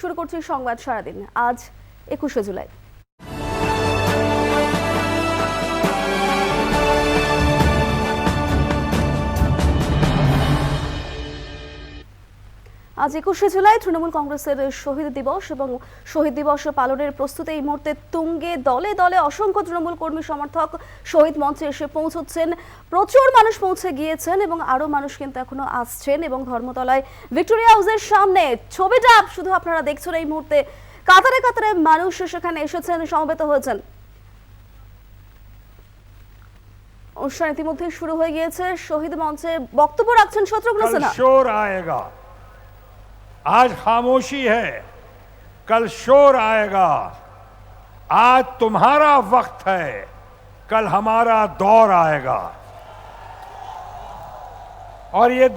শুরু করছি সংবাদ সারাদিন। আজ 21শে জুলাই। আজ 21শে জুলাই তৃণমূল কংগ্রেসের শহীদ দিবস এবং শহীদ দিবস পালনের প্রস্তুতি এই মুহূর্তে তুঙ্গে। দলে দলে অসংখ্য তৃণমূল কর্মী সমর্থক শহীদ মঞ্চে এসে পৌঁছচ্ছেন। প্রচুর মানুষ পৌঁছে গিয়েছেন এবং আরো মানুষ কিন্তু এখনো আসছেন এবং ধর্মতলায় ভিক্টোরিয়া হাউসের সামনে ছবিটা শুধু আপনারা দেখছেন এই মুহূর্তে। কাতারে কাতারে মানুষ সেখানে এসেছেন, সমবেত হয়েছেন। অনুষ্ঠান ইতিমধ্যে শুরু হয়ে গিয়েছে। শহীদ মঞ্চে বক্তব্য রাখছেন শত্রুঘ্ন সিনহা। आज खामोशी है, कल शोर आएगा। आज तुम्हारा वक्त है, कल हमारा दौर आएगा। और ये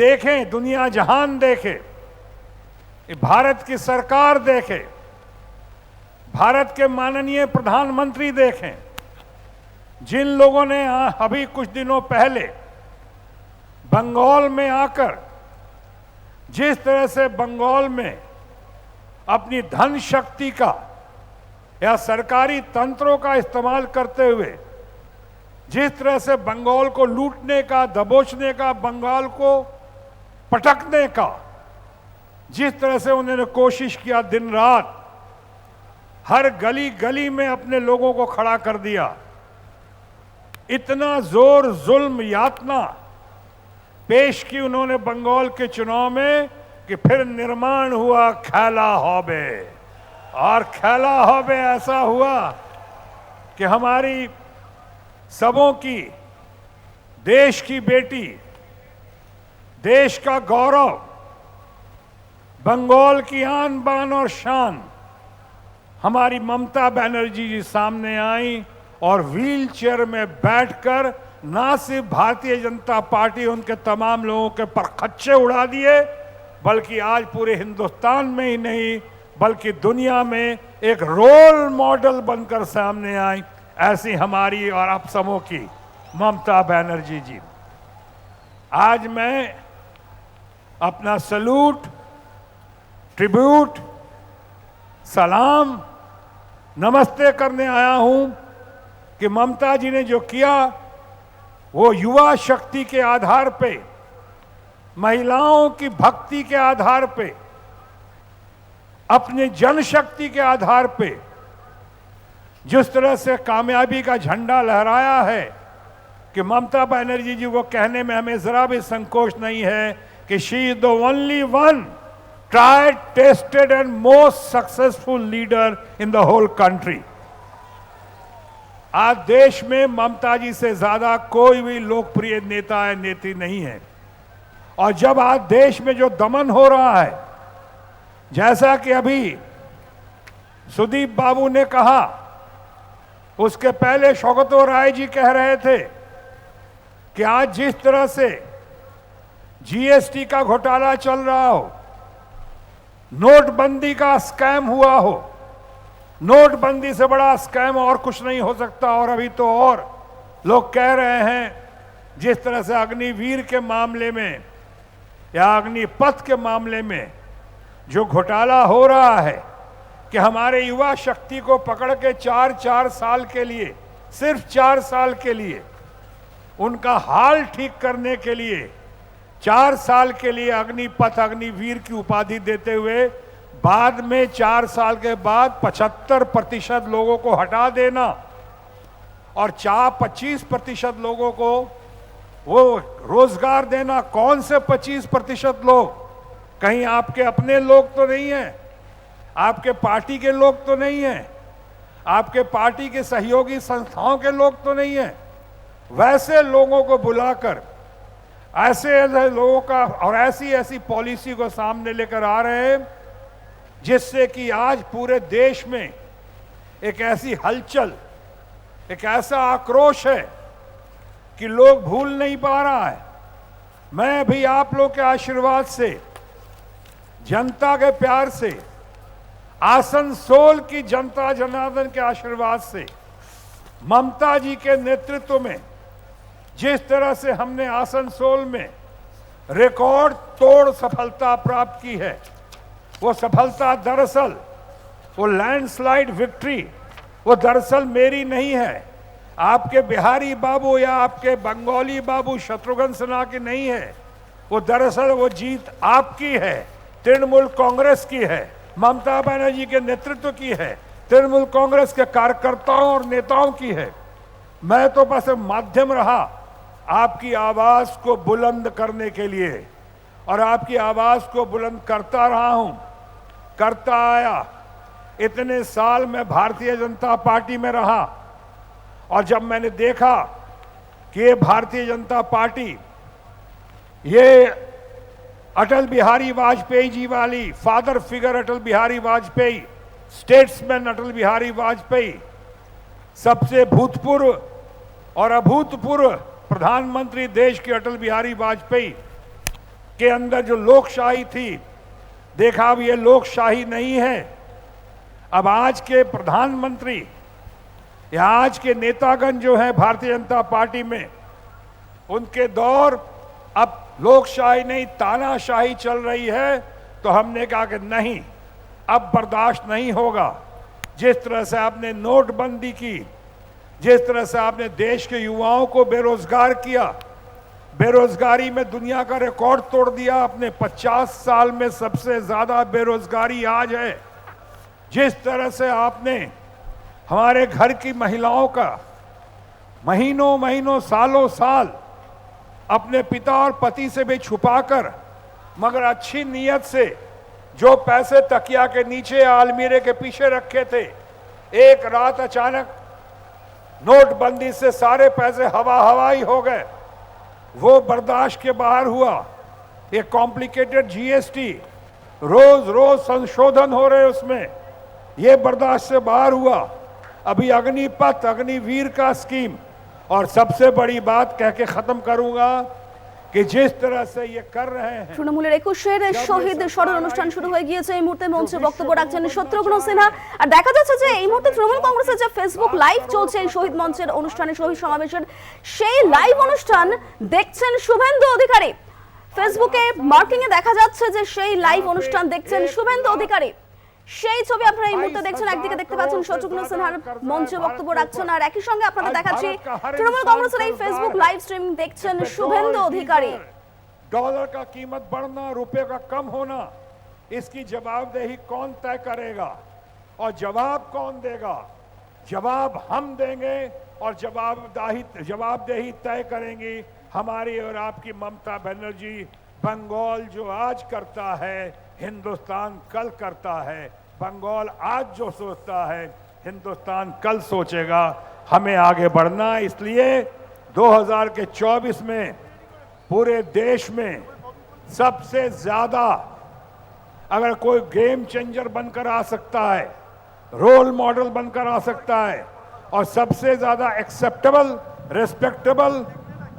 देखें, दुनिया जहान देखे, ये भारत की सरकार देखे, भारत के माननीय प्रधानमंत्री देखें, जिन लोगों ने अभी कुछ दिनों पहले बंगाल में आकर जिस तरह से बंगाल में अपनी धन शक्ति का या सरकारी तंत्रों का इस्तेमाल करते हुए जिस तरह से बंगाल को लूटने का, दबोचने का, बंगाल को पटकने का जिस तरह से उन्होंने कोशिश किया, दिन रात हर गली गली में अपने लोगों को खड़ा कर दिया। इतना जोर, जुल्म, यातना पेश की उन्होंने बंगाल के चुनाव में कि फिर निर्माण हुआ खेला हॉबे। और खेला हॉबे ऐसा हुआ कि हमारी सबों की, देश की बेटी, देश का गौरव, बंगाल की आन बान और शान हमारी ममता बनर्जी जी सामने आई और व्हील चेयर में बैठकर ना सिर्फ भारतीय जनता पार्टी उनके तमाम लोगों के परखच्चे उड़ा दिए, बल्कि आज पूरे हिंदुस्तान में ही नहीं बल्कि दुनिया में एक रोल मॉडल बनकर सामने आई। ऐसी हमारी और आप सबों की ममता बनर्जी जी। आज मैं अपना सलूट, ट्रिब्यूट, सलाम, नमस्ते करने आया हूं कि ममता जी ने जो किया वो युवा शक्ति के आधार पे, महिलाओं की भक्ति के आधार पे, अपने जनशक्ति के आधार पे जिस तरह से कामयाबी का झंडा लहराया है कि ममता बनर्जी जी को कहने में हमें जरा भी संकोच नहीं है कि she is the only one tried, tested and most successful leader in the whole country. आज देश में ममता जी से ज्यादा कोई भी लोकप्रिय नेता है, नेत्री नहीं है। और जब आज देश में जो दमन हो रहा है, जैसा कि अभी सुदीप बाबू ने कहा, उसके पहले शौकत राय जी कह रहे थे कि आज जिस तरह से जीएसटी का घोटाला चल रहा हो, नोटबंदी का स्कैम हुआ हो, नोटबंदी से बड़ा स्कैम और कुछ नहीं हो सकता। और अभी तो और लोग कह रहे हैं जिस तरह से अग्निवीर के मामले में या अग्निपथ के मामले में जो घोटाला हो रहा है कि हमारे युवा शक्ति को पकड़ के 4 साल के लिए, सिर्फ 4 साल के लिए उनका हाल ठीक करने के लिए 4 साल के लिए अग्निपथ, अग्निवीर की उपाधि देते हुए बाद में 4 साल के बाद 75% लोगों को हटा देना और 25% लोगों को वो रोजगार देना। कौन से 25% लोग? कहीं आपके अपने लोग तो नहीं हैं, आपके पार्टी के लोग तो नहीं हैं, आपके पार्टी के सहयोगी संस्थाओं के लोग तो नहीं हैं। वैसे लोगों को बुलाकर ऐसे लोगों का और ऐसी पॉलिसी को सामने लेकर आ रहे हैं जिससे कि आज पूरे देश में एक ऐसी हलचल, एक ऐसा आक्रोश है कि लोग भूल नहीं पा रहा है। मैं भी आप लोग के आशीर्वाद से, जनता के प्यार से, आसनसोल की जनता जनार्दन के आशीर्वाद से, ममता जी के नेतृत्व में जिस तरह से हमने आसनसोल में रिकॉर्ड तोड़ सफलता प्राप्त की है। वो सफलता दरअसल, वो लैंडस्लाइड विक्ट्री, वो दरअसल मेरी नहीं है, आपके बिहारी बाबू या आपके बंगाली बाबू शत्रुघ्न सिन्हा की नहीं है। वो दरअसल वो जीत आपकी है, तृणमूल कांग्रेस की है, ममता बनर्जी के नेतृत्व की है, तृणमूल कांग्रेस के कार्यकर्ताओं और नेताओं की है। मैं तो बस माध्यम रहा आपकी आवाज को बुलंद करने के लिए, और आपकी आवाज को बुलंद करता रहा हूं, करता आया। इतने साल मैं भारतीय जनता पार्टी में रहा, और जब मैंने देखा कि ये भारतीय जनता पार्टी, ये अटल बिहारी वाजपेयी जी वाली father figure Atal Bihari Vajpayee, statesman Atal Bihari Vajpayee, सबसे भूतपूर्व और अभूतपूर्व प्रधानमंत्री देश के अटल बिहारी वाजपेयी के अंदर जो लोकशाही थी, देखा अब ये लोकशाही नहीं है। अब आज के प्रधानमंत्री या आज के नेतागण जो हैं भारतीय जनता पार्टी में, उनके दौर अब लोकशाही नहीं तानाशाही चल रही है। तो हमने कहा कि नहीं, अब बर्दाश्त नहीं होगा। जिस तरह से आपने नोटबंदी की, जिस तरह से आपने देश के युवाओं को बेरोजगार किया, बेरोजगारी में दुनिया का रिकॉर्ड तोड़ दिया आपने, 50 साल में सबसे ज्यादा बेरोजगारी आज है। जिस तरह से आपने हमारे घर की महिलाओं का महीनों महीनों सालों साल अपने पिता और पति से भी छुपाकर, मगर अच्छी नीयत से, जो पैसे तकिया के नीचे अलमीरे के पीछे रखे थे, एक रात अचानक नोटबंदी से सारे पैसे हवा हवाई हो गए। वो बर्दाश्त के बाहर हुआ। ये कॉम्प्लिकेटेड जीएसटी, रोज रोज संशोधन हो रहे उसमें, ये बर्दाश्त से बाहर हुआ। अभी अग्निपथ अग्निवीर का स्कीम, और सबसे बड़ी बात कह के खत्म करूंगा कि जिस तरह से ये कर रहे हैं। তৃণমূলের 21-এর শহীদ স্মরণ অনুষ্ঠান শুরু হয়ে গিয়েছে। এই মুহূর্তে মঞ্চে বক্তব্য রাখছেন শত্রুঘ্ন সিনহা। আর দেখা যাচ্ছে যে এই মুহূর্তে তৃণমূল কংগ্রেসের যে ফেসবুক লাইভ চলছে এই শহীদ মঞ্চের অনুষ্ঠানে, শহীদ সমাবেশের, সেই লাইভ অনুষ্ঠান দেখছেন শুভেন্দু অধিকারী। ফেসবুকে মার্কিং এ দেখা যাচ্ছে যে সেই লাইভ অনুষ্ঠান দেখছেন শুভেন্দু অধিকারী। সেই ছবি আপনারা এই মুহূর্তে দেখছেন। একদিকে দেখতে পাচ্ছেন শত্রুঘ্ন সিনহার মঞ্চে বক্তব্য রাখছেন, আর একই সঙ্গে আপনাদের দেখাচ্ছি তৃণমূল কংগ্রেসের এই ফেসবুক লাইভ স্ট্রিমিং দেখছেন শুভেন্দু অধিকারী। डॉलर का कीमत बढ़ना, रुपए का कम होना, इसकी जवाबदेही कौन तय करेगा और जवाब कौन देगा? जवाब हम देंगे, और जवाबदेही तय करेंगी हमारी और आपकी ममता बनर्जी। बंगाल जो आज करता है, हिंदुस्तान कल करता है। बंगाल आज जो सोचता है, हिंदुस्तान कल सोचेगा। हमें आगे बढ़ना, इसलिए 2024 में पूरे देश में सबसे ज्यादा अगर कोई गेम चेंजर बनकर आ सकता है, रोल मॉडल बनकर आ सकता है, और सबसे ज्यादा एक्सेप्टेबल, रिस्पेक्टेबल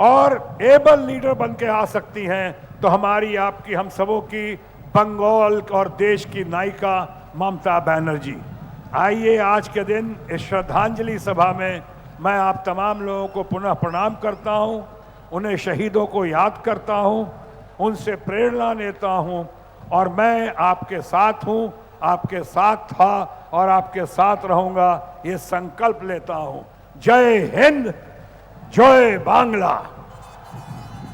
और एबल लीडर बन के आ सकती हैं, तो हमारी, आपकी, हम सबों की बंगाल और देश की नायिका ममता बनर्जी। आइए आज के दिन इस श्रद्धांजलि सभा में मैं आप तमाम लोगों को पुनः प्रणाम करता हूं, उन्हें शहीदों को याद करता हूं, उनसे प्रेरणा लेता हूं, और मैं आपके साथ हूं, आपके साथ था और आपके साथ रहूंगा, ये संकल्प लेता हूं। जय हिंद, जय बांग्ला।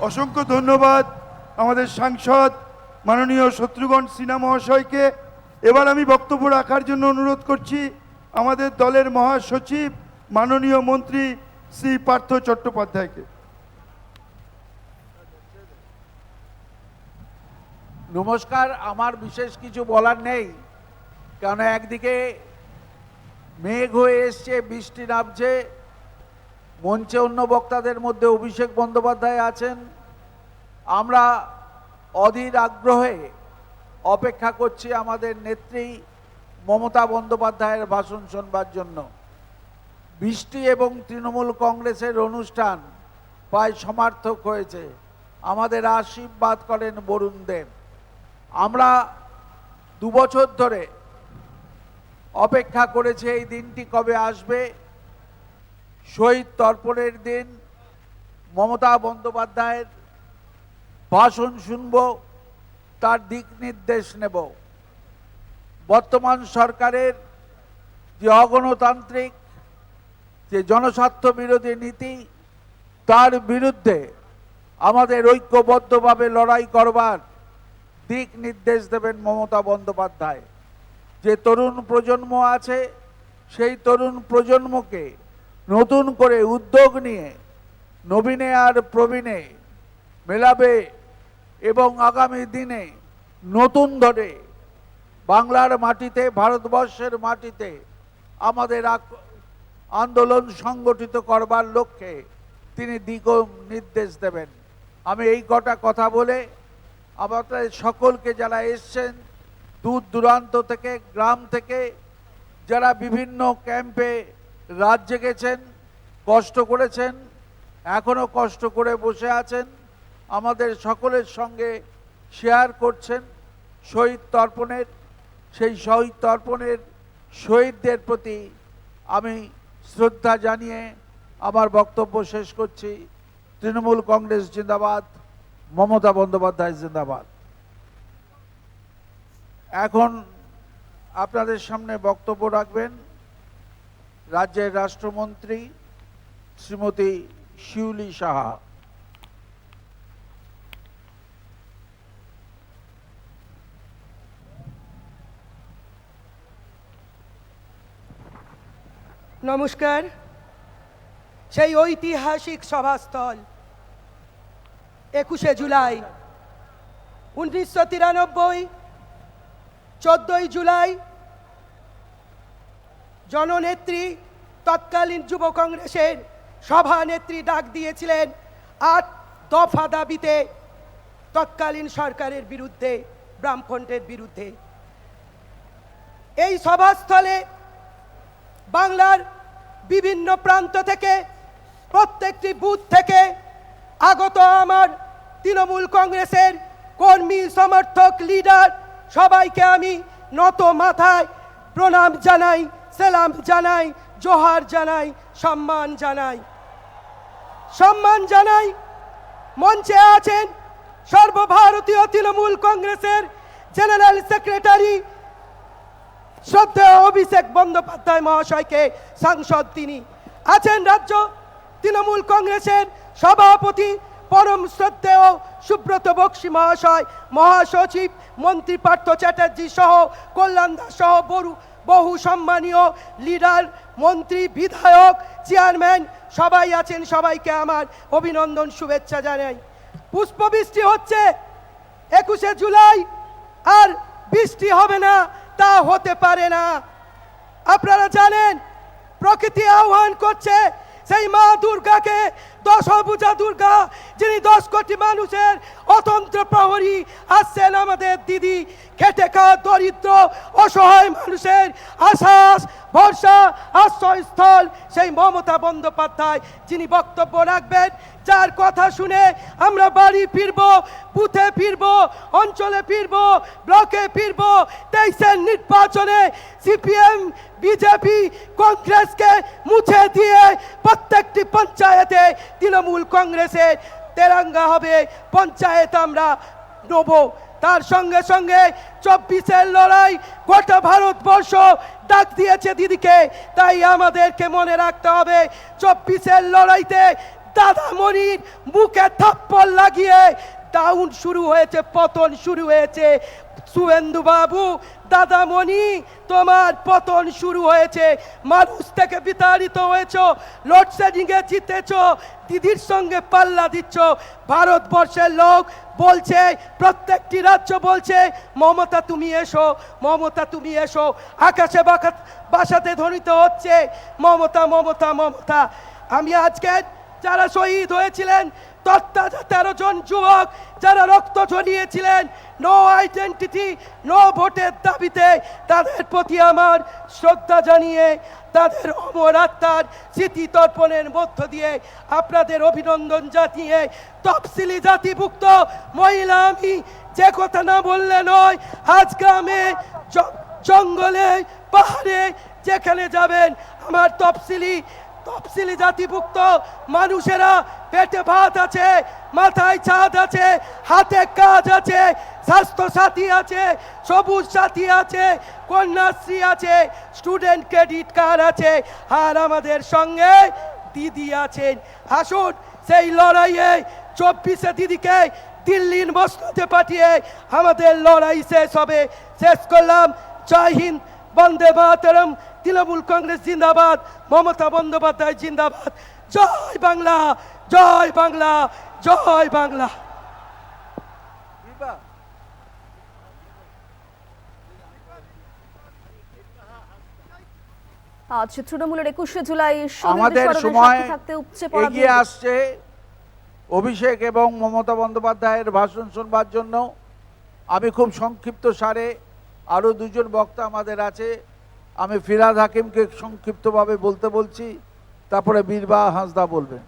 অসংখ্য ধন্যবাদ আমাদের সাংসদ মাননীয় শত্রুঘ্ন সিনহা মহাশয়কে। এবার আমি বক্তব্য রাখার জন্য অনুরোধ করছি আমাদের দলের মহাসচিব মাননীয় মন্ত্রী শ্রী পার্থ চট্টোপাধ্যায়কে। নমস্কার। আমার বিশেষ কিছু বলার নেই, কারণ একদিকে মেঘ হয়ে এসছে, বৃষ্টি নামছে। মঞ্চে অন্য বক্তাদের মধ্যে অভিষেক বন্দ্যোপাধ্যায় আছেন। আমরা অধীর আগ্রহে অপেক্ষা করছি আমাদের নেত্রী মমতা বন্দ্যোপাধ্যায়ের ভাষণ শুনবার জন্য। বৃষ্টি এবং তৃণমূল কংগ্রেসের অনুষ্ঠান প্রায় সমার্থক হয়েছে। আমাদের আশীর্বাদ করেন বরুণ দেব। আমরা 2 বছর ধরে অপেক্ষা করেছি এই দিনটি কবে আসবে। শহীদ তর্পণের দিন মমতা বন্দ্যোপাধ্যায়ের ভাষণ শুনব, তার দিক নির্দেশ নেব। বর্তমান সরকারের যে অগণতান্ত্রিক, যে জনস্বার্থ বিরোধী নীতি, তার বিরুদ্ধে আমাদের ঐক্যবদ্ধভাবে লড়াই করবার দিক নির্দেশ দেবেন মমতা বন্দ্যোপাধ্যায়। যে তরুণ প্রজন্ম আছে, সেই তরুণ প্রজন্মকে নতুন করে উদ্যোগ নিয়ে নবীনে আর প্রবীণে মেলাবে এবং আগামী দিনে নতুন ধরে বাংলার মাটিতে, ভারতবর্ষের মাটিতে আমাদের আন্দোলন সংগঠিত করবার লক্ষ্যে তিনি দিক নির্দেশ দেবেন। আমি এই কটা কথা বলে আমাদের সকলকে, যারা এসছেন দূর দূরান্ত থেকে, গ্রাম থেকে, যারা বিভিন্ন ক্যাম্পে রাত জেগেছেন, কষ্ট করেছেন, এখনো কষ্ট করে বসে আছেন, আমাদের সকলের সঙ্গে শেয়ার করছেন শহীদ তর্পণের, সেই শহীদ তর্পণের শহীদদের প্রতি আমি শ্রদ্ধা জানিয়ে আমার বক্তব্য শেষ করছি। তৃণমূল কংগ্রেস জিন্দাবাদ, মমতা বন্দ্যোপাধ্যায় জিন্দাবাদ। এখন আপনাদের সামনে বক্তব্য রাখবেন রাজ্যের রাষ্ট্রমন্ত্রী শ্রীমতী শিউলি সাহা। নমস্কার। সেই ঐতিহাসিক সভাস্থল 21শে জুলাই 1993, 14ই জুলাই জননেত্রী তৎকালীন যুব কংগ্রেসের সভানেত্রী ডাক দিয়েছিলেন 8 দফা দাবিতে তৎকালীন সরকারের বিরুদ্ধে, বামফ্রন্টের বিরুদ্ধে। এই সভাস্থলে বাংলার বিভিন্ন প্রান্ত থেকে, প্রত্যেকটি বুথ থেকে আগত আমার তৃণমূল কংগ্রেসের কর্মী, সমর্থক, লিডার সবাইকে আমি নত মাথায় প্রণাম জানাই, সালাম জানাই, জোহার জানাই, সম্মান জানাই। মঞ্চে আছেন সর্বভারতীয় তৃণমূল কংগ্রেসের জেনারেল সেক্রেটারি শ্রদ্ধেয় অভিষেক বন্দ্যোপাধ্যায় মহাশয়কে, সাংসদ তিনি আছেন। রাজ্য তৃণমূল কংগ্রেসের সভাপতি পরম শ্রদ্ধেয় সুব্রত বক্সী মহাশয়, মহাসচিব মন্ত্রী পার্থ চ্যাটার্জি সহ, কল্যাণ দাস সহ বহু সম্মানীয় লিডার, মন্ত্রী, বিধায়ক, চেয়ারম্যান সবাই আছেন। সবাইকে আমার অভিনন্দন, শুভেচ্ছা জানাই। পুষ্পবৃষ্টি হচ্ছে 21শে জুলাই, আর বৃষ্টি হবে না তা হতে পারে না। আপনারা জানেন প্রকৃতি আহ্বান করছে সেই মা দুর্গাকে, দশভুজা দুর্গা, যিনি 10 কোটি মানুষের অতন্ত্র প্রহরী, আসছেন আমাদের দিদি, খেটে খাওয়া দরিদ্র অসহায় মানুষের আশ্বাস, ভরসা, আশ্রয়স্থল সেই মমতা বন্দ্যোপাধ্যায়, যিনি বক্তব্য রাখবেন, যার কথা শুনে আমরা বাড়ি ফিরব, বুথে ফিরব, অঞ্চলে ফিরব, ব্লকে ফিরব। 23-এর নির্বাচনে সিপিএম, বিজেপি, কংগ্রেসকে মুছে দিয়ে প্রত্যেকটি পঞ্চায়েতে তৃণমূল কংগ্রেসের তেরঙ্গা হবে, পঞ্চায়েত আমরা নেব। তার সঙ্গে সঙ্গে 24-এর লড়াই গোটা ভারতবর্ষ ডাক দিয়েছে দিদিকে, তাই আমাদেরকে মনে রাখতে হবে 24-এর লড়াইতে দাদামণির মুখে থাপ্পড় লাগিয়ে ডাউন শুরু হয়েছে, পতন শুরু হয়েছে। শুভেন্দু বাবু, দাদামণি, তোমার পতন শুরু হয়েছে। মানুষ থেকে বিতাড়িত হয়েছ, লোডশেডিংয়ে জিতেছ, দিদির সঙ্গে পাল্লা দিচ্ছ। ভারতবর্ষের লোক বলছে, প্রত্যেকটি রাজ্য বলছে মমতা তুমি এসো, মমতা তুমি এসো। আকাশে বাসাতে ধ্বনিত হচ্ছে মমতা, মমতা, মমতা। আমি আজকে যারা শহীদ হয়েছিলেন, 13 জন যুবক যারা রক্ত ঝরিয়েছিলেন নো আইডেন্টিটি, নো ভোটের দাবিতে, তাদের প্রতি আমার শ্রদ্ধা জানিয়ে, তাদের অমর আত্মার স্মৃতি তর্পণের মধ্য দিয়ে আপনাদের অভিনন্দন জানিয়ে, তফসিলি জাতিভুক্ত মহিলা আমি, যে কথা না বললে নয়। আজ গ্রামে, জঙ্গলে, পাহাড়ে যেখানে যাবেন আমার তফসিলি তফসিলি জাতিভুক্ত মানুষেরা পেটে ভাত আছে, মাথায় ছাদ আছে, হাতে কাজ আছে, স্বাস্থ্য সাথী আছে, সবুজ সাথী আছে, কন্যাশ্রী আছে, স্টুডেন্ট ক্রেডিট কার্ড আছে, আর আমাদের সঙ্গে দিদি আছেন। আসুন সেই লড়াইয়ে 24শে দিদিকে দিল্লির মসনদে পাঠিয়ে আমাদের লড়াই শেষ হবে। শেষ করলাম। জয় হিন্দ, বন্দে মাতরম, তৃণমূল কংগ্রেস জিন্দাবাদ, মমতা বন্দ্যোপাধ্যায় জিন্দাবাদ। জয় বাংলা, জয় বাংলা, জয় বাংলা। আজ তৃণমূলের 21শে জুলাই আমাদের শহীদ সময় স্মরণে থাকতে উপচে পড়া এগিয়ে আসছে অভিষেক এবং মমতা বন্দ্যোপাধ্যায়ের ভাষণ শুনবার জন্য। আমি খুব সংক্ষিপ্ত সারে, আরও দুজন বক্তা আমাদের আছে, আমি ফিরহাদ হাকিমকে সংক্ষিপ্তভাবে বলতে বলছি, তারপরে বীরবা হাঁসদা বলবেন।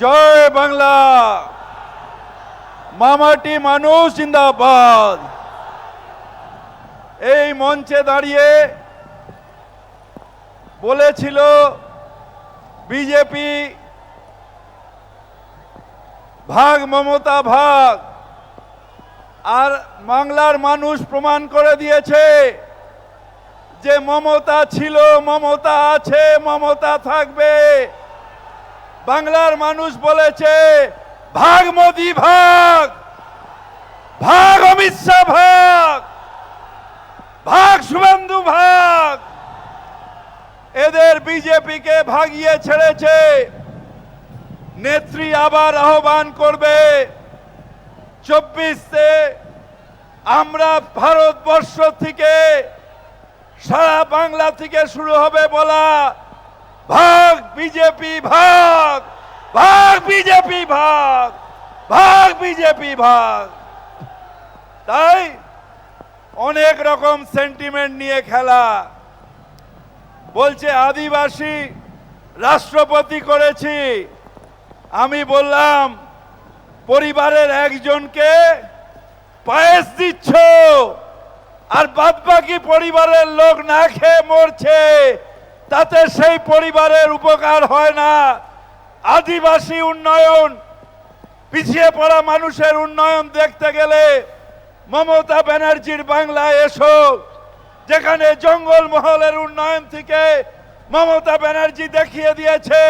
জয় বাংলা, মামাটি মানুষ জিন্দাবাদ। এই মঞ্চে দাঁড়িয়ে বলেছিল বিজেপি ভাগ মমতা ভাগ, আর বাংলার মানুষ প্রমাণ করে দিয়েছে যে মমতা ছিল, মমতা আছে, মমতা থাকবে। বাংলার মানুষ বলেছে ভাগ মোদি ভাগ, ভাগ অমিত শাহ ভাগ, ভাগ শুভেন্দু ভাগ। এদের বিজেপিকে ভাগিয়ে ছেড়েছে। নেত্রী আবার আহ্বান করবে 24-তে আমরা ভারতবর্ষ থেকে, সারা বাংলা থেকে শুরু হবে বলা ভাগ বিজেপি ভাগ, ভাগ বিজেপি ভাগ, ভাগ বিজেপি ভাগ। তাই অনেক রকম সেন্টিমেন্ট নিয়ে খেলা। বলছে আদিবাসী রাষ্ট্রপতি করেছি। আমি বললাম পরিবারের একজনকে পায়েস দিচ্ছ আর বাদবাকি পরিবারের লোক না খেয়ে মরছে, তাতে সেই পরিবারের উপকার হয় না। আদিবাসী উন্নয়ন, পিছিয়ে পড়া মানুষের উন্নয়ন দেখতে গেলে মমতা ব্যানার্জির বাংলায় এসো, যেখানে জঙ্গলমহলের উন্নয়ন থেকে মমতা ব্যানার্জি দেখিয়ে দিয়েছে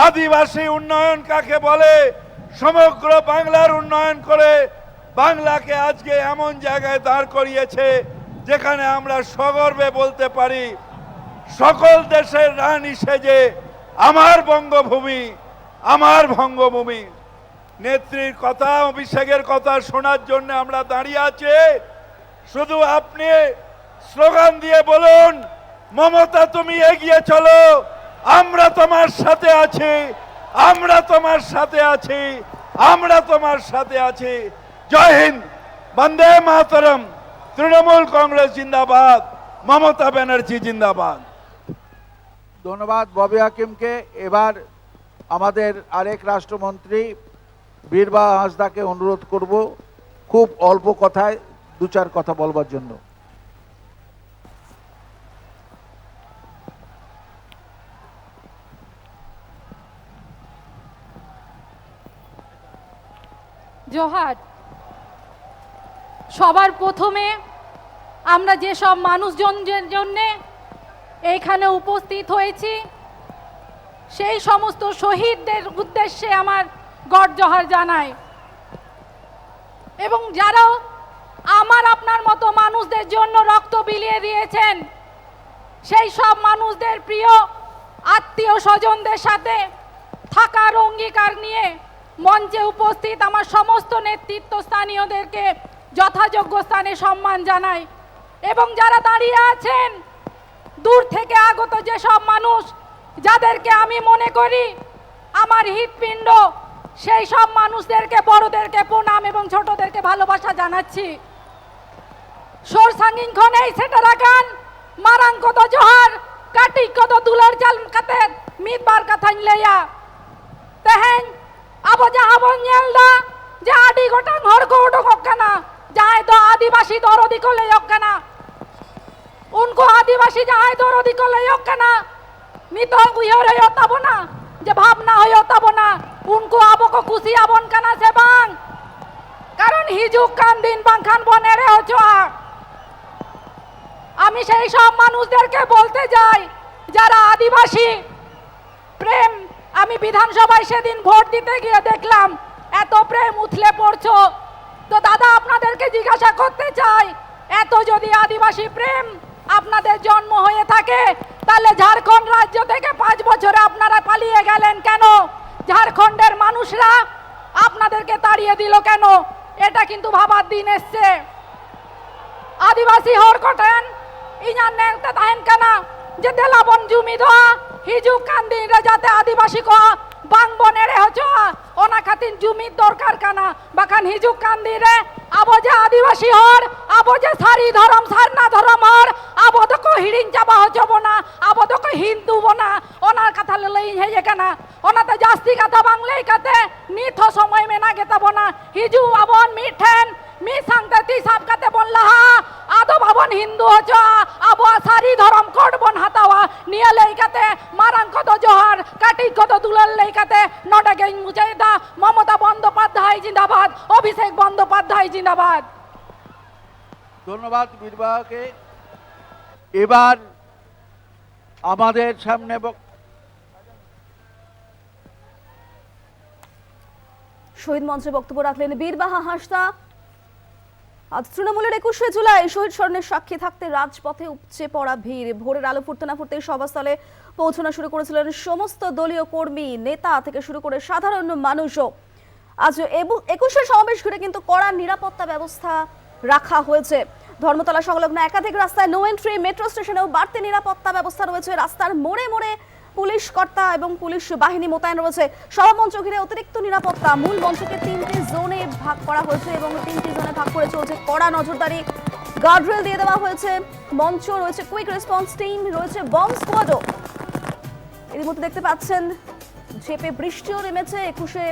আদিবাসী উন্নয়ন কাকে বলে। সমগ্র বাংলার উন্নয়ন করে বাংলাকে আজকে এমন জায়গায় দাঁড় করিয়েছে যেখানে আমরা সগর্বে বলতে পারি সকল দেশের রানী সেজে আমার বঙ্গভূমি, আমার বঙ্গভূমি। নেত্রীর কথা, অভিষেকের কথা শোনার জন্য আমরা দাঁড়িয়ে আছি। শুধু আপনি স্লোগান দিয়ে বলুন মমতা তুমি এগিয়ে চলো, আমরা তোমার সাথে আছি, আমরা তোমার সাথে আছি, আমরা তোমার সাথে আছি। জয় হিন্দ, বন্দে মাতরম, তৃণমূল কংগ্রেস জিন্দাবাদ, মমতা ব্যানার্জি জিন্দাবাদ। ধন্যবাদ ববি হাকিমকে। এবার আমাদের আরেক রাষ্ট্রমন্ত্রী বীরবা হাঁসদাকে অনুরোধ করব খুব অল্প কথায় দু চার কথা বলবার জন্য। জোহার। সবার প্রথমে আমরা যেসব মানুষজনের জন্য এইখানে উপস্থিত হয়েছি সেই সমস্ত শহীদদের উদ্দেশ্যে আমার গড় জোহার জানাই, এবং যারাও আমার আপনার মতো মানুষদের জন্য রক্ত বিলিয়ে দিয়েছেন সেই সব মানুষদের প্রিয় আত্মীয় স্বজনদের সাথে থাকার অঙ্গীকার নিয়ে মঞ্চে উপস্থিত আমার সমস্ত নেতৃত্বস্থানীয়দেরকে যথাযোগ্য স্থানে সম্মান জানাই। এবং যারা দাঁড়িয়ে আছেন দূর থেকে আগত যেসব মানুষ, যাদেরকে আমি মনে করি আমার হৃৎপিণ্ড, সেই সব মানুষদেরকে, বড়দেরকে প্রণাম এবং ছোটদেরকে ভালোবাসা জানাচ্ছি। সোর সাঙ্গিং খনেই সেটা রাখান মারাং কত জোহার কাটি কত দুলার চাল কাতে মিতবার কথা লইয়া তেহেন अब जहाँ बन जेलदा जे आदि गोटन हर को उठो कोकना जाए तो आदिवासी दौरोदी को ले योकना उनको आदिवासी जाए दौरोदी को ले योकना नितो गुहर हो तब ना जे भावना हो तब ना उनको आबो को खुशी आबन कना से बांग कारण हिजुक कान दिन बांखान बनेरे হচ্ছো আমি সেই সব মানুষদেরকে বলতে যাই যারা আদিবাসী প্রেম আমি বিধানসভায় সেদিন ভোট দিতে গিয়ে দেখলাম এত প্রেম উথলে পড়ছো তো দাদা আপনাদেরকে জিজ্ঞাসা করতে চাই এত যদি আদিবাসী প্রেম আপনাদের জন্ম হয়ে থাকে তাহলে ঝাড়খণ্ড রাজ্য থেকে 5 বছরে আপনারা পালিয়ে গেলেন কেন ঝাড়খণ্ডের মানুষরা আপনাদেরকে তাড়িয়ে দিল কেন এটা কিন্তু ভাবার দিন এসছে आदिवासी हर कटन इन्हां नेंगते ताहेन कना जे देलाबन जुमी दोआ हिजुक कांदी रे जाते आदिवासी को बांग बनेरे होचो ओना खातिन जुमी दरकार काना बाखान हिजुक कांदी रे आबो जे आदिवासी हर आबो जे सारी धर्म सारना धर्म हर आबो तो को हिडिन चाबा होचो बना आबो तो को हिंदू बना ओना कथा लई हे काना ओना ते जास्ती कथा बांगले कते निथ समय में ना गेता बना हिजु आबन मिठेन मी सांगते ती साप कते बोलला हा आदो भवन हिंदू होचो आबो सारी धर्म कोड बन हातावा निये लई कते मारां कत जोहार काटी कत दुलाल लई कते नडा गेई मुजाहिदा ममता बंदोपाध्याय जिंदाबाद अभिषेक बंदोपाध्याय जिंदाबाद ধন্যবাদ বীরবাহাকে এবার আমাদের সামনে শহীদ মঞ্চে বক্তব্য রাখলেন বীরবাহা হাসদা আজ তৃণমূলের 21শে জুলাই শহীদ স্মরণের সাক্ষী থাকতে রাজপথে উপচে পড়া ভিড় ভোরের আলো ফুটতে না ফুটতেই সভাস্থলে পৌঁছানো শুরু করেছিলেন সমস্ত দলীয় কর্মী নেতা থেকে শুরু করে সাধারণ মানুষও আজ 21শে সমাবেশ ঘিরে কিন্তু কড়া নিরাপত্তা ব্যবস্থা রাখা হয়েছে ধর্মতলা সংলগ্ন একাধিক রাস্তায় নো এন্ট্রি মেট্রো স্টেশনেও বাড়তি নিরাপত্তা ব্যবস্থা রয়েছে রাস্তার মোড়ে মোড়ে পুলিশ কর্তা এবং পুলিশ বাহিনী মোতায়েন রয়েছে সভামঞ্চ ঘিরে অতিরিক্ত নিরাপত্তা মূল মঞ্চকে 3টি জোনে ভাগ করা হয়েছে এবং 3টি জোনে ভাগ করে চলছে কড়া নজরদারি গার্ডরেল দিয়ে দেওয়া হয়েছে মঞ্চ রয়েছে কুইক রেসপন্স টিম রয়েছে বম্ব স্কোয়াডও এর মধ্যে দেখতে পাচ্ছেন ঝেপে বৃষ্টিও নেমেছে 21শে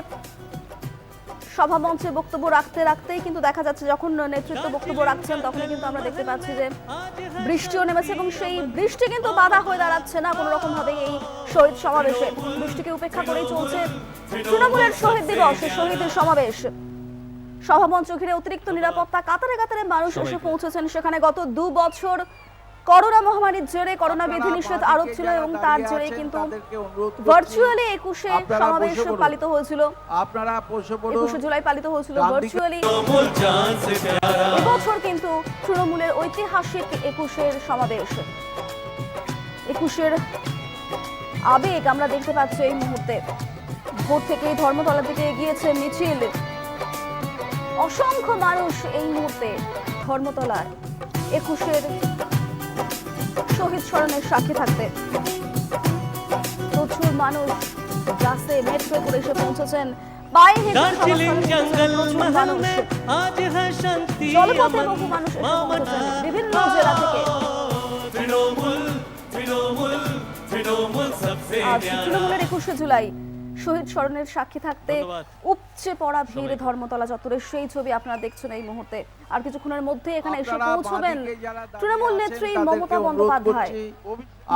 সভামঞ্চে বক্তব্য রাখতে রাখতেই কিন্তু দেখা যাচ্ছে যখন নেতৃত্ব বক্তব্য রাখছেন তখনই কিন্তু আমরা দেখতে পাচ্ছি যে বৃষ্টিও নেমেছে এবং সেই বৃষ্টি কিন্তু বাধা হয়ে দাঁড়াচ্ছে না কোনো রকম ভাবে এই শহীদ সমাবেশে বৃষ্টিকে উপেক্ষা করেই চলছে তৃণমূলের শহীদ দিবস শহীদের সমাবেশ সভামঞ্চ ঘিরে অতিরিক্ত নিরাপত্তা কাতারে কাতারে মানুষ এসে পৌঁছেছেন সেখানে গত 2 বছর করোনা মহামারীর জেরে করোনা বিধিনিষেধ আরোপ ছিল এবং তার জেরে কিন্তু ভার্চুয়ালি 21শে সমাবেশ পালিত হয়েছিল আপনারা 21শে জুলাই পালিত হয়েছিল ভার্চুয়ালি এবছর কিন্তু তৃণমূলের ঐতিহাসিক 21শের সমাবেশ 21শের আবেগ আমরা দেখতে পাচ্ছি এই মুহূর্তে ভোর থেকে ধর্মতলা থেকে এগিয়েছে মিছিল অসংখ্য মানুষ এই মুহূর্তে ধর্মতলায় 21শের শহীদ স্মরণের সাক্ষী থাকতে প্রচুর মানুষ বাসে মেট্রো করে এসে পৌঁছেছেন পায়ে হেঁটে জলপথে বহু মানুষ এসে পৌঁছেছেন বিভিন্ন জেলা থেকে আজ তৃণমূলের 21শে জুলাই শহীদ স্মরণের সাক্ষী থাকতে উপচে পড়া ভিড় ধর্মতলা চত্বরের সেই ছবি আপনারা দেখছেন এই মুহূর্তে আর কিছুক্ষণের মধ্যে এখানে এসে পৌঁছবেন তৃণমূল নেত্রী মমতা বন্দ্যোপাধ্যায়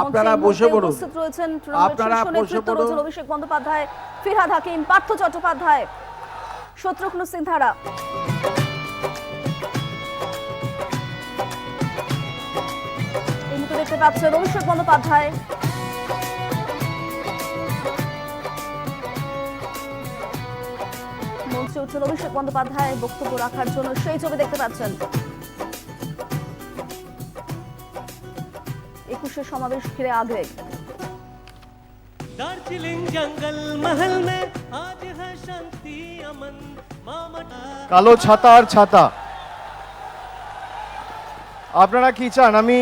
আপনারা বসে পড়ুন উপস্থিত রয়েছেন তৃণমূলের শীর্ষ নেতৃত্ব রয়েছেন অভিষেক বন্দ্যোপাধ্যায় ফিরহাদ হাকিম পার্থ চট্টোপাধ্যায় শত্রুঘ্ন সিনহারা এই মুহূর্তে দেখতে পাচ্ছেন অভিষেক বন্দ্যোপাধ্যায় মঞ্চে উঠছেন অভিষেক বন্দ্যোপাধ্যায় বক্তব্য রাখার জন্য সেই ছবি দেখতে পাচ্ছেন 21শে সমাবেশ ঘিরে আবেগ दार्जिलिंग जंगल महल में आज है शांति अमन কালো ছাতা আর ছাতা আপনারা কি চান আমি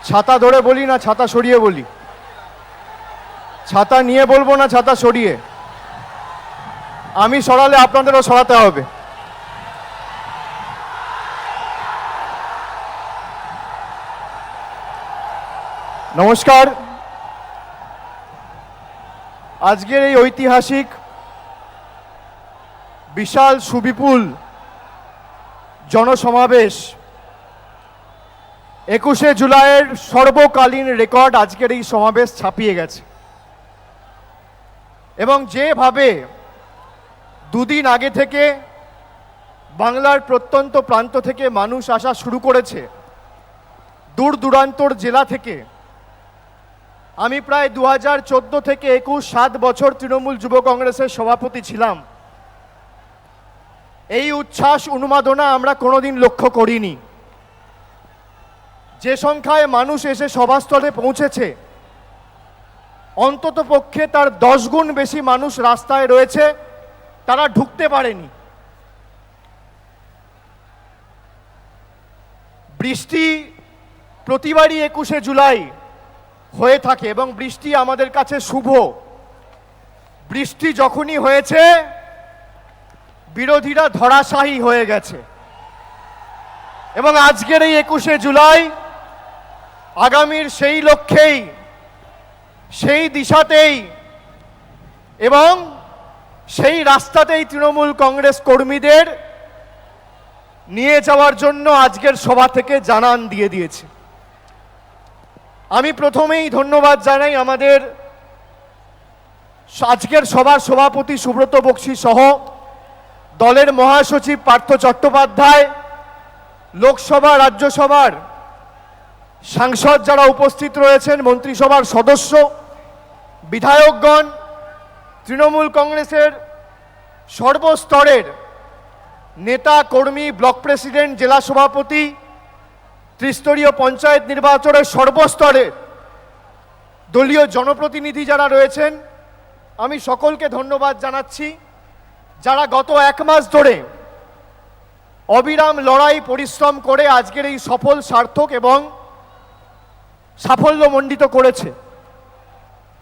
ছাতা ধরে বলি না ছাতা সরিয়ে বলি ছাতা নিয়ে বলবো না ছাতা সরিয়ে আমি সরালে আপনাদেরও সরাতে হবে নমস্কার আজকের এই ঐতিহাসিক বিশাল সুবিপুল জনসমাবেশ 21শে জুলাইয়ের সর্বকালীন রেকর্ড আজকের এই সমাবেশ ছাপিয়ে গেছে। এবং যেভাবে দুদিন আগে থেকে বাংলার প্রত্যন্ত প্রান্ত থেকে মানুষ আসা শুরু করেছে, দূর দূরান্তর জেলা থেকে। আমি প্রায় 2014 থেকে 21 7 বছর তৃণমূল যুব কংগ্রেসের সভাপতি ছিলাম। এই উচ্ছ্বাস উন্মাদনা আমরা কোনোদিন লক্ষ্য করিনি। যে সংখ্যায় মানুষ এসে সভাস্থলে পৌঁছেছে, অন্তত পক্ষে তার 10 গুণ বেশি মানুষ রাস্তায় রয়েছে, তারা ঢুকতে পারেনি। বৃষ্টি প্রতিবারই 21শে জুলাই হয়ে থাকে এবং বৃষ্টি আমাদের কাছে শুভ। বৃষ্টি যখনই হয়েছে বিরোধীরা ধরাশায়ী হয়ে গেছে। এবং আজকের এই 21শে জুলাই আগামীর সেই লক্ষ্যেই, সেই দিশাতেই এবং সেই রাস্তাতেই তৃণমূল কংগ্রেস কর্মীদের নিয়ে যাওয়ার জন্য আজকের সভা থেকে জানান দিয়ে দিয়েছে। আমি প্রথমেই ধন্যবাদ জানাই আমাদের আজকের সভার সভাপতি সুব্রত বক্সী সহ দলের মহাসচিব পার্থ চট্টোপাধ্যায়, লোকসভা রাজ্যসভার সাংসদ যারা উপস্থিত রয়েছেন, মন্ত্রিসভার সদস্য, বিধায়কগণ, তৃণমূল কংগ্রেসের সর্বস্তরের নেতা কর্মী, ব্লক প্রেসিডেন্ট, জেলা সভাপতি, ত্রিস্তরীয় পঞ্চায়েত নির্বাচনের সর্বস্তরে দলীয় জনপ্রতিনিধি যারা রয়েছেন, আমি সকলকে ধন্যবাদ জানাচ্ছি যারা গত 1 মাস ধরে অবিরাম লড়াই পরিশ্রম করে আজকের এই সফল, সার্থক এবং সাফল্যমণ্ডিত করেছে।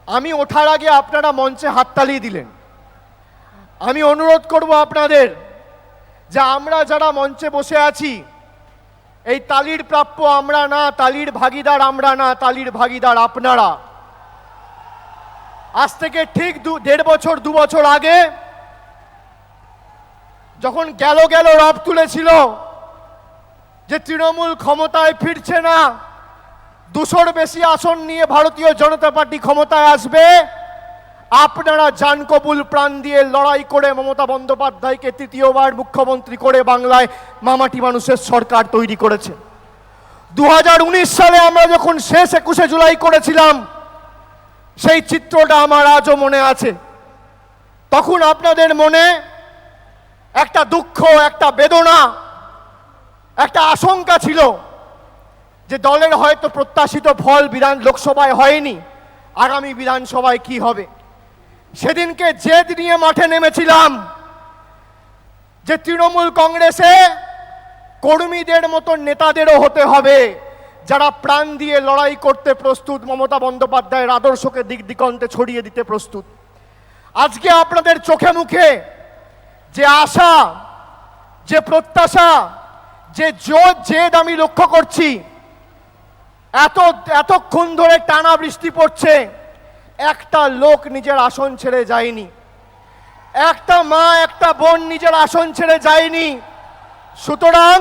আমি ওঠার আগে আপনারা মঞ্চে হাততালি দিলেন। আমি অনুরোধ করব আপনাদের যে আমরা যারা মঞ্চে বসে আছি, এই তালির প্রাপ্য আমরা না, তালির ভাগিদার আমরা না, তালির ভাগিদার আপনারা। আজ থেকে ঠিক 1.5 বছর 2 বছর আগে যখন গেল রব তুলেছিল যে তৃণমূল ক্ষমতায় ফিরছে না, 200-র বেশি আসন নিয়ে ভারতীয় জনতা পার্টি ক্ষমতায় আসবে, আপনারা জান কবুল প্রাণ দিয়ে লড়াই করে মমতা বন্দ্যোপাধ্যায়কে তৃতীয়বার মুখ্যমন্ত্রী করে বাংলায় মামাটি মানুষের সরকার তৈরি করেছে। 2019 সালে আমরা যখন শেষ 21শে জুলাই করেছিলাম, সেই চিত্রটা আমার আজও মনে আছে। তখন আপনাদের মনে একটা দুঃখ, একটা বেদনা, একটা আশঙ্কা ছিল যে দলের হয়তো প্রত্যাশিত ফল লোকসভায় হয়নি, আগামী বিধানসভায় কি হবে। সেদিনকে জেদ নিয়ে মাঠে নেমেছিলাম যে তৃণমূল কংগ্রেসে কর্মীদের মতো নেতাদেরও হতে হবে যারা প্রাণ দিয়ে লড়াই করতে প্রস্তুত, মমতা বন্দ্যোপাধ্যায়ের আদর্শকে দিক দিগন্তে ছড়িয়ে দিতে প্রস্তুত। আজকে আপনাদের চোখে মুখে যে আশা, যে প্রত্যাশা, যে জেদ আমি লক্ষ্য করছি। এতক্ষণ ধরে টানা বৃষ্টি পড়ছে, একটা লোক নিজের আসন ছেড়ে যায়নি, একটা মা, একটা বোন নিজের আসন ছেড়ে যায়নি। সুতরাং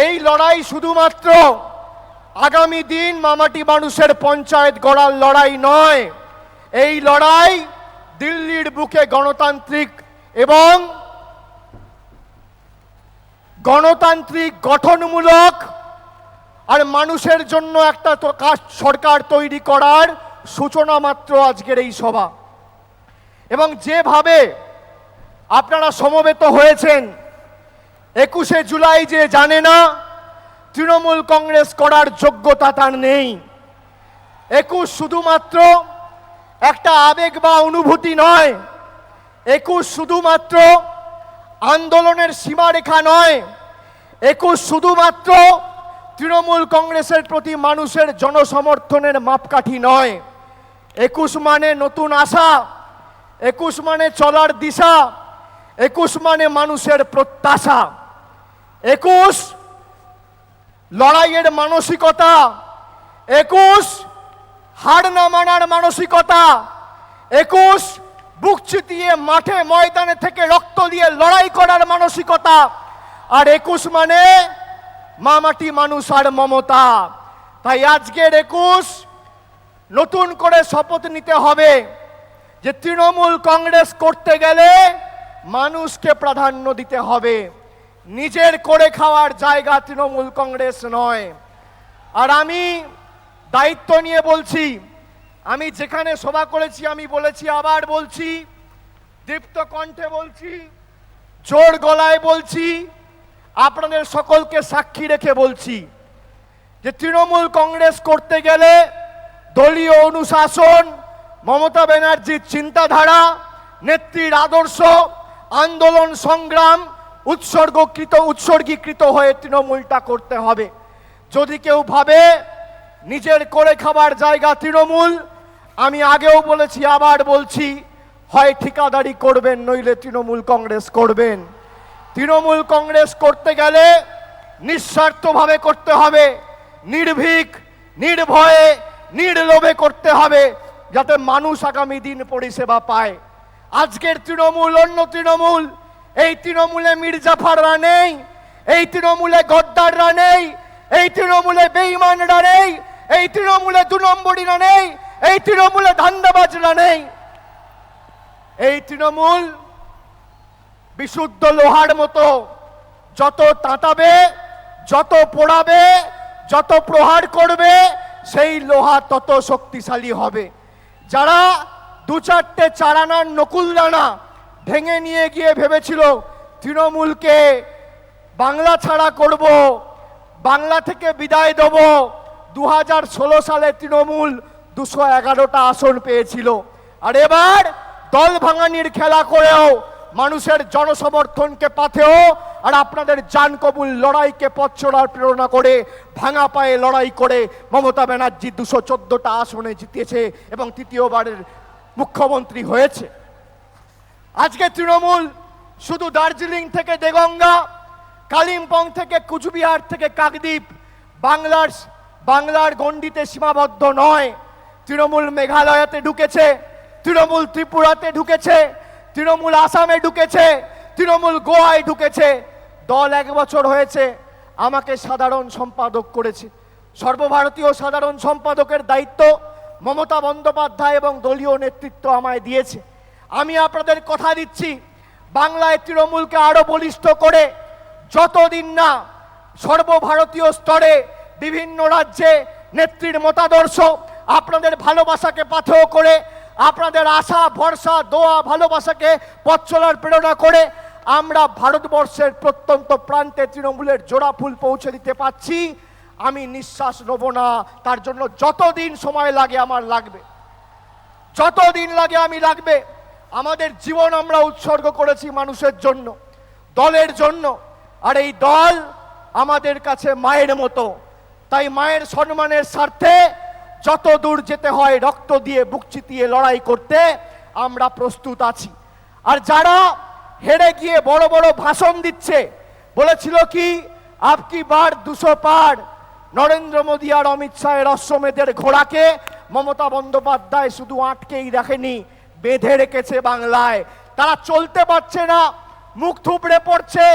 এই লড়াই শুধুমাত্র আগামী দিন মামাটি মানুষের পঞ্চায়েত গড়ার লড়াই নয়, এই লড়াই দিল্লির বুকে গণতান্ত্রিক এবং গঠনমূলক আর মানুষের জন্য একটা সরকার তৈরি করার সূচনা মাত্র আজকের এই সভা। এবং যেভাবে আপনারা সমবেত হয়েছেন, 21শে জুলাই যে জানে না তৃণমূল কংগ্রেস করার যোগ্যতা তার নেই। 21 শুধুমাত্র একটা আবেগ বা অনুভূতি নয়, 21 শুধুমাত্র আন্দোলনের সীমারেখা নয়, 21 শুধুমাত্র তৃণমূল কংগ্রেসের প্রতি মানুষের জনসমর্থনের মাপকাঠি নয়। 21 মানে নতুন আশা, 21 মানে চলার দিশা, 21 মানে মানুষের প্রত্যাশা, 21 লড়াইয়ের মানসিকতা, 21 হার না মানার মানসিকতা, 21 বুক চিতিয়ে মাঠে ময়দানে থেকে রক্ত দিয়ে লড়াই করার মানসিকতা, আর 21 মানে মা মাটি মানুষ আর মমতা। তাই আজকের 21 নতুন করে শপথ নিতে হবে যে তৃণমূল কংগ্রেস করতে গেলে মানুষকে প্রাধান্য দিতে হবে, নিজের করে খাওয়ার জায়গা তৃণমূল কংগ্রেস নয়। আর আমি দায়িত্ব নিয়ে বলছি, আমি যেখানে সভা করেছি আমি বলেছি, আবার বলছি, দীপ্ত কণ্ঠে বলছি, জোর গলায় বলছি, আপনাদের সকলকে সাক্ষী রেখে বলছি যে তৃণমূল কংগ্রেস করতে গেলে দলীয় অনুশাসন, মমতা ব্যানার্জির চিন্তাধারা, নেত্রীর আদর্শ, আন্দোলন সংগ্রাম উৎসর্গীকৃত হয়ে তৃণমূলটা করতে হবে। যদি কেউ ভাবে নিজের করে খাবার জায়গা তৃণমূল, আমি আগেও বলেছি আবার বলছি, হয় ঠিকাদারি করবেন নইলে তৃণমূল কংগ্রেস করবেন। তৃণমূল কংগ্রেস করতে গেলে নিঃস্বার্থভাবে করতে হবে, নির্ভীক, নির্ভয়ে, নির্লোভে করতে হবে, যাতে মানুষ আগামী দিন পরিষেবা পায়। আজকের তৃণমূল অন্য তৃণমূল। এই তৃণমূলে মির্জাফাররা নেই, এই তৃণমূলে গদ্দাররা নেই, এই তৃণমূলে বেঈমানরা নেই, এই তৃণমূলে 2 নম্বরীরা নেই, এই তৃণমূলে ধান্দাবাজরা নেই। এই তৃণমূল বিশুদ্ধ লোহার মতো, যত তাঁতাবে, যত পোড়াবে, যত প্রহার করবে, সেই লোহা তত শক্তিশালী হবে। যারা 2-4টে চারানার নকুলদানা ভেঙে নিয়ে গিয়ে ভেবেছিল তৃণমূলকে বাংলা ছাড়া করব, বাংলা থেকে বিদায় দেব, 2016 সালে তৃণমূল 211টা আসন পেয়েছিল। আর এবার দল ভাঙানির খেলা করেও মানুষের জনসমর্থনকে পাথেও আর আপনাদের জান কবুল লড়াইকে পথ চলার প্রেরণা করে ভাঙা পায়ে লড়াই করে মমতা ব্যানার্জি 214টা আসনে জিতেছে এবং তৃতীয়বারের মুখ্যমন্ত্রী হয়েছে। আজকে তৃণমূল শুধু দার্জিলিং থেকে দেগঙ্গা, কালিম্পং থেকে কুচবিহার থেকে কাকদ্বীপ, বাংলার গণ্ডিতে সীমাবদ্ধ নয়। তৃণমূল মেঘালয়তে ঢুকেছে, তৃণমূল ত্রিপুরাতে ঢুকেছে, তৃণমূল আসামে ঢুকেছে, তৃণমূল গোয়ায় ঢুকেছে। দল 1 বছর হয়েছে আমাকে সাধারণ সম্পাদক করেছে। সর্বভারতীয় সাধারণ সম্পাদকের দায়িত্ব মমতা বন্দ্যোপাধ্যায় এবং দলীয় নেতৃত্ব আমায় দিয়েছে। আমি আপনাদের কথা দিচ্ছি, বাংলায় তৃণমূলকে আরো বলিষ্ঠ করে যতদিন না সর্বভারতীয় স্তরে বিভিন্ন রাজ্যে নেত্রীর মতাদর্শ আপনাদের ভালোবাসাকে পাথেয় করে, আপনাদের আশা ভরসা দোয়া ভালোবাসাকে পথ চলার প্রেরণা করে আমরা ভারতবর্ষের প্রত্যন্ত প্রান্তে তৃণমূলের জোড়া ফুল পৌঁছে দিতে পারছি, আমি নিঃশ্বাস নেব না। তার জন্য যতদিন সময় লাগে আমার লাগবে, যতদিন লাগে আমি লাগবে। আমাদের জীবন আমরা উৎসর্গ করেছি মানুষের জন্য, দলের জন্য। আর এই দল আমাদের কাছে মায়ের মতো। তাই মায়ের সম্মানের স্বার্থে যত দূর যেতে হয় রক্ত দিয়ে বুক চিতিয়ে লড়াই করতে আমরা প্রস্তুত আছি। আর যারা হেরে গিয়ে বড় বড় ভাষণ দিচ্ছে, বলেছিল কি আপকি বার 200 পার, নরেন্দ্র মোদী আর অমিত শাহের অশ্বমেধের ঘোড়াকে মমতা বন্দ্যোপাধ্যায় শুধু আটকেই রাখেনি, বেঁধে রেখেছে বাংলায়। তারা চলতে পারছে না, মুখ থুবড়ে পড়ছে।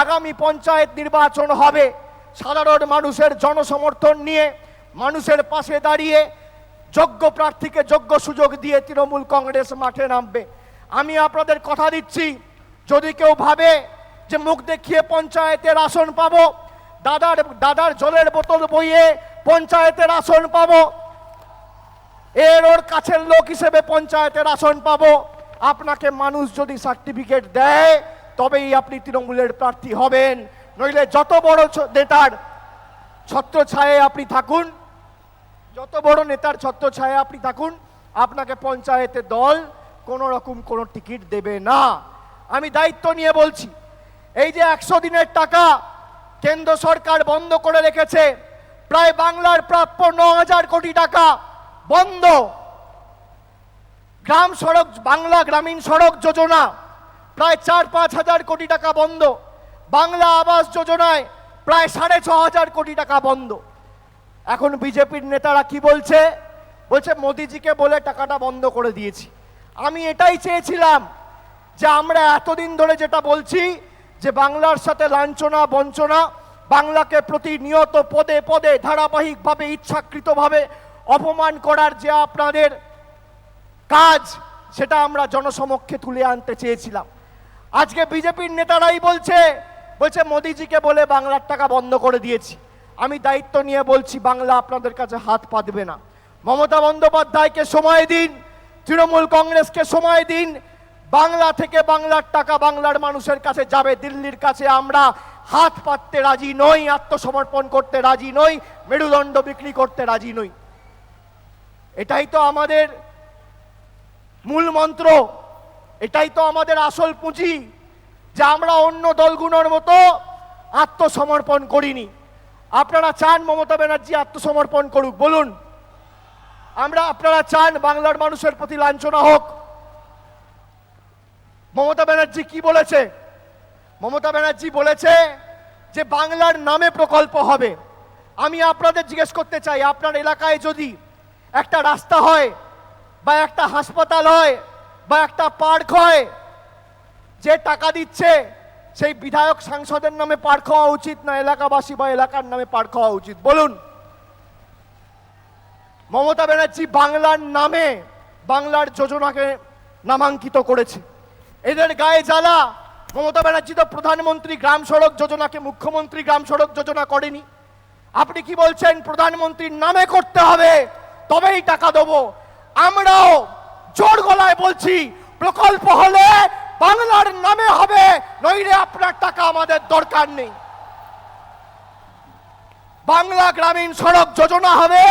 আগামী পঞ্চায়েত নির্বাচন হবে, সাধারণ মানুষের জনসমর্থন নিয়ে মানুষের পাশে দাঁড়িয়ে যোগ্য প্রার্থীকে যোগ্য সুযোগ দিয়ে তৃণমূল কংগ্রেস মাঠে নামবে। আমি আপনাদের কথা দিচ্ছি, যদি কেউ ভাবে যে মুখ দেখিয়ে পঞ্চায়েতের আসন পাবো, দাদার জলের বোতল বইয়ে পঞ্চায়েতের আসন পাবো, ওর কাছের লোক হিসেবে পঞ্চায়েতের আসন পাবো, আপনাকে মানুষ যদি সার্টিফিকেট দেয় তবেই আপনি তৃণমূলের প্রার্থী হবেন। নইলে যত বড় নেতার ছত্রছায়ায় আপনি থাকুন, যত বড় নেতার ছত্রছায়ায় আপনি থাকুন, আপনাকে পঞ্চায়েতে দল কোনো রকম কোনো টিকিট দেবে না। আমি দায়িত্ব নিয়ে বলছি, এই যে 100 দিনের টাকা কেন্দ্র সরকার বন্ধ করে রেখেছে, প্রায় বাংলার প্রাপ্য 9000 কোটি টাকা বন্ধ। গ্রাম সড়ক, বাংলা গ্রামীণ সড়ক যোজনা প্রায় 4-5 হাজার কোটি টাকা বন্ধ। বাংলা আবাস যোজনায় প্রায় 6500 কোটি টাকা বন্ধ। এখন বিজেপির নেতারা কি বলছে? বলছে মোদিজিকে বলে টাকাটা বন্ধ করে দিয়েছি। আমি এটাই চেয়েছিলাম যে আমরা এতদিন ধরে যেটা বলছি যে বাংলার সাথে লাঞ্ছনা বঞ্চনা, বাংলাকে প্রতিনিয়ত পদে পদে ধারাবাহিকভাবে ইচ্ছাকৃতভাবে অপমান করার যে আপনাদের কাজ, সেটা আমরা জনসমক্ষে তুলে আনতে চেয়েছিলাম। আজকে বিজেপির নেতারাই বলছে মোদিজিকে বলে বাংলার টাকা বন্ধ করে দিয়েছি। আমি দায়িত্ব নিয়ে বলছি, বাংলা আপনাদের কাছে হাত পাতবে না। মমতা বন্দ্যোপাধ্যায়কে সময় দিন, তৃণমূল কংগ্রেসকে সময় দিন। বাংলা থেকে বাংলার টাকা বাংলার মানুষের কাছে যাবে। দিল্লির কাছে আমরা হাত পাততে রাজি নই, আত্মসমর্পণ করতে রাজি নই, মেরুদণ্ড বিক্রি করতে রাজি নই। এটাই তো আমাদের মূল মন্ত্র, এটাই তো আমাদের আসল পুঁজি, যে আমরা অন্য দলগুলোর মতো আত্মসমর্পণ করিনি। আপনারা চান মমতা ব্যানার্জি আত্মসমর্পণ করুক? বলুন। আপনারা চান বাংলার মানুষের প্রতি লাঞ্ছনা হোক? মমতা ব্যানার্জি কি বলেছে? মমতা ব্যানার্জি বলেছে যে বাংলার নামে প্রকল্প হবে। আমি আপনাদের জিজ্ঞেস করতে চাই, আপনার এলাকায় যদি একটা রাস্তা হয় বা একটা হাসপাতাল হয় বা একটা পার্ক হয়, যে টাকা দিচ্ছে সেই বিধায়ক সাংসদের নামে পার্ক হওয়া উচিত না এলাকাবাসী বা এলাকার নামে পার্ক হওয়া উচিত? বলুন। মমতা ব্যানার্জি বাংলার নামে বাংলার যোজনাকে নামাঙ্কিত করেছে। এদের গায়ে জ্বালা। মমতা ব্যানার্জি তো প্রধানমন্ত্রী গ্রাম সড়ক যোজনাকে মুখ্যমন্ত্রী গ্রাম সড়ক যোজনা করেনি। আপনি কি বলছেন প্রধানমন্ত্রীর নামে করতে হবে তবেই টাকা দেবো? আমরাও জোর গলায় বলছি, প্রকল্প হলে বাংলার নামে হবে, নইলে আপনার টাকা আমাদের দরকার নেই। বাংলা গ্রামীণ সড়ক যোজনা হবে,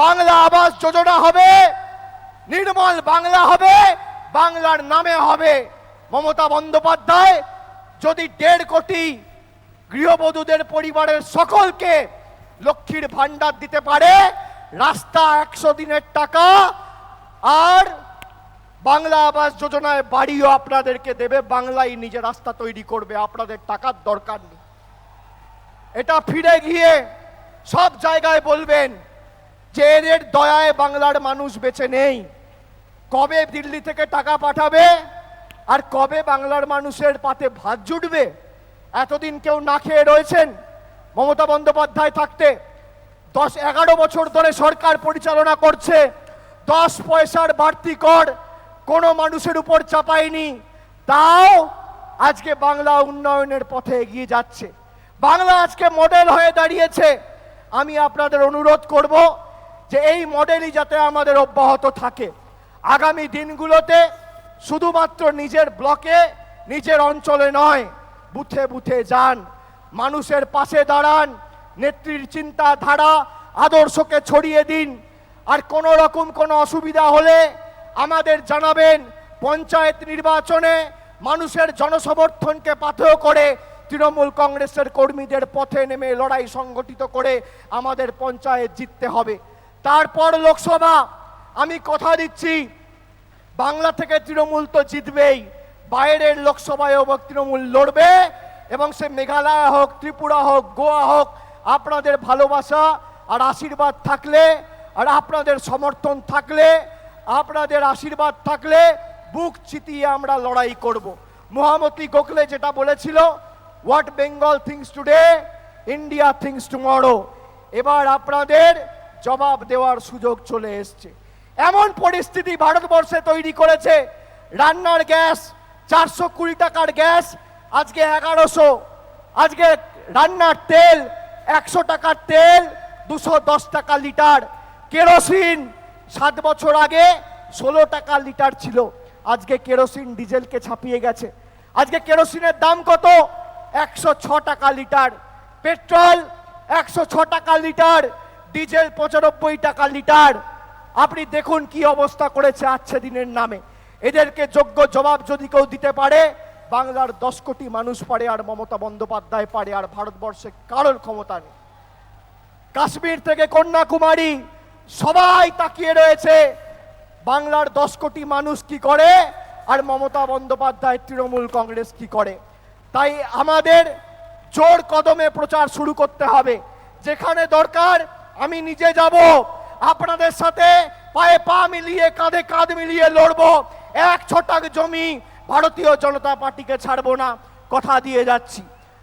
বাংলা আবাস যোজনা হবে, নির্মল বাংলা হবে, বাংলার নামে হবে। মমতা বন্দ্যোপাধ্যায় যদি 1.5 কোটি গৃহবধূদের পরিবারের সকলকে লক্ষ্মীর ভান্ডার দিতে পারে, রাস্তা 100 দিনের টাকা আর বাংলা আবাস যোজনায় বাড়িও আপনাদেরকে দেবে, বাংলায় নিজে রাস্তা তৈরি করবে, আপনাদের টাকার দরকার নেই। এটা ফিরে গিয়ে সব জায়গায় বলবেন যে এদের দয়ায় বাংলার মানুষ বেঁচে নেই। কবে দিল্লি থেকে টাকা পাঠাবে আর কবে বাংলার মানুষের পাতে ভাত জুটবে? এতদিন কেউ না খেয়ে রয়েছেন মমতা বন্দ্যোপাধ্যায় থাকতে। 10-11 বছর ধরে সরকার পরিচালনা করছে, 10 পয়সার বাড়তি কর কোনো মানুষের উপর চাপায়নি। তাও আজকে বাংলা উন্নয়নের পথে এগিয়ে যাচ্ছে, বাংলা আজকে মডেল হয়ে দাঁড়িয়েছে। আমি আপনাদের অনুরোধ করব যে এই মডেলই যাতে আমাদের অব্যাহত থাকে। আগামী দিনগুলোতে শুধুমাত্র নিজের ব্লকে নিজের অঞ্চলে নয়, বুথে বুথে যান, মানুষের পাশে দাঁড়ান, নেত্রীর চিন্তাধারা আদর্শকে ছড়িয়ে দিন। আর কোনো রকম কোনো অসুবিধা হলে আমাদের জানাবেন। পঞ্চায়েত নির্বাচনে মানুষের জনসমর্থনকে পাথেয় করে তৃণমূল কংগ্রেসের কর্মীদের পথে নেমে লড়াই সংগঠিত করে আমাদের পঞ্চায়েত জিততে হবে। তারপর লোকসভা। আমি কথা দিচ্ছি, বাংলা থেকে তৃণমূল তো জিতবেই, বাইরের লোকসভায়ও তৃণমূল লড়বে, এবং সে মেঘালয় হোক, ত্রিপুরা হোক, গোয়া হোক। আপনাদের ভালোবাসা আর আশীর্বাদ থাকলে, আর আপনাদের সমর্থন থাকলে, আপনাদের আশীর্বাদ থাকলে বুক চিতিয়ে আমরা লড়াই করব। মহামতি গোখলে যেটা বলেছিল, what Bengal things today, India things tomorrow. এবার আপনাদের জবাব দেওয়ার সুযোগ চলে এসছে। এমন পরিস্থিতি ভারতবর্ষে তৈরি করেছে, রান্নার গ্যাস 420 টাকার গ্যাস আজকে 1100, আজকে রান্নার তেল 100 টাকার তেল 210 টাকা লিটার, কেরোসিন 7 বছর আগে 16 টাকা লিটার ছিল, আজকে কেরোসিন ডিজেলকে ছাপিয়ে গেছে। আজকে কেরোসিনের দাম কত? 106 টাকা লিটার, পেট্রোল 106 টাকা লিটার, ডিজেল 95 টাকা লিটার। আপনি দেখুন কি অবস্থা করেছে আচ্ছে দিনের নামে। এদেরকে যোগ্য জবাব যদি কেউ দিতে পারে, বাংলার 10 কোটি মানুষ পারে, আর মমতা বন্দ্যোপাধ্যায় পারে, আর ভারতবর্ষে কারোর ক্ষমতা নেই। কাশ্মীর থেকে কন্যাকুমারী সবাই তাকিয়ে রয়েছে বাংলার 10 কোটি মানুষ কি করে আর মমতা বন্দ্যোপাধ্যায় তৃণমূল কংগ্রেস কি করে। তাই আমাদের জোর কদমে প্রচার শুরু করতে হবে। যেখানে দরকার আমি নিজে যাব, আপনাদের সাথে পায়ে পা মিলিয়ে কাঁধে কাঁধ মিলিয়ে লড়বো। এক ছটাক জমি ভারতীয় জনতা পার্টিকে ছাড়বো না, কথা দিয়ে যাচ্ছি।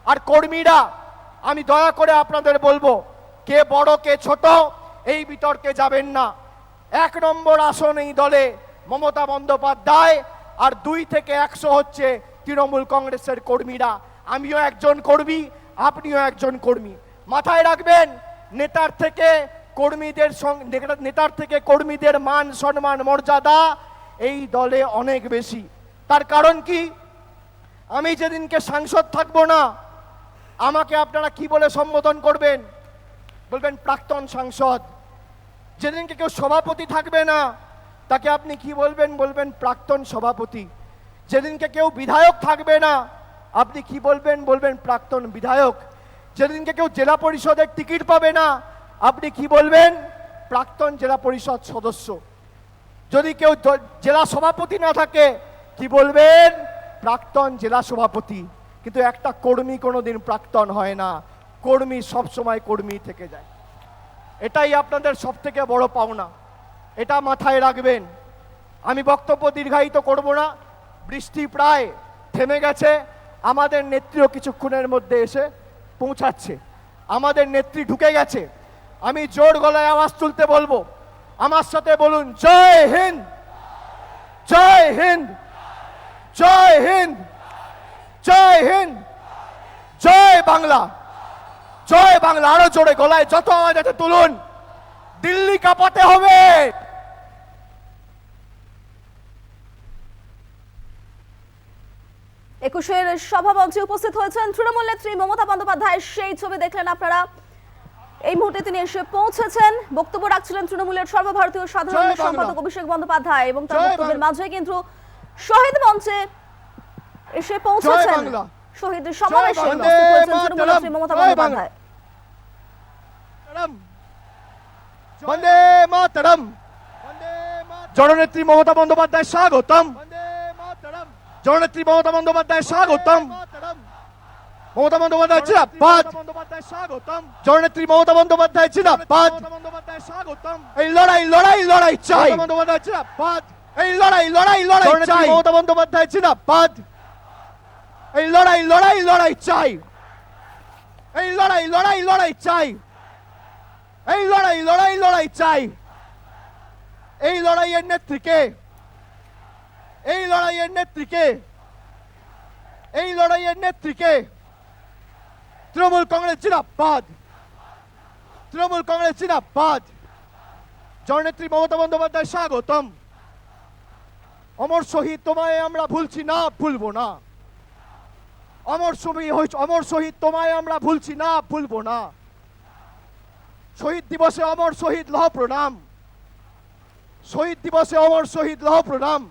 আর কর্মীরা, আমি দয়া করে আপনাদের বলবো, কে বড় কে ছোট এই বিতর্কে যাবেন না। 1 নম্বর আসন এই দলে মমতা বন্দ্যোপাধ্যায়, আর 2 থেকে 100 হচ্ছে তৃণমূল কংগ্রেসের কর্মীরা। আমিও একজন কর্মী, আপনিও একজন কর্মী। মাথায় রাখবেন, নেতার থেকে কর্মীদের মান সম্মান মর্যাদা এই দলে অনেক বেশি। তার কারণ কি, আমি যেদিনকে সাংসদ থাকবো না, আমাকে আপনারা কি বলে সম্বোধন করবেন? বলবেন প্রাক্তন সাংসদ। যেদিনকে কেউ সভাপতি থাকবে না, তাকে আপনি কি বলবেন? বলবেন প্রাক্তন সভাপতি। যেদিনকে কেউ বিধায়ক থাকবে না, আপনি কি বলবেন? বলবেন প্রাক্তন বিধায়ক। যেদিনকে কেউ জেলা পরিষদের টিকিট পাবে না, আপনি কি বলবেন? প্রাক্তন জেলা পরিষদ সদস্য। যদি কেউ জেলা সভাপতি না থাকে, কি বলবেন? প্রাক্তন জেলা সভাপতি। কিন্তু একটা কর্মী কোনোদিন প্রাক্তন হয় না, কর্মী সব সময় কর্মী থেকে যায়। এটাই আপনাদের সব থেকে বড় পাওনা, এটা মাথায় রাখবেন। আমি বক্তব্য দীর্ঘায়িত করব না, বৃষ্টি প্রায় থেমে গেছে। আমাদের নেত্রীও কিছুক্ষণের মধ্যে এসে পৌঁছাচ্ছে, আমাদের নেত্রী ঢুকে গেছে। আমি জোর গলায় আওয়াজ তুলতে বলবো, আমার সাথে বলুন জয় হিন্দ, জয় হিন্দ, জয় হিন্দ, জয় হিন্দ, জয় বাংলা, জয় বাংলা। আরো জোরে গলায় যত আওয়াজ আছে তুলুন, দিল্লি কাঁপাতে হবে। একুশের সভামঞ্চে উপস্থিত হয়েছেন তৃণমূল নেত্রী মমতা বন্দ্যোপাধ্যায়। সেই ছবি দেখলেন আপনারা। এই মুহূর্তে তিনি এসে পৌঁছেছেন। বক্তব্য রাখছিলেন তৃণমূলের সর্বভারতীয় সাধারণ জয় বাংলা। সম্পাদক অভিষেক বন্দ্যোপাধ্যায়, এবং তার জয় বক্তব্যের বাংলা। মাঝে কিন্তু শহীদ মঞ্চে এসে পৌঁছেছেন। বাংলা। শহীদ সমাবেশে বাংলা। উপস্থিত হয়েছেন বন্দে তৃণমূল নেত্রী মমতা জয় বাংলা। বন্দ্যোপাধ্যায়। বন্দে মাতরম, জননেত্রী মমতা বন্দ্যোপাধ্যায় স্বাগতম, জননেত্রী মমতা বন্দ্যোপাধ্যায় স্বাগতম, মমতা বন্দ্যোপাধ্যায় জিন্দাবাদ, জননেত্রী মমতা বন্দ্যোপাধ্যায় জিন্দাবাদ। এই লড়াই লড়াই লড়াই চাই, বন্দ্যোপাধ্যায় জিন্দাবাদ। এই লড়াই লড়াই লড়াই চাই, মমতা বন্দ্যোপাধ্যায় জিন্দাবাদ। এই লড়াই লড়াই লড়াই চাই, এই লড়াই লড়াই লড়াই চাই, এই লড়াই লড়াই লড়াই চাই। এই লড়াইয়ের নেত্রীকে, এই লড়াইয়ের নেত্রীকে, এই লড়াইয়ের নেত্রীকে। তৃণমূল কংগ্রেস জিন্দাবাদ, তৃণমূল কংগ্রেস জিন্দাবাদ। জননেত্রী মমতা বন্দ্যোপাধ্যায় স্বাগতম। অমর শহীদ তোমায় আমরা ভুলছি না, ভুলবো না। অমর শহীদ তোমায় আমরা ভুলছি না, ভুলবো না। শহীদ দিবসে অমর শহীদ লহ প্রণাম, শহীদ দিবসে অমর শহীদ লহ প্রণাম।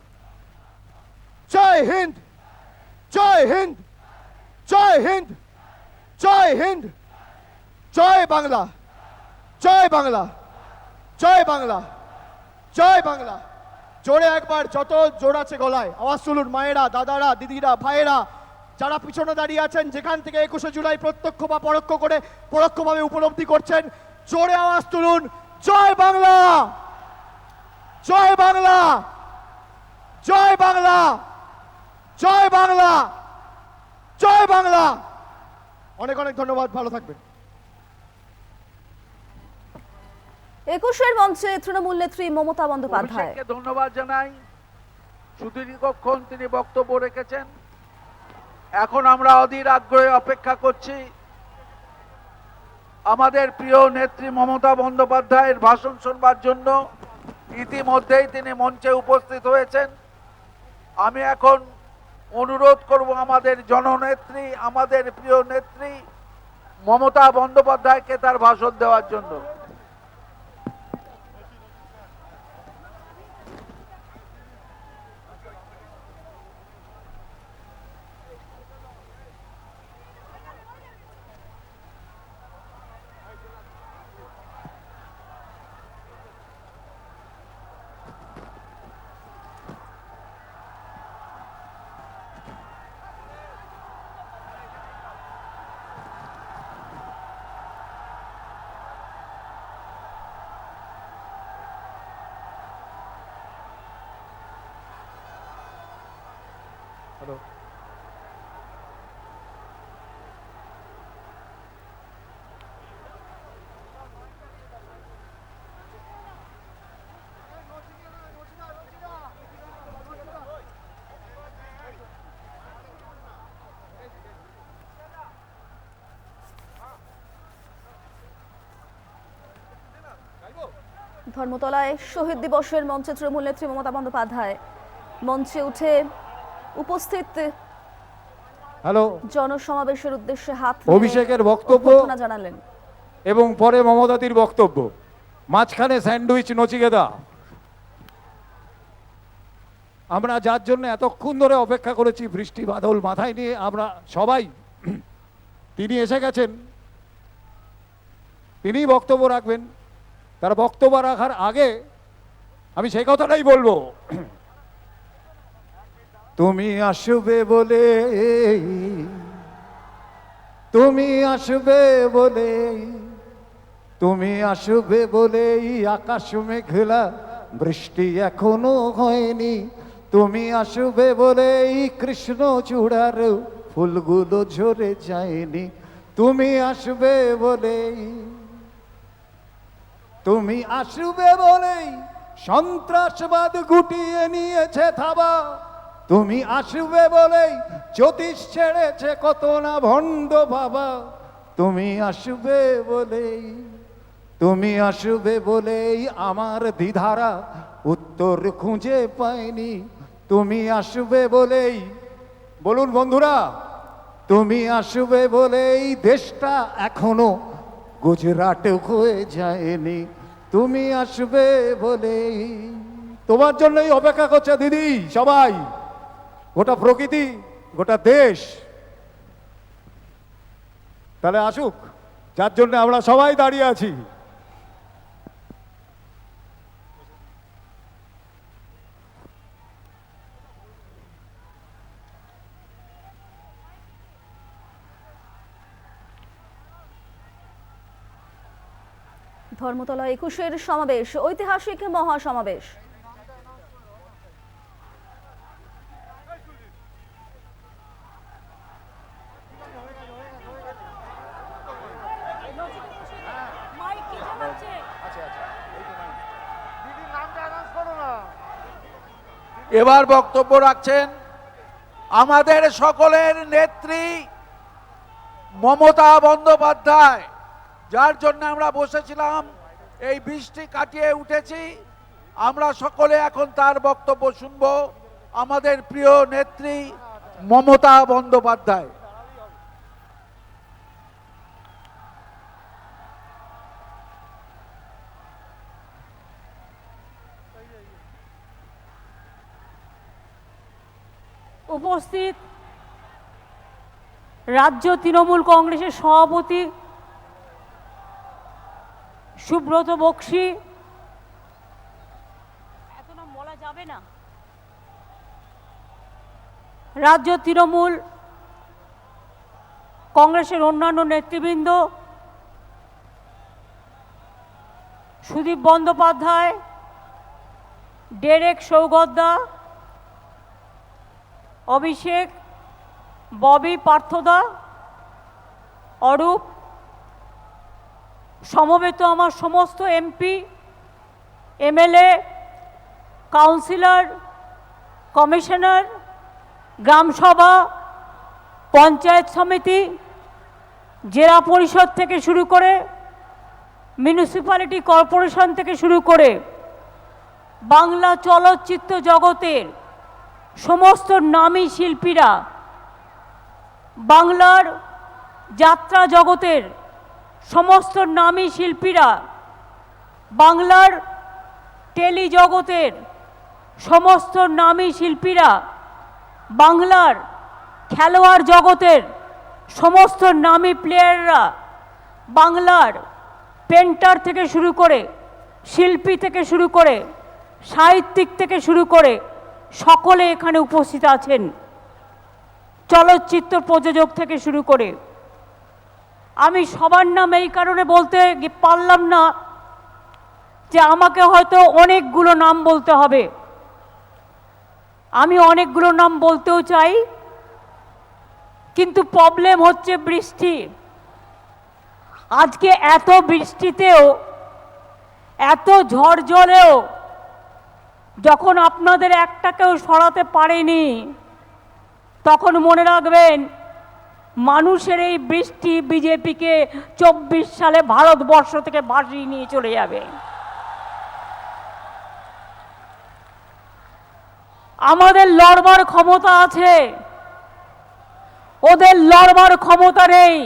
জয় হিন্দ, জয় হিন্দ, জয় হিন্দ, জয় হিন্দ, জয় বাংলা, জয় বাংলা, জয় বাংলা, জয় বাংলা। জোরে একবার, যত জোর আছে গলায় আওয়াজ তুলুন। মায়েরা, দাদারা, দিদিরা, ভাইয়েরা, যারা পিছনে দাঁড়িয়ে আছেন, যেখান থেকে 21শে জুলাই প্রত্যক্ষ বা পরোক্ষ করে পরোক্ষভাবে উপলব্ধি করছেন, জোরে আওয়াজ তুলুন। জয় বাংলা, জয় বাংলা, জয় বাংলা, জয় বাংলা, জয় বাংলা। অনেক অনেক ধন্যবাদ, ভালো থাকবেন। একুশের মঞ্চে তৃণমূল নেত্রী মমতা বন্দ্যোপাধ্যায়। অভিষেককে ধন্যবাদ জানাই, সুদীর্ঘক্ষণ তিনি বক্তব্য রেখেছেন। এখন আমরা অধীর আগ্রহে অপেক্ষা করছি আমাদের প্রিয় নেত্রী মমতা বন্দ্যোপাধ্যায়ের ভাষণ শুনবার জন্য। ইতিমধ্যেই তিনি মঞ্চে উপস্থিত হয়েছেন। আমি এখন অনুরোধ করব আমাদের জননেত্রী, আমাদের প্রিয় নেত্রী মমতা বন্দ্যোপাধ্যায়কে তার ভাষণ দেওয়ার জন্য। ধর্মতলায় শহীদ দিবসের মঞ্চে তৃণমূল নেত্রী মমতা বন্দ্যোপাধ্যায় মঞ্চে উঠে উপস্থিত হ্যালো জনসমাবেশের উদ্দেশ্যে হাত অভিষেকের বক্তব্য অভ্যর্থনা জানালেন এবং পরে মমতাদির বক্তব্য, মাঝখানে স্যান্ডউইচ নচিকেতা। আমরা যার জন্য এতক্ষণ ধরে অপেক্ষা করেছি, বৃষ্টি বাদল মাথায় নিয়ে আমরা সবাই, তিনি এসে গেছেন, তিনি বক্তব্য রাখবেন। তার বক্তব্য রাখার আগে আমি সেই কথাটাই বলবো, তুমি আসবে বলে, তুমি আসবে বলে, তুমি আসবে বলেই আকাশ মেঘলা, বৃষ্টি এখনো হয়নি। তুমি আসবে বলেই কৃষ্ণ চূড়ার ফুলগুলো ঝরে যায়নি। তুমি আসবে বলেই, তুমি আসবে বলেই সন্ত্রাসবাদ গুটিয়ে নিয়েছে থাবা। তুমি আসবে বলেই জ্যোতিষ ছেড়েছে কত না ভণ্ড বাবা। তুমি আসবে বলেই, তুমি আসবে বলেই আমার দ্বিধারা উত্তর খুঁজে পায়নি। তুমি আসবে বলেই, বলুন বন্ধুরা, তুমি আসবে বলেই দেশটা এখনো গুজরাট হয়ে যায়নি। তুমি আসবে বলেই, তোমার জন্যই অপেক্ষা করছে দিদি, সবাই, গোটা প্রকৃতি, গোটা দেশ। তাহলে আসুক, যার জন্য আমরা সবাই দাঁড়িয়ে আছি। ধর্মতলা 21-এর সমাবেশ, ঐতিহাসিক মহাসমাবেশ। এবার বক্তব্য রাখছেন আমাদের সকলের নেত্রী মমতা বন্দ্যোপাধ্যায়, যার জন্য আমরা বসেছিলাম, এই বৃষ্টি কাটিয়ে উঠেছি। আমরা সকলে এখন তার বক্তব্য শুনব। আমাদের প্রিয় নেত্রী মমতা বন্দ্যোপাধ্যায়। উপস্থিত রাজ্য তৃণমূল কংগ্রেসের সভাপতি সুব্রত বক্সী, এত নাম বলা যাবে না, রাজ্য তৃণমূল কংগ্রেসের অন্যান্য নেতৃবৃন্দ, সুদীপ বন্দ্যোপাধ্যায়, ডেরেক সৌগতদা, অভিষেক, ববি পার্থদা, অরূপ, সমবেত আমার সমস্ত এমপি, এমএলএ, কাউন্সিলর, কমিশনার, গ্রামসভা, পঞ্চায়েত সমিতি, জেলা পরিষদ থেকে শুরু করে মিউনিসিপ্যালিটি কর্পোরেশন থেকে শুরু করে বাংলা চলচ্চিত্র জগতের সমস্ত নামী শিল্পীরা, বাংলার যাত্রা জগতের সমস্ত নামী শিল্পীরা, বাংলার টেলি জগতের সমস্ত নামী শিল্পীরা, বাংলার খেলোয়াড় জগতের সমস্ত নামী প্লেয়াররা, বাংলার পেন্টার থেকে শুরু করে, শিল্পী থেকে শুরু করে, সাহিত্যিক থেকে শুরু করে সকলে এখানে উপস্থিত আছেন। চলচ্চিত্র প্রযোজক থেকে শুরু করে, আমি সবার নাম এই কারণে বলতে পারলাম না যে আমাকে হয়তো অনেকগুলো নাম বলতে হবে। আমি অনেকগুলো নাম বলতেও চাই, কিন্তু প্রবলেম হচ্ছে বৃষ্টি। আজকে এত বৃষ্টিতেও, এত ঝড় জলেও যখন আপনাদের একটাকেও সরাতে পারেনি, তখন মনে রাখবেন মানুষের এই বৃষ্টি বিজেপিকে 24 সালে ভারতবর্ষ থেকে ভাসিয়ে নিয়ে চলে যাবে। আমাদের লড়বার ক্ষমতা আছে, ওদের লড়বার ক্ষমতা নেই।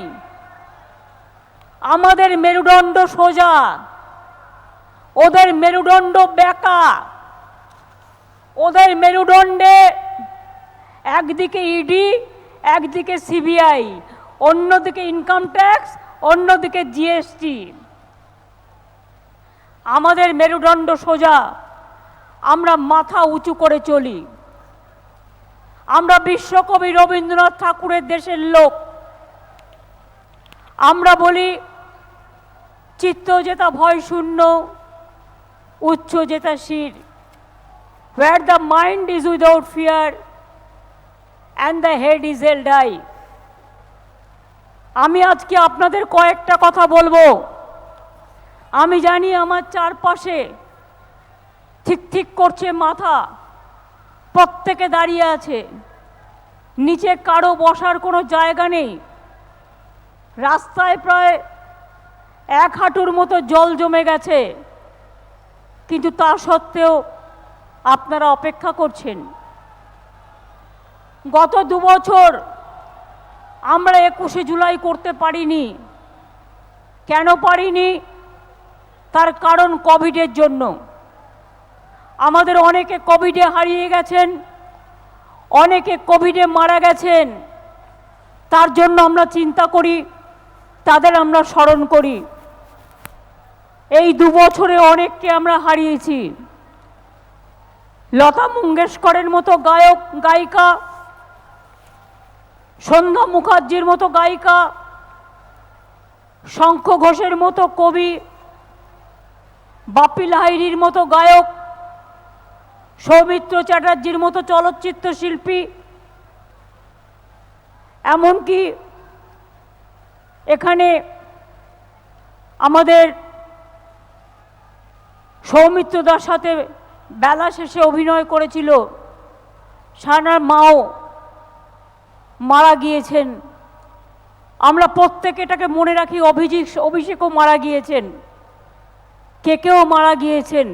আমাদের মেরুদণ্ড সোজা, ওদের মেরুদণ্ড বেঁকা। ওদের মেরুদণ্ডে একদিকে ইডি, একদিকে সিবিআই, অন্যদিকে ইনকাম ট্যাক্স, অন্যদিকে জিএসটি। আমাদের মেরুদণ্ড সোজা, আমরা মাথা উঁচু করে চলি। আমরা বিশ্বকবি রবীন্দ্রনাথ ঠাকুরের দেশের লোক। আমরা বলি চিত্ত যেতা ভয় শূন্য, উচ্চ যেতা শির। Where the mind is without fear and the head is held high. আমি আজকে আপনাদের কয়েকটা কথা বলবো। আমি জানি আমার চারপাশে ঠিক ঠিক করছে মাথা, প্রত্যেকে দাঁড়িয়ে আছে, নিচে কারো বসার কোনো জায়গা নেই। রাস্তায় প্রায় 1 হাঁটুর মতো জল জমে গেছে, কিন্তু তা সত্ত্বেও আপনারা অপেক্ষা করছেন। গত 2 বছর আমরা 21শে জুলাই করতে পারিনি। কেন পারিনি? তার কারণ কোভিডের জন্য। আমাদের অনেকে কোভিডে হারিয়ে গেছেন, অনেকে কোভিডে মারা গেছেন। তার জন্য আমরা চিন্তা করি, তাদের আমরা স্মরণ করি। এই 2 বছরে অনেককে আমরা হারিয়েছি। লতা মঙ্গেশকরের মতো গায়ক গায়িকা, সন্ধ্যা মুখার্জির মতো গায়িকা, শঙ্খ ঘোষের মতো কবি, বাপি লাহিড়ীর মতো গায়ক, সৌমিত্র চ্যাটার্জির মতো চলচ্চিত্র শিল্পী, এমনকি এখানে আমাদের সৌমিত্রদার সাথে বেলা শেষে অভিনয় করেছিল সানার মাও মারা গিয়েছেন। আমরা প্রত্যেকে এটাকে মনে রাখি। অভিষেকও মারা গিয়েছেন, কেউ মারা গিয়েছেন,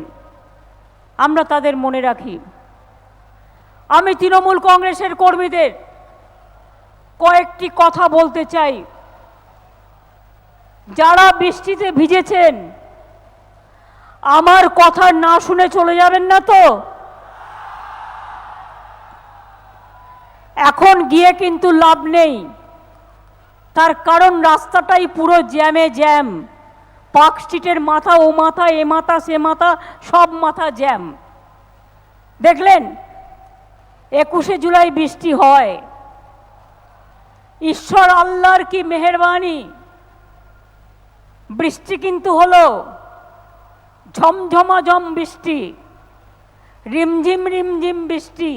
আমরা তাদের মনে রাখি। আমি তৃণমূল কংগ্রেসের কর্মীদের কয়েকটি কথা বলতে চাই। যারা বৃষ্টিতে ভিজেছেন, আমার কথা না শুনে চলে যাবেন না তো? এখন গিয়ে কিন্তু লাভ নেই, তার কারণ রাস্তাটাই পুরো জ্যামে জ্যাম। পার্ক স্ট্রিটের মাথা, ও মাথা, এ মাথা, সে মাথা, সব মাথা জ্যাম। দেখলেন 21শে জুলাই বৃষ্টি হয়। ঈশ্বর আল্লাহর কি মেহেরবানি, বৃষ্টি কিন্তু হলো। ঝমঝমাঝম বৃষ্টি, রিমঝিম রিমঝিম বৃষ্টি,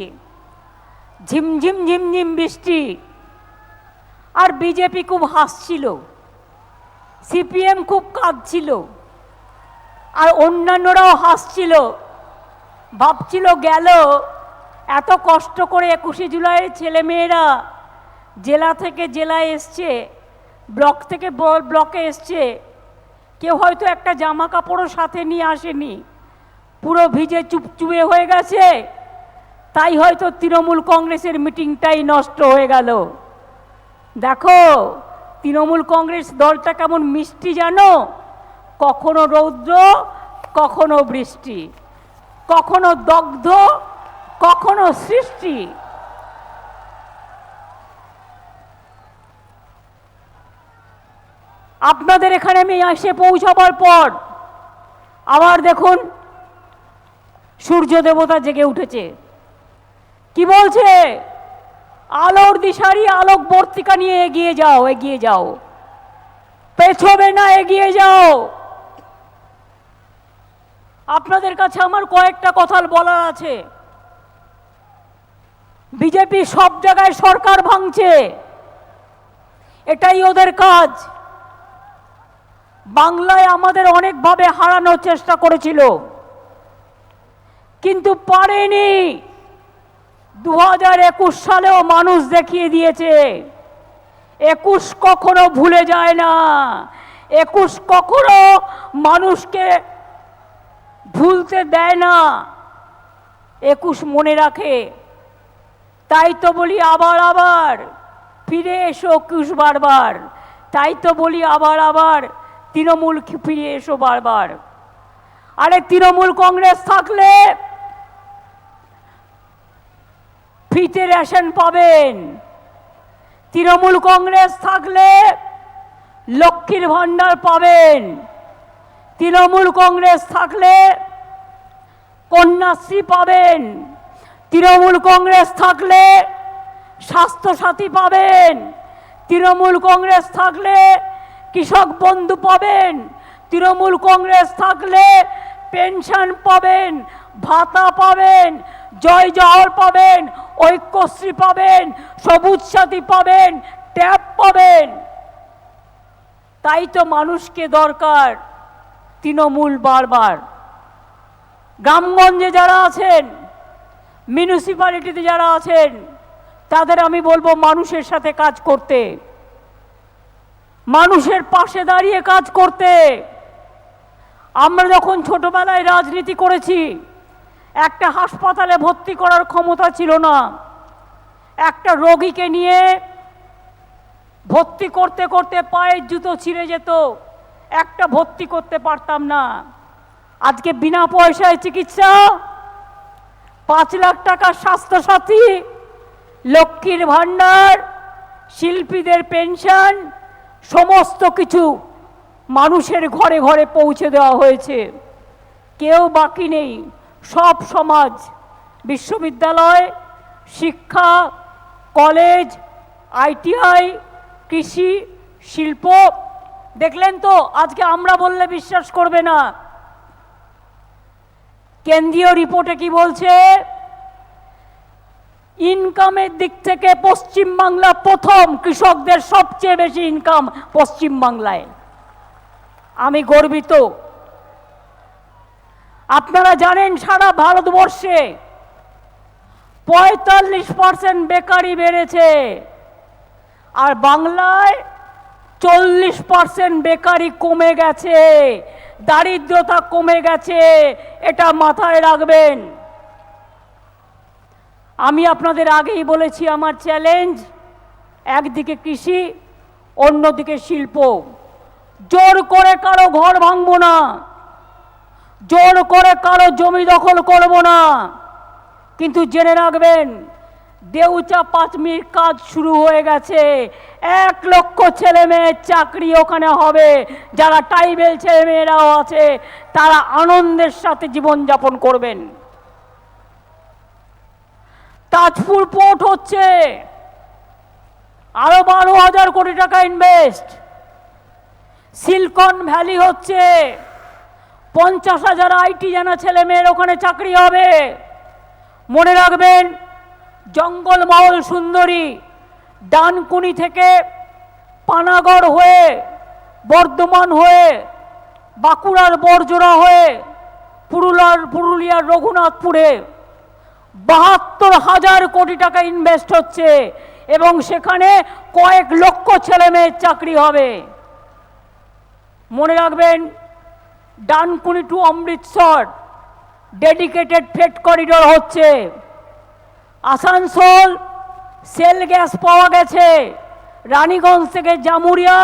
ঝিমঝিম ঝিমঝিম বৃষ্টি। আর বিজেপি খুব হাসছিল, সিপিএম খুব কাঁদছিল, আর অন্যান্যরাও হাসছিল। ভাবছিল গেল এত কষ্ট করে 21শে জুলাইয়ের ছেলেমেয়েরা জেলা থেকে জেলায় এসছে, ব্লক থেকে ব্লকে এসছে, কেউ হয়তো একটা জামা কাপড়ও সাথে নিয়ে আসেনি, পুরো ভিজে চুপচুপে হয়ে গেছে। তাই হয়তো তৃণমূল কংগ্রেসের মিটিংটাই নষ্ট হয়ে গেল। দেখো তৃণমূল কংগ্রেস দলটা কেমন মিষ্টি জানো? কখনো রৌদ্র, কখনো বৃষ্টি, কখনো দগ্ধ, কখনো সৃষ্টি। আপনাদের এখানে আমি এসে পৌঁছাবার পর আবার দেখুন সূর্য দেবতা জেগে উঠেছে। কি বলছে? আলোর দিশারি, আলোকবর্তিকা নিয়ে এগিয়ে যাও, এগিয়ে যাও, পেছবে না, এগিয়ে যাও। আপনাদের কাছে আমার কয়েকটা কথা বলার আছে। বিজেপি সব জায়গায় সরকার ভাঙছে, এটাই ওদের কাজ। বাংলায় আমাদের অনেকভাবে হারানোর চেষ্টা করেছিল, কিন্তু পারেনি। 2021 সালেও মানুষ দেখিয়ে দিয়েছে 21 কখনো ভুলে যায় না, 21 কখনো মানুষকে ভুলতে দেয় না, 21 মনে রাখে। তাই তো বলি আবার আবার ফিরে এসো 21 বারবার, তাই তো বলি আবার আবার তৃণমূল ফিরে এসো বারবার। আরে তৃণমূল কংগ্রেস থাকলে ফ্রিতে রেশন পাবেন, তৃণমূল কংগ্রেস থাকলে লক্ষ্মীর ভাণ্ডার পাবেন, তৃণমূল কংগ্রেস থাকলে কন্যাশ্রী পাবেন, তৃণমূল কংগ্রেস থাকলে স্বাস্থ্যসাথী পাবেন, তৃণমূল কংগ্রেস থাকলে কৃষক বন্ধু পাবেন, তৃণমূল কংগ্রেস থাকলে পেনশন পাবেন, ভাতা পাবেন, জয় জহর পাবেন, ঐক্যশ্রী পাবেন, সবুজ সাথী পাবেন, ট্যাব পাবেন। তাই তো মানুষকে দরকার তৃণমূল বারবার। গ্রামগঞ্জে যারা আছেন, মিউনিসিপ্যালিটিতে যারা আছেন, তাদের আমি বলবো মানুষের সাথে কাজ করতে, মানুষের পাশে দাঁড়িয়ে কাজ করতে। আমরা যখন ছোটবেলায় রাজনীতি করেছি, একটা হাসপাতালে ভর্তি করার ক্ষমতা ছিল না, একটা রোগীকে নিয়ে ভর্তি করতে করতে পায়ের জুতো ছিঁড়ে যেত, একটা ভর্তি করতে পারতাম না। আজকে বিনা পয়সায় চিকিৎসা, 5 লাখ টাকার স্বাস্থ্যসাথী, লক্ষ্মীর ভাণ্ডার, শিল্পীদের পেনশন, সমস্ত কিছু মানুষের ঘরে ঘরে পৌঁছে দেওয়া হয়েছে। কেউ বাকি নেই, সব সমাজ, বিশ্ববিদ্যালয়, শিক্ষা, কলেজ, ITI, কৃষি, শিল্প। দেখলেন তো আজকে আমরা বললে বিশ্বাস করবে না, কেন্দ্রীয় রিপোর্টে কি বলছে? ইনকামের দিক থেকে পশ্চিমবাংলা প্রথম, কৃষকদের সবচেয়ে বেশি ইনকাম পশ্চিমবাংলায়। আমি গর্বিত। আপনারা জানেন সারা ভারতবর্ষে 45% বেকারি বেড়েছে, আর বাংলায় 40% বেকারি কমে গেছে, দারিদ্রতা কমে গেছে। এটা মাথায় রাখবেন। আমি আপনাদের আগেই বলেছি আমার চ্যালেঞ্জ, একদিকে কৃষি, অন্যদিকে শিল্প। জোর করে কারো ঘর ভাঙবো না, জোর করে কারো জমি দখল করব না, কিন্তু জেনে রাখবেন দেউচা 5 মিনিট কাজ শুরু হয়ে গেছে। 1 লক্ষ ছেলে মেয়ের চাকরি ওখানে হবে। যারা ট্রাইবেল ছেলে মেয়েরাও আছে, তারা আনন্দের সাথে জীবনযাপন করবেন। তাজপুর পোর্ট হচ্ছে, আরো 12,000 কোটি টাকা ইনভেস্ট। সিলিকন ভ্যালি হচ্ছে, 50,000 IT জানা ছেলে মেয়ের ওখানে চাকরি হবে। মনে রাখবেন জঙ্গলমহল সুন্দরী, ডানকুনি থেকে পানাগড় হয়ে, বর্ধমান হয়ে, বাঁকুড়ার বরজোড়া হয়ে, পুরুলিয়ার রঘুনাথপুরে 72,000 কোটি টাকা ইনভেস্ট হচ্ছে, এবং সেখানে কয়েক লক্ষ ছেলে মেয়ের চাকরি হবে। মনে রাখবেন Dankuni to Amritsar dedicated freight corridor হচ্ছে। আসানসোল সেল গ্যাস পাওয়া গেছে, রানীগঞ্জ থেকে জামুরিয়া,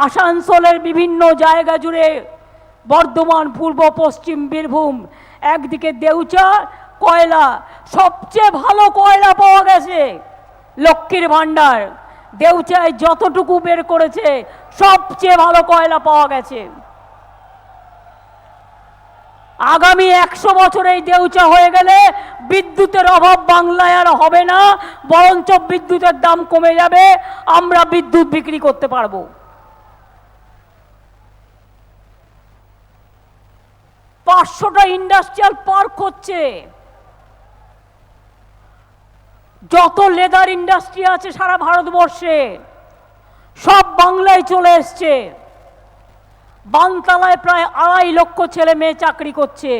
আসানসোলের বিভিন্ন জায়গা জুড়ে, বর্ধমান, পূর্ব পশ্চিম বীরভূম, একদিকে দেউচা কয়লা, সবচেয়ে ভালো কয়লা পাওয়া গেছে। লক্ষ্মীর ভাণ্ডার দেউচায় যতটুকু বের করেছে সবচেয়ে ভালো কয়লা পাওয়া গেছে। আগামী 100 বছর এই দেউচা হয়ে গেলে বিদ্যুতের অভাব বাংলায় আর হবে না, বরঞ্চ বিদ্যুতের দাম কমে যাবে, আমরা বিদ্যুৎ বিক্রি করতে পারবো। 500টা ইন্ডাস্ট্রিয়াল পার্ক হচ্ছে। যত লেদার ইন্ডাস্ট্রি আছে সারা ভারতবর্ষে সব বাংলায় চলে এসছে। বানতলায় প্রায় 2.5 লক্ষ ছেলে মেয়ে চাকরি করছে।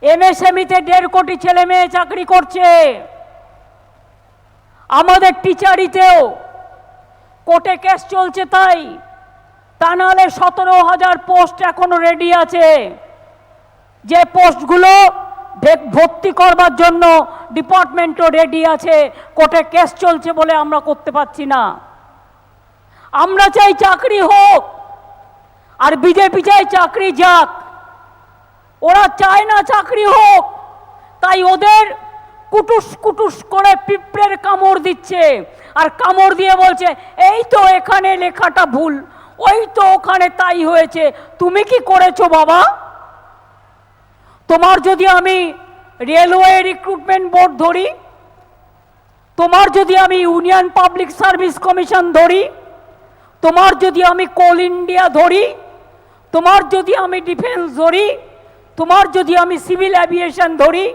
এমএসএমইতে 1.5 কোটি ছেলে মেয়ে চাকরি করছে। আমাদের টিচারিতেও কোর্টে কেস চলছে, তাই তা নাহলে 17,000 পোস্ট এখনো রেডি আছে, যে পোস্টগুলো ভর্তি করবার জন্য ডিপার্টমেন্টও রেডি আছে, কোর্টে কেস চলছে বলে আমরা করতে পারছি না। আমরা চাই চাকরি হোক, আর বিজেপি চাই চাকরি যাক। ওরা চায় না চাকরি হোক, তাই ওদের কুটুস কুটুস করে পিঁপড়ের কামড় দিচ্ছে, আর কামড় দিয়ে বলছে এই তো এখানে লেখাটা ভুল, ওই তো ওখানে তাই হয়েছে, তুমি কি করেছো বাবা? তোমার যদি আমি রেলওয়ে রিক্রুটমেন্ট বোর্ড ধরি, তোমার যদি আমি ইউনিয়ন পাবলিক সার্ভিস কমিশন ধরি, তোমার যদি আমি কোল ইন্ডিয়া ধরি, তোমার যদি আমি ডিফেন্স ধরি, তোমার যদি আমি সিভিল অ্যাভিয়েশন ধরি,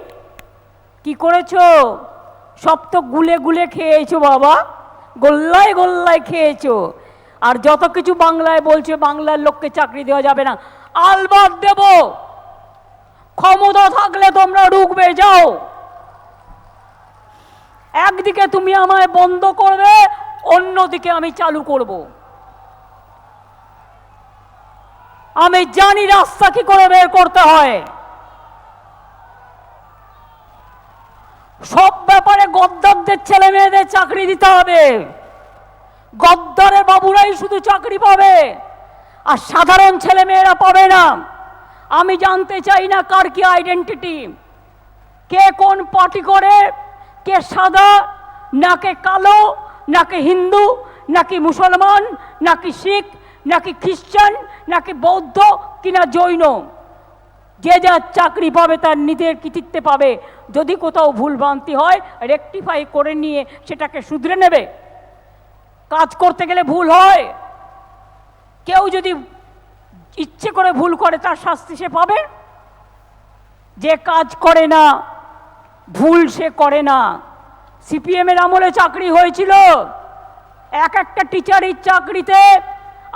কি করেছো? সব তো গুলে গুলে খেয়েছো বাবা, গোল্লায় গোল্লায় খেয়েছো। আর যত কিছু বাংলায় বলছে বাংলার লোককে চাকরি দেওয়া যাবে না, আলবাত দেব। ক্ষমতা থাকলে তোমরা রুখবে, যাও। একদিকে তুমি আমায় বন্ধ করবে, অন্যদিকে আমি চালু করব। আমি জানি রাস্তা কি করে বের করতে হয়। সব ব্যাপারে গদ্দারদের ছেলে মেয়েদের চাকরি দিতে হবে। গদ্দারের বাবুরাই শুধু চাকরি পাবে, আর সাধারণ ছেলে মেয়েরা পাবে না। আমি জানতে চাই না কার কি আইডেন্টিটি, কে কোন পার্টি করে, কে সাদা নাকি কালো, নাকি হিন্দু নাকি মুসলমান নাকি শিখ নাকি খ্রিস্টান নাকি বৌদ্ধ কিনা জৈন। যে যার চাকরি পাবে তার নিজের কৃতিত্বে পাবে। যদি কোথাও ভুলভ্রান্তি হয় রেকটিফাই করে নিয়ে সেটাকে শুধরে নেবে। কাজ করতে গেলে ভুল হয়, কেউ যদি ইচ্ছে করে ভুল করে তার শাস্তি সে পাবে। যে কাজ করে না, ভুল সে করে না। সিপিএমের আমলে চাকরি হয়েছিল, একটা টিচারের চাকরিতে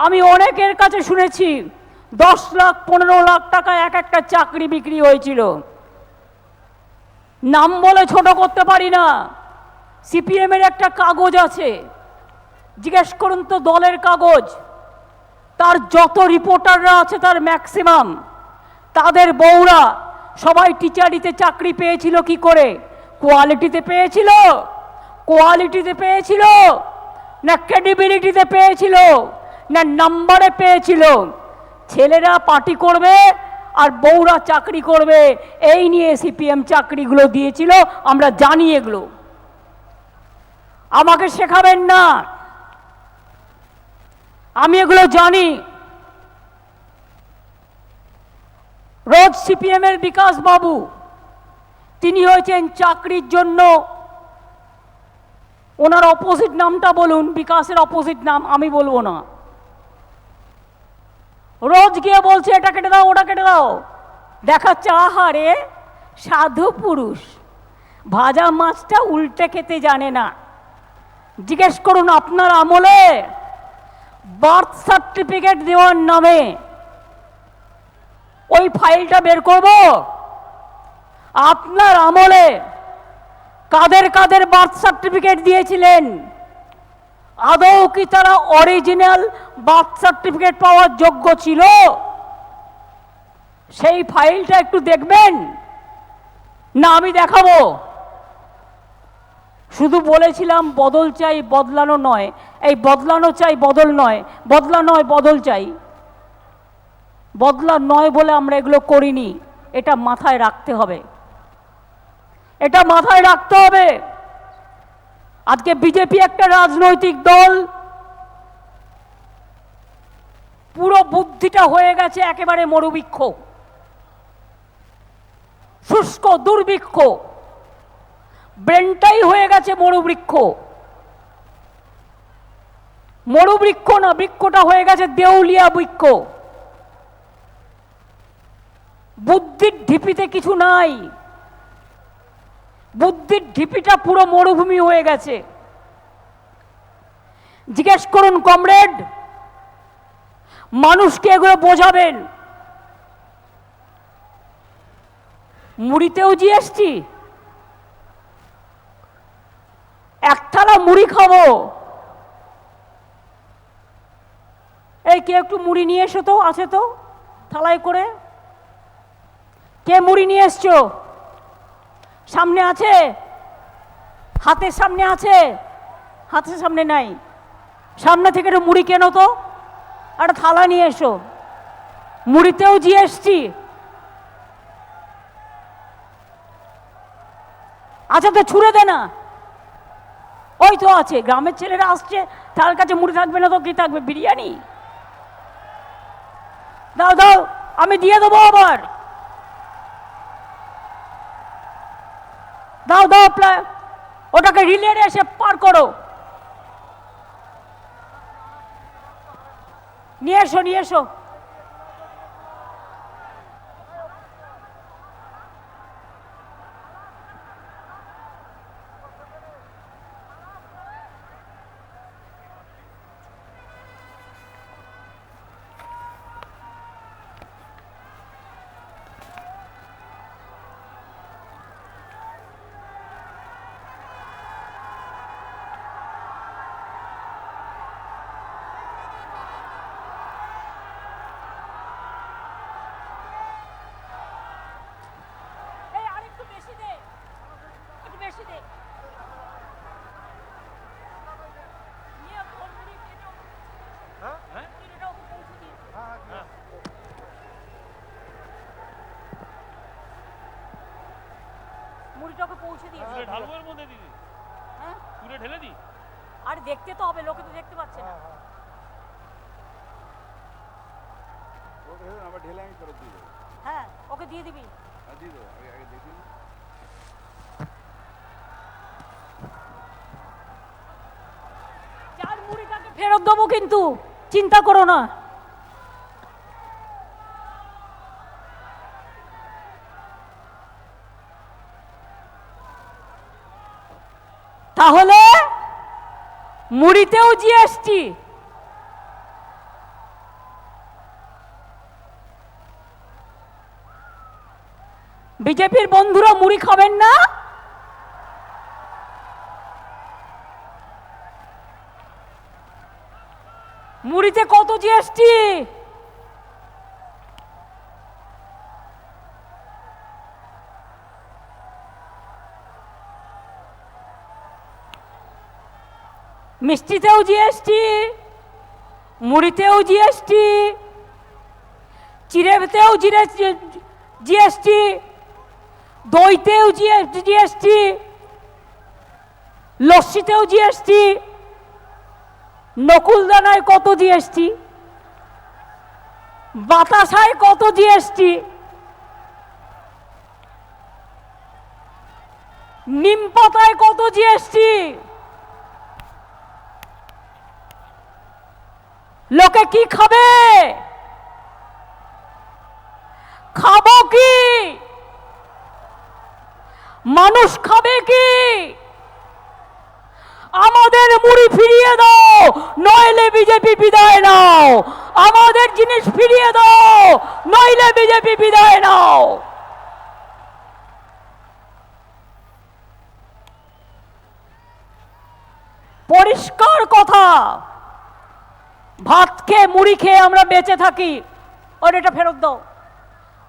আমি অনেকের কাছে শুনেছি 10 লাখ 15 লাখ টাকা একটা চাকরি বিক্রি হয়েছিল। নাম বলে ছোট করতে পারি না। সিপিএমের একটা কাগজ আছে, জিজ্ঞেস করুন তো দলের কাগজ, তার যত রিপোর্টাররা আছে তার ম্যাক্সিমাম তাদের বউরা সবাই টিচারিতে চাকরি পেয়েছিল কি করে? কোয়ালিটিতে পেয়েছিল, কোয়ালিটিতে পেয়েছিল না ক্রেডিবিলিটিতে পেয়েছিল না নাম্বারে পেয়েছিল? ছেলেরা পার্টি করবে আর বউরা চাকরি করবে, এই নিয়ে সিপিএম চাকরিগুলো দিয়েছিল। আমরা জানি এগুলো, আমাকে শেখাবেন না, আমি এগুলো জানি। রোজ সিপিএম এর বিকাশ বাবু, তিনি হয়েছেন চাকরির জন্য, ওনার অপোজিট নামটা বলুন, বিকাশের অপোজিট নাম আমি বলবো না। রোজ গিয়ে বলছে এটা কেটে দাও ওটা কেটে দাও, দেখাচ্ছে আহারে সাধু পুরুষ, ভাজা মাছটা উল্টে খেতে জানে না। জিজ্ঞেস করুন আপনার আমলে বার্থ সার্টিফিকেট দেওয়ার নামে ওই ফাইলটা বের করব? আপনার আমলে কাদের কাদের বার্থ সার্টিফিকেট দিয়েছিলেন? আদৌ কি তারা অরিজিনাল বার্থ সার্টিফিকেট পাওয়ার যোগ্য ছিল? সেই ফাইলটা একটু দেখবেন না আমি দেখাবো? শুধু বলেছিলাম বদল চাই, বদলানো নয়। এই বদলানো চাই, বদল নয়, বদলা নয় বদল চাই। বদলা নয় বলে আমরা এগুলো করিনি, এটা মাথায় রাখতে হবে, এটা মাথায় রাখতে হবে। আজকে বিজেপি একটা রাজনৈতিক দল, পুরো বুদ্ধিটা হয়ে গেছে একেবারে মরুবৃক্ষ, শুষ্ক দুর্ভিক্ষ, ব্রেনটাই হয়ে গেছে মরুবৃক্ষ। মরুবৃক্ষ না, বৃক্ষটা হয়ে গেছে দেউলিয়া বৃক্ষ। বুদ্ধির ঢিপিতে কিছু নাই, বুদ্ধির ঢিপিটা পুরো মরুভূমি হয়ে গেছে। জিজ্ঞেস করুন কমরেড, মানুষকে এগুলো বোঝাবেন। মুড়িতেও জিএসটি, এক থালা মুড়ি খাবো। এই কে একটু মুড়ি নিয়ে এসো তো, আছে তো থালায় করে? কে মুড়ি নিয়ে এসছো? সামনে আছে? হাতের সামনে আছে? হাতের সামনে নাই, সামনে থেকে একটু মুড়ি কেনো তো, একটা থালা নিয়ে এসো। মুড়িতেও জিএসটি। আচ্ছা তো ছুঁড়ে দে না, ওই তো আছে, গ্রামের ছেলেরা আসছে, তার কাছে মুড়ি থাকবে না তো কি থাকবে? বিরিয়ানি দাও দাও, আমি দিয়ে দেবো আবার। দাও দাও, ওটাকে রিলে এসে পার করো। নিয়ে এসো নিয়ে এসো। মুড়িটাকে পৌঁছে দিয়েছি। ঢালবো এর মধ্যে দিদি? হ্যাঁ, তুলে ঢেলে দি? আর দেখতে তো হবে, লোকে তো দেখতে পাচ্ছে না। হ্যাঁ, ওকে দিয়ে দিবি। চার মুড়িটাকে ফেরত দেবো কিন্তু, চিন্তা করো না। তাহলে মুড়িতেও জিএসটি। বিজেপির বন্ধুরা মুড়ি খাবেন না? মুড়িতে কত জিএসটি? মিষ্টিতেও জিএসটি, মুড়িতেও জিএসটি, চিড়েতেও জিএসটি, দইতেও জিএসটি, লস্যিতেও জিএসটি, নকুলদানায় কত জিএসটি, বাতাসায় কত জিএসটি, নিম পাতায় কত জিএসটি। লোকে কি খাবে? খাবো কি? মানুষ খাবে কি? আমাদের মুড়ি ফিরিয়ে দাও, নইলে বিজেপি বিদায় নাও। আমাদের জিনিস ফিরিয়ে দাও, নইলে বিজেপি বিদায় নাও। পরিষ্কার কথা, ভাত খেয়ে মুড়ি খেয়ে আমরা বেঁচে থাকি। ওর এটা ফেরত দাও।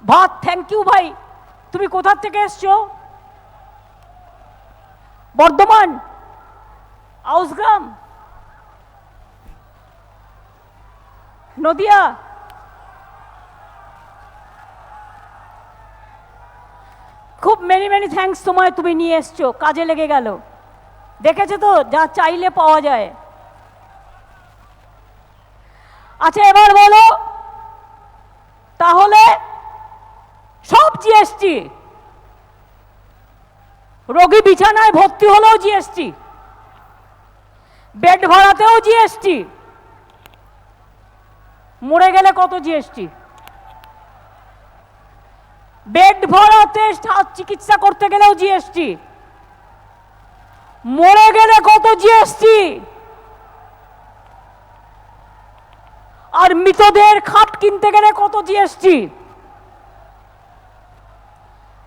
ভাত, থ্যাংক ইউ ভাই। তুমি কোথা থেকে এসছো? বর্ধমান, আউসগ্রাম, নদিয়া। খুব মেনি মেনি থ্যাঙ্কস তোমায়, তুমি নিয়ে এসছো, কাজে লেগে গেল। দেখেছো তো, যা চাইলে পাওয়া যায়। আচ্ছা এবার বলো, তাহলে সব জিএসটি, রোগী বিছানায় ভর্তি হলেও জিএসটি, বেড ভাড়াতেও জিএসটি, মরে গেলে কত জিএসটি, বেড ভাড়াতে চিকিৎসা করতে গেলেও জিএসটি, মরে গেলে কত জিএসটি, আর মৃতদের খাট কিনতে গেলে কত জিএসটি?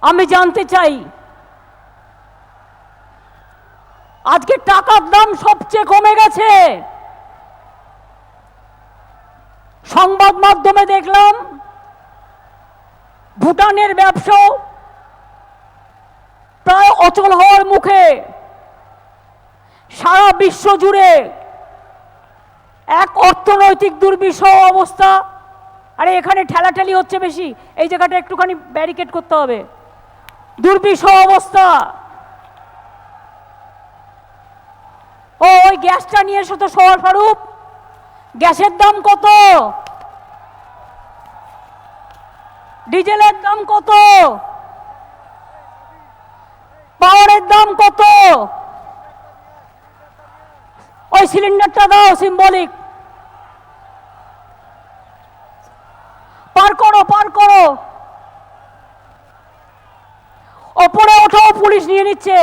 আমি জানতে চাই আজকে টাকার দাম সবচেয়ে কমে গেছে। সংবাদ মাধ্যমে দেখলাম ভুটানের ব্যবসা প্রায় অচল হওয়ার মুখে। সারা বিশ্ব জুড়ে এক অর্থনৈতিক দুর্বিষহ অবস্থা। আরে এখানে ঠেলাঠেলি হচ্ছে বেশি, এই জায়গাটা একটুখানি ব্যারিকেড করতে হবে। দুর্বিষহ অবস্থা। ওই গ্যাসটা নিয়ে এসো তো সওয়ার ফারুক। গ্যাসের দাম কত? ডিজেলের দাম কত? পাওয়ারের দাম কত? ওই সিলিন্ডারটা দাও, সিম্বলিক। পার করো, পার করো। ওপরে ওঠো, পুলিশ নিয়ে নিচ্ছে।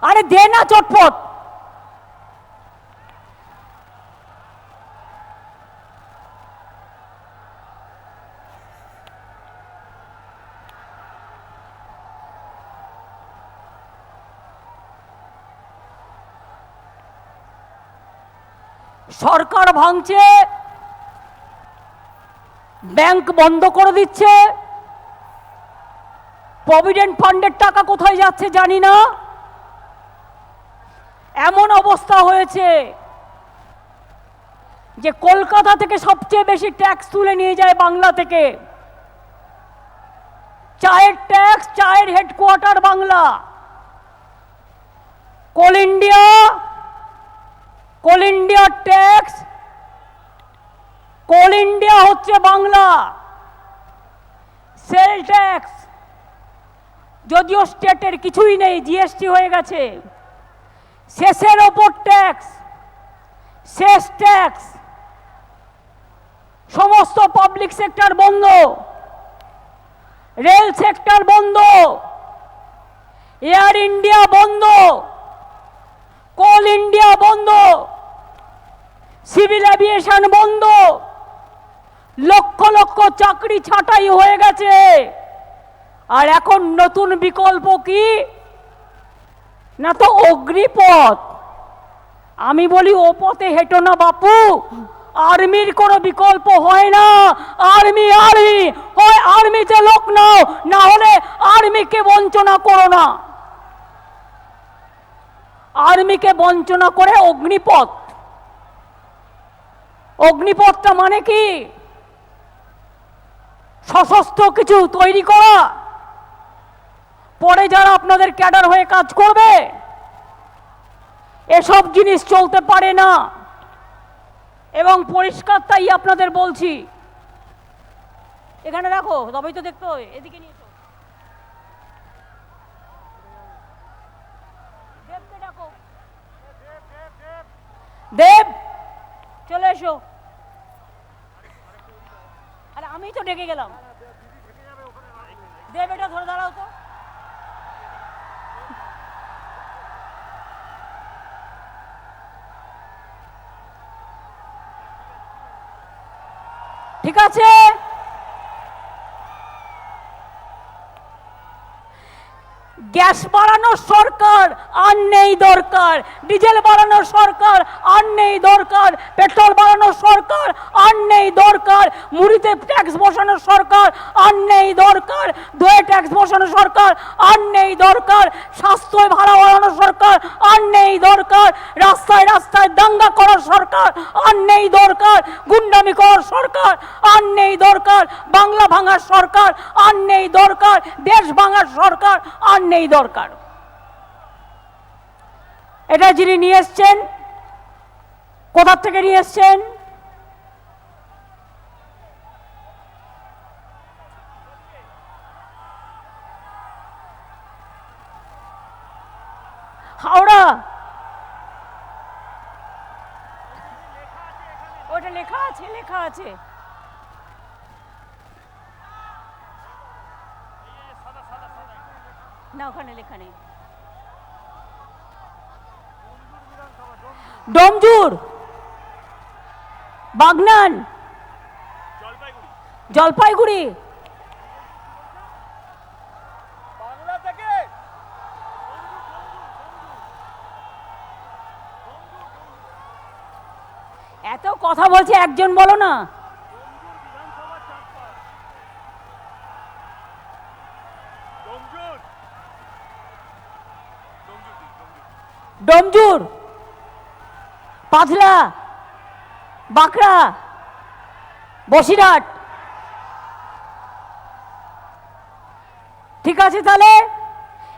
আরে দে না চটপট। সরকার ভাঙছে, ব্যাংক বন্ধ করে দিচ্ছে, প্রভিডেন্ট ফান্ডের টাকা কোথায় যাচ্ছে জানি না। এমন অবস্থা হয়েছে যে কলকাতা থেকে সবচেয়ে বেশি ট্যাক্স তুলে নিয়ে যায় বাংলা থেকে। চায়ের ট্যাক্স, চায়ের হেডকোয়ার্টার বাংলা। কোল ইন্ডিয়া ট্যাক্স, কোল ইন্ডিয়া হচ্ছে বাংলা। সেল ট্যাক্স যদিও স্টেটের কিছুই নেই, জিএসটি হয়ে গেছে। শেষের ওপর ট্যাক্স, শেষ ট্যাক্স। সমস্ত পাবলিক সেক্টর বন্ধ, রেল সেক্টর বন্ধ, এয়ার ইন্ডিয়া বন্ধ, কোল ইন্ডিয়া বন্ধ, সিভিল এভিয়েশন বন্ধ। লক্ষ লক্ষ চাকরি ছাঁটাই হয়ে গেছে। আর এখন নতুন বিকল্প কি না, তো অগ্নিপথ। আমি বলি ও পথে হেঁটো না বাপু, আর্মির কোনো বিকল্প হয় না। আর্মি আর্মি হয়, আর্মিতে লোক নাও, না হলে আর্মিকে বঞ্চনা করো না। আর্মিকে বঞ্চনা করে অগ্নিপথ। অগ্নিপথটা মানে কি? সশস্ত্র কিছু তৈরি করা, পরে যারা আপনাদের ক্যাডার হয়ে কাজ করবে। এসব জিনিস চলতে পারে না। এবং পরিষ্কার তাই আপনাদের বলছি। এখানে রাখো, তবেই তো দেখতে হবে। এদিকে নিয়ে এসো, দেবকে ডাকো। দেব চলে এসো। আরে আমি তো ডেকে গেলাম। দেব এটা ধরে দাঁড়াও তো। ঠিক আছে, গ্যাস বাড়ানোর সরকার আর নেই দরকার, ডিজেল বাড়ানোর সরকার আর নেই দরকার, পেট্রোল বাড়ানোর সরকার আর নেই দরকার, মুড়িতে ট্যাক্স বসানোর সরকার আর নেই দরকার, দইয়ে ট্যাক্স বসানোর সরকার আর নেই দরকার, স্বাস্থ্য ভাড়া বাড়ানোর সরকার আর নেই দরকার, রাস্তায় রাস্তায় দাঙ্গা করার সরকার আর নেই দরকার, গুন্ডামি করার সরকার আর নেই দরকার, বাংলা ভাঙার সরকার আর নেই দরকার, দেশ ভাঙার সরকার আর নেই দরকার। এটা যিনি নিয়ে এসছেন, কোথা থেকে নিয়ে এসছেন? হাওড়া। ওটা লেখা আছে, লেখা আছে। না ওখানে লেখা নেই। ডোমজুর, বাগনান, জলপাইগুড়ি, এত কথা বলছে একজন বলো না। ডোমজুর, পাথলা, বাঁকড়া, বসিরহাট। ঠিক আছে, তাহলে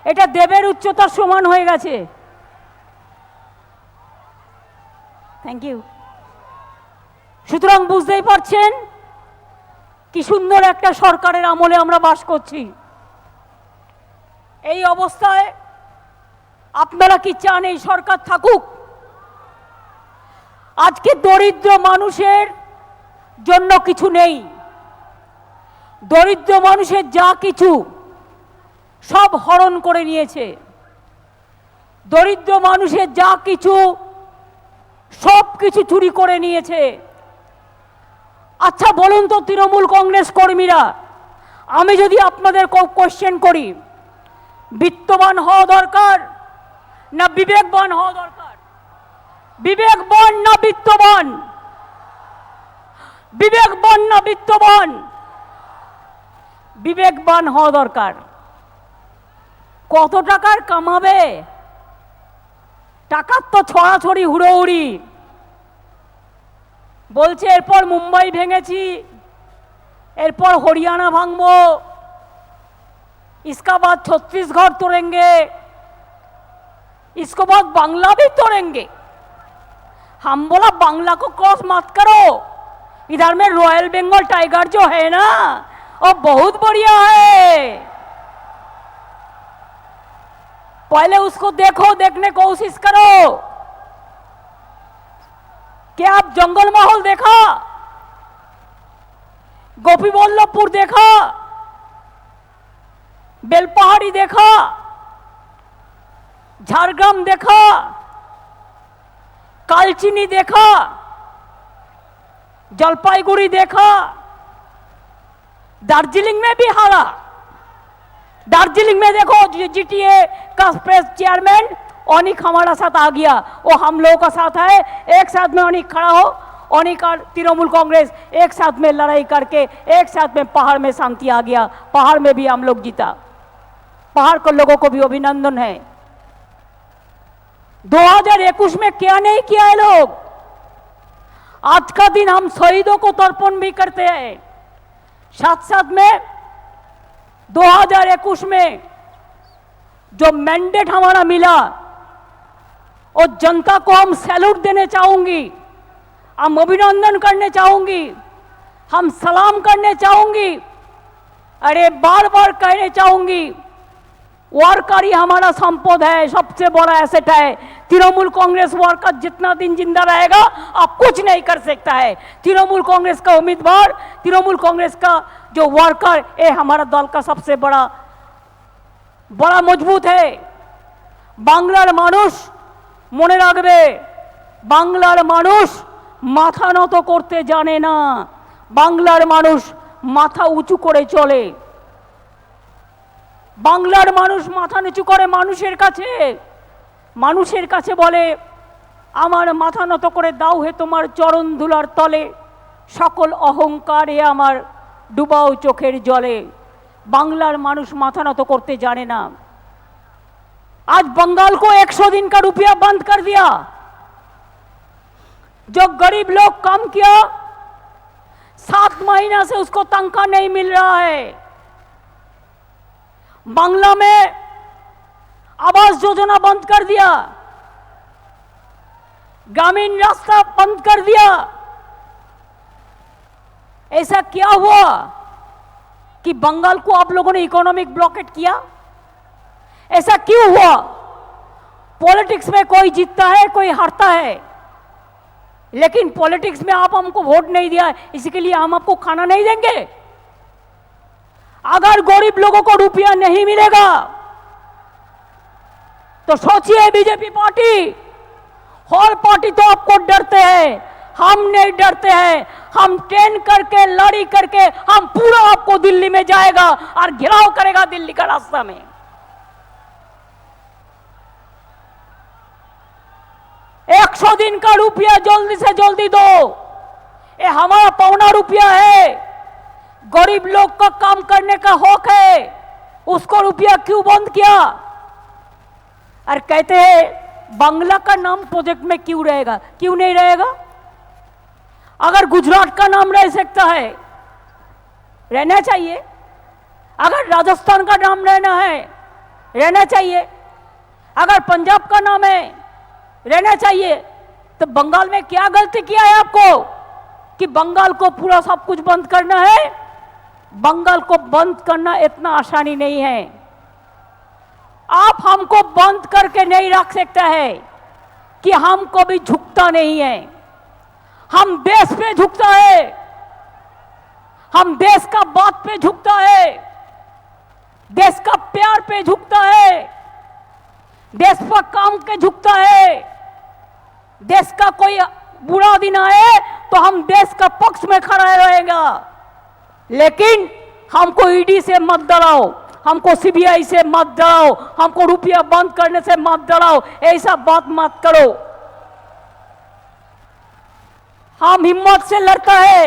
এটা দেবের উচ্চতার সমান হয়ে গেছে। Thank you. সুতরাং বুঝতেই পারছেন কি সুন্দর একটা সরকারের আমলে আমরা বাস করছি। এই অবস্থায় আপনারা কি চান এই সরকার থাকুক? আজকে দরিদ্র মানুষের জন্য কিছু নেই। দরিদ্র মানুষের যা কিছু সব হরণ করে নিয়েছে। দরিদ্র মানুষের যা কিছু সব কিছু চুরি করে নিয়েছে। আচ্ছা বলুন তো তৃণমূল কংগ্রেস কর্মীরা, আমি যদি আপনাদের কোশ্চেন করি, বিত্তবান হওয়া দরকার না বিবেকবান হওয়া দরকার? বিবেকবান না বিত্তবান? বিবেকবান না বিত্তবান? বিবেকবান হওয়া দরকার। কত টাকার কামাবে? টাকার তো ছড়াছড়ি হুড়োহুড়ি। বলছে এরপর মুম্বাই ভেঙেছি, এরপর হরিয়ানা ভাঙবো, इसका बाद छत्तीसगढ़ तोड़ेंगे, इसको बाद बांग्ला भी तोड़ेंगे। हम बोला बांग्ला को क्रॉस मत करो, इधर में रॉयल बंगाल टाइगर जो है ना वो बहुत बढ़िया है, पहले उसको देखो, देखने की कोशिश करो। क्या आप जंगल माहौल देखा? गोपीवल्लभपुर देखा? बेलपहाड़ी देखा? झारग्राम देखा? कालचिनी देखा? जलपाईगुड़ी देखा? दार्जिलिंग में भी हारा। दार्जिलिंग में देखो जीटीए का प्रेस चेयरमैन ओनिक हमारा साथ आ गया, वो हम लोगों का साथ है। एक साथ में ओनिक खड़ा हो, ओनिक और तृणमूल कांग्रेस एक साथ में लड़ाई करके एक साथ में पहाड़ में शांति आ गया। पहाड़ में भी हम लोग जीता। पहाड़ के लोगों को भी अभिनंदन है। 2021 में क्या नहीं किया है लोग। आज का दिन हम शहीदों को तर्पण भी करते हैं। साथ साथ में 2021 में जो मैंडेट हमारा मिला और जनता को हम सैल्यूट देने चाहूंगी, हम अभिनंदन करने चाहूंगी, हम सलाम करने चाहूंगी। अरे बार बार कहने चाहूंगी, वर्कर ही हमारा संपद है, सबसे बड़ा एसेट है। तृणमूल कांग्रेस वर्कर जितना दिन जिंदा रहेगा आप कुछ नहीं कर सकता है। तृणमूल कांग्रेस का उम्मीदवार, तृणमूल कांग्रेस का जो वर्कर, ये हमारा दल का सबसे बड़ा मजबूत है। बांग्लार मानुष মনে রাখবে, বাংলার মানুষ মাথা নত করতে জানে না, বাংলার মানুষ মাথা উঁচু করে চলে। বাংলার মানুষ মাথা নিচু করে মানুষের কাছে বলে আমার মাথা নত করে দাও হে তোমার চরণ ধুলার তলে, সকল অহংকারে আমার ডুবাও চোখের জলে। বাংলার মানুষ মাথা নত করতে জানে না। आज बंगाल को 100 दिन का रुपया बंद कर दिया। जो गरीब लोग काम किया 7 महीना से उसको तनख्वाह नहीं मिल रहा है। बांग्ला में आवास योजना बंद कर दिया, ग्रामीण रास्ता बंद कर दिया। ऐसा क्या हुआ कि बंगाल को आप लोगों ने इकोनॉमिक ब्लॉकेट किया? ऐसा क्यों हुआ? पॉलिटिक्स में कोई जीतता है, कोई हारता है, लेकिन पॉलिटिक्स में आप हमको वोट नहीं दिया, इसके लिए हम आपको खाना नहीं देंगे। अगर गरीब लोगों को रुपया नहीं मिलेगा तो सोचिए बीजेपी पार्टी, और पार्टी तो आपको डरते हैं, हम नहीं डरते हैं। हम ट्रेन करके लड़ी करके हम पूरा आपको दिल्ली में जाएगा और घेराव करेगा दिल्ली का रास्ता में। 100 दिन का रुपया जल्दी से जल्दी दो, ये हमारा पौना रुपया है। गरीब लोग का काम करने का हक है, उसको रुपया क्यों बंद किया? और कहते हैं बांग्ला का नाम प्रोजेक्ट में क्यों रहेगा? क्यों नहीं रहेगा? अगर गुजरात का नाम रह सकता है, रहना चाहिए। अगर राजस्थान का नाम रहना है, रहना चाहिए। अगर पंजाब का नाम है, रहना चाहिए। तो बंगाल में क्या गलती किया है आपको कि बंगाल को पूरा सब कुछ बंद करना है? बंगाल को बंद करना इतना आसानी नहीं है। आप हमको बंद करके नहीं रख सकता है कि हम कभी झुकता नहीं है। हम देश पे झुकता है, हम देश का बात पे झुकता है, देश का प्यार पे झुकता है, देश पर काम के झुकता है। देश का कोई बुरा दिन आए तो हम देश का पक्ष में खड़ा रहेगा। लेकिन हमको ईडी से मत डराओ, हमको सीबीआई से मत डराओ, हमको रुपया बंद करने से मत डराओ, ऐसा बात मत करो। हम हिम्मत से लड़ता है,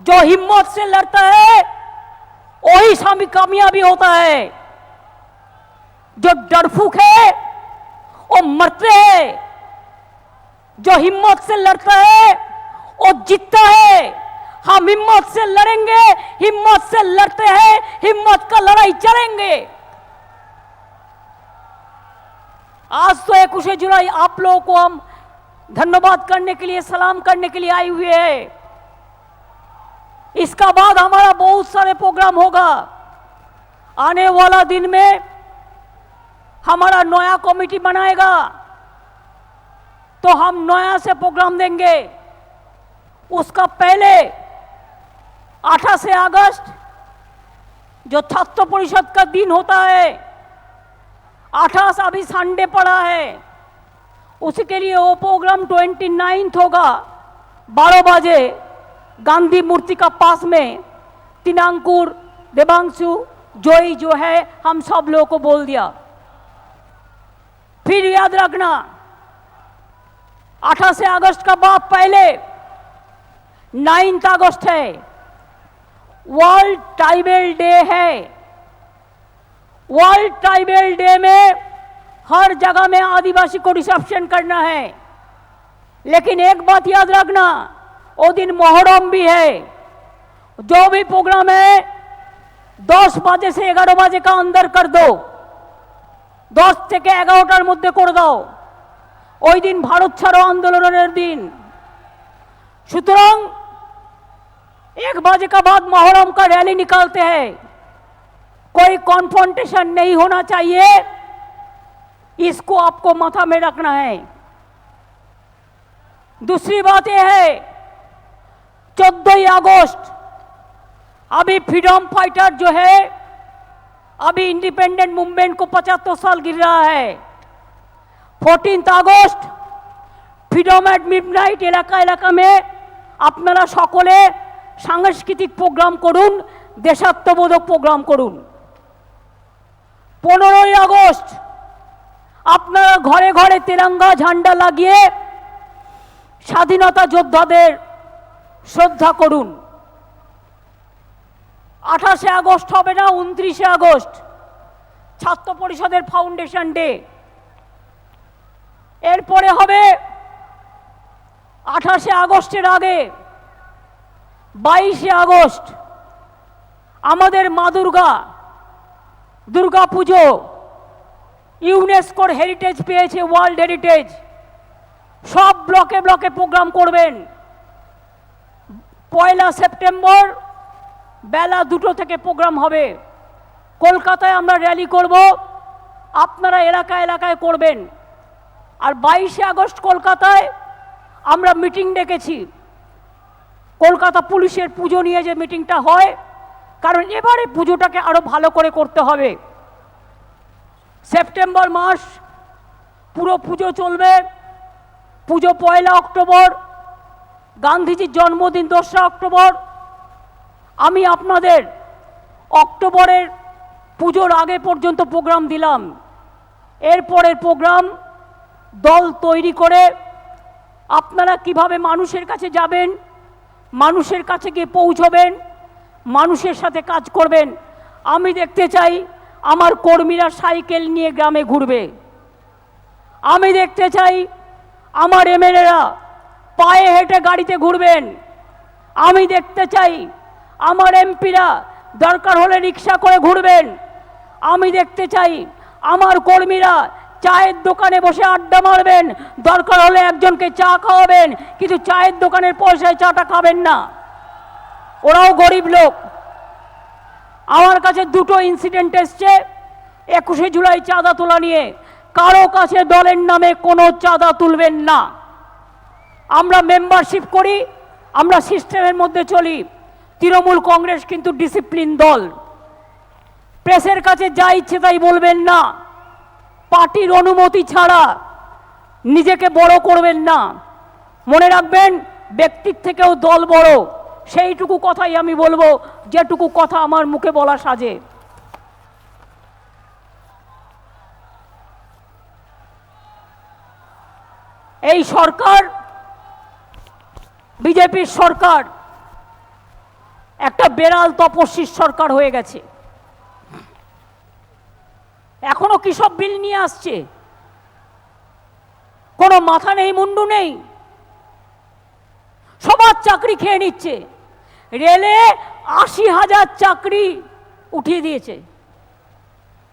जो हिम्मत से लड़ता है वही सामी कामयाबी होता है। जो डरफूक है वो मरते हैं, जो हिम्मत से लड़ता है वो जीतता है। हम हिम्मत से लड़ेंगे, हिम्मत से लड़ते हैं, हिम्मत का लड़ाई चलेंगे। आज तो 21 जुलाई आप लोगों को हम धन्यवाद करने के लिए, सलाम करने के लिए आई हुए हैं। इसका बाद हमारा बहुत सारे प्रोग्राम होगा। आने वाला दिन में हमारा नया कमेटी बनाएगा तो हम नया से प्रोग्राम देंगे। उसका पहले 28 अगस्त जो छात्र परिषद का दिन होता है, 28 अभी संडे पड़ा है, उसके लिए वो प्रोग्राम 29 होगा 12 बजे गांधी मूर्ति का पास में। तिनांकुर, देवांशु, जोई जो है हम सब लोगों को बोल दिया। फिर याद रखना 28 अगस्त का बाद पहले 9 अगस्त है, वर्ल्ड ट्राइबल डे है। वर्ल्ड ट्राइबल डे में हर जगह में आदिवासी को रिसेप्शन करना है। लेकिन एक बात याद रखना, वो दिन मोहर्रम भी है। जो भी प्रोग्राम है 10 बजे से 11 बजे का अंदर कर दो, 10 থেকে 11টার মধ্যে করে দাও। ওই দিন ভারত ছাড়ো আন্দোলনের दिन। সুতরাং 1 बजे का बाद मोहर्रम का रैली निकालते हैं। कोई कॉन्फ्रंटेशन नहीं होना चाहिए, इसको आपको माथा में रखना है। दूसरी बात यह है 14 अगस्त अभी फ्रीडम फाइटर जो है, अभी इंडिपेंडेंट मूवमेंट को 75 साल गिर रहा है। 14 अगस्त फ्रीडम एट मिडनाइट এলাকা এলাকা में আপনারা সকলে সাংস্কৃতিক প্রোগ্রাম করুন, দেশাত্মবোধক প্রোগ্রাম করুন। 15 আগস্ট আপনারা ঘরে ঘরে তিরঙ্গা ঝান্ডা লাগিয়ে স্বাধীনতা যোদ্ধাদের শ্রদ্ধা করুন। 28 আগস্ট হবে না, 29 আগস্ট ছাত্র পরিষদের ফাউন্ডেশন ডে। এরপরে হবে 28 আগস্টের আগে 22 আগস্ট আমাদের মা দুর্গা পুজো ইউনেস্কোর হেরিটেজ পেয়েছে, ওয়ার্ল্ড হেরিটেজ। সব ব্লকে ব্লকে প্রোগ্রাম করবেন। 1 সেপ্টেম্বর বেলা 2টো থেকে প্রোগ্রাম হবে। কলকাতায় আমরা র্যালি করব, আপনারা এলাকা এলাকায় করবেন। আর 22 আগস্ট কলকাতায় আমরা মিটিং ডেকেছি। কলকাতা পুলিশের পুজো নিয়ে যে মিটিংটা হয়, কারণ এবারে পুজোটাকে আরো ভালো করে করতে হবে। সেপ্টেম্বর মাস পুরো পুজো চলবে। পুজো 1 অক্টোবর, গান্ধীজির জন্মদিন 2 অক্টোবর। আমি আপনাদের অক্টোবরের পুজোর আগে পর্যন্ত প্রোগ্রাম দিলাম। এরপরের প্রোগ্রাম দল তৈরি করে আপনারা কিভাবে মানুষের কাছে যাবেন, মানুষের কাছে গিয়ে পৌঁছবেন, মানুষের সাথে কাজ করবেন। আমি দেখতে চাই আমার কর্মীরা সাইকেল নিয়ে গ্রামে ঘুরবে। আমি দেখতে চাই আমার এমএলএরা পায়ে হেঁটে গাড়িতে ঘুরবেন। আমি দেখতে চাই আমার এমপিরা দরকার হলে রিক্সা করে ঘুরবেন। আমি দেখতে চাই আমার কর্মীরা চায়ের দোকানে বসে আড্ডা মারবেন, দরকার হলে একজনকে চা খাওয়াবেন, কিন্তু চায়ের দোকানের পয়সায় চাটা খাবেন না। ওরাও গরিব লোক। আমার কাছে 2টো ইনসিডেন্ট এসছে 21শে জুলাই চাঁদা তোলা নিয়ে। কারো কাছে দলের নামে কোনো চাঁদা তুলবেন না। আমরা মেম্বারশিপ করি, আমরা সিস্টেমের মধ্যে চলি। তৃণমূল কংগ্রেস কিন্তু ডিসিপ্লিন দল। প্রেসের কাছে যা ইচ্ছে তাই বলবেন না। পার্টির অনুমতি ছাড়া নিজেকে বড় করবেন না। মনে রাখবেন, ব্যক্তির থেকেও দল বড়। সেইটুকু কথাই আমি বলবো, যেটুকু কথা আমার মুখে বলা সাজে। এই সরকার, বিজেপির সরকার, একটা বেড়াল তপস্বীর সরকার হয়ে গেছে। এখনো কি সব বিল নিয়ে আসছে? কোনো মাথা নেই, মুন্ডু নেই। সবার চাকরি খেয়ে নিচ্ছে। রেলে 80,000 চাকরি উঠিয়ে দিয়েছে।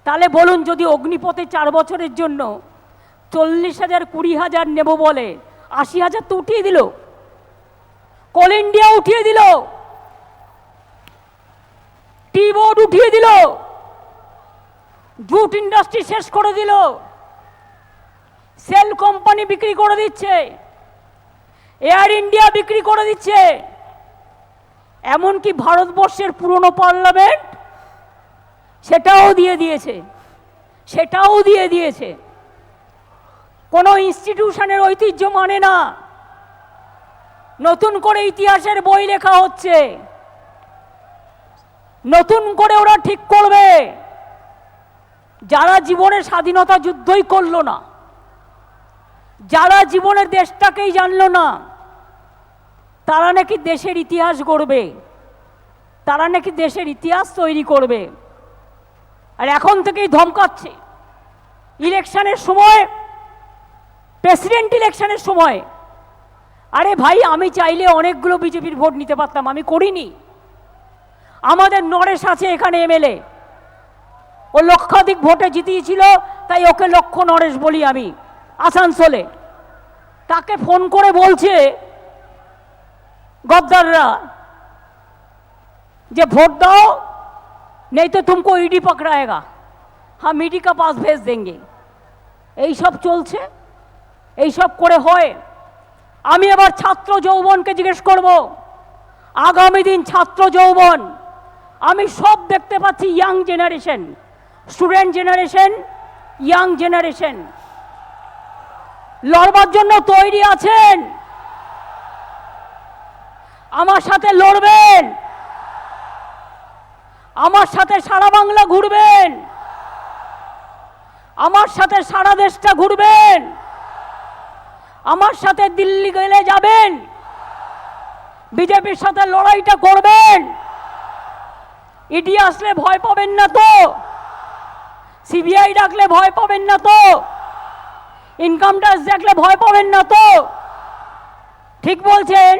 তাহলে বলুন, যদি অগ্নিপথে 4 বছরের জন্য 40,000 20,000 নেব বলে, 80,000 তো উঠিয়ে দিল। কোল ইন্ডিয়া উঠিয়ে দিল, টি বোর্ড উঠিয়ে দিল, জুট ইন্ডাস্ট্রি শেষ করে দিল, সেল কোম্পানি বিক্রি করে দিচ্ছে, এয়ার ইন্ডিয়া বিক্রি করে দিচ্ছে। এমনকি ভারতবর্ষের পুরনো পার্লামেন্ট সেটাও দিয়ে দিয়েছে। কোনো ইনস্টিটিউশনের ঐতিহ্য মানে না। নতুন করে ইতিহাসের বই লেখা হচ্ছে। নতুন করে ওরা ঠিক করবে যারা জীবনের স্বাধীনতা যুদ্ধই করলো না, যারা জীবনের দেশটাকেই জানলো না, তারা নাকি দেশের ইতিহাস গড়বে, তারা নাকি দেশের ইতিহাস তৈরি করবে। আর এখন থেকেই ধমকাচ্ছে। ইলেকশনের সময়, প্রেসিডেন্ট ইলেকশনের সময়, আরে ভাই, আমি চাইলে অনেকগুলো বিজেপির ভোট নিতে পারতাম, আমি করিনি। আমাদের নরেশ আছে এখানে এমএলএ, ও লক্ষাধিক ভোটে জিতিয়েছিল, তাই ওকে লক্ষ নরেশ বলি আমি। আসানসোলে তাকে ফোন করে বলছে गद्दाररा যে ভোট দাও, नहीं तो तुमको ईडी पकड़ाएगा, हम ईडी का पास भेज देंगे। এই সব চলছে, এই সব করে হয়। আমি এবার ছাত্র যৌবনকে জিজ্ঞেস করব, আগামী দিন ছাত্র যৌবন, আমি সব দেখতে পাচ্ছি young generation, student generation, young generation লড়বার জন্য তৈরি আছেন। আমার সাথে লড়বেন, আমার সাথে সারা বাংলা ঘুরবেন, আমার সাথে সারা দেশটা ঘুরবেন, আমার সাথে দিল্লি গেলে যাবেন, বিজেপির সাথে লড়াইটা করবেন। ইডি আসলে ভয় পাবেন না তো, সিবিআই ডাকলে ভয় পাবেন না তো, ইনকাম ট্যাক্স দেখলে ভয় পাবেন না তো। ঠিক বলছেন।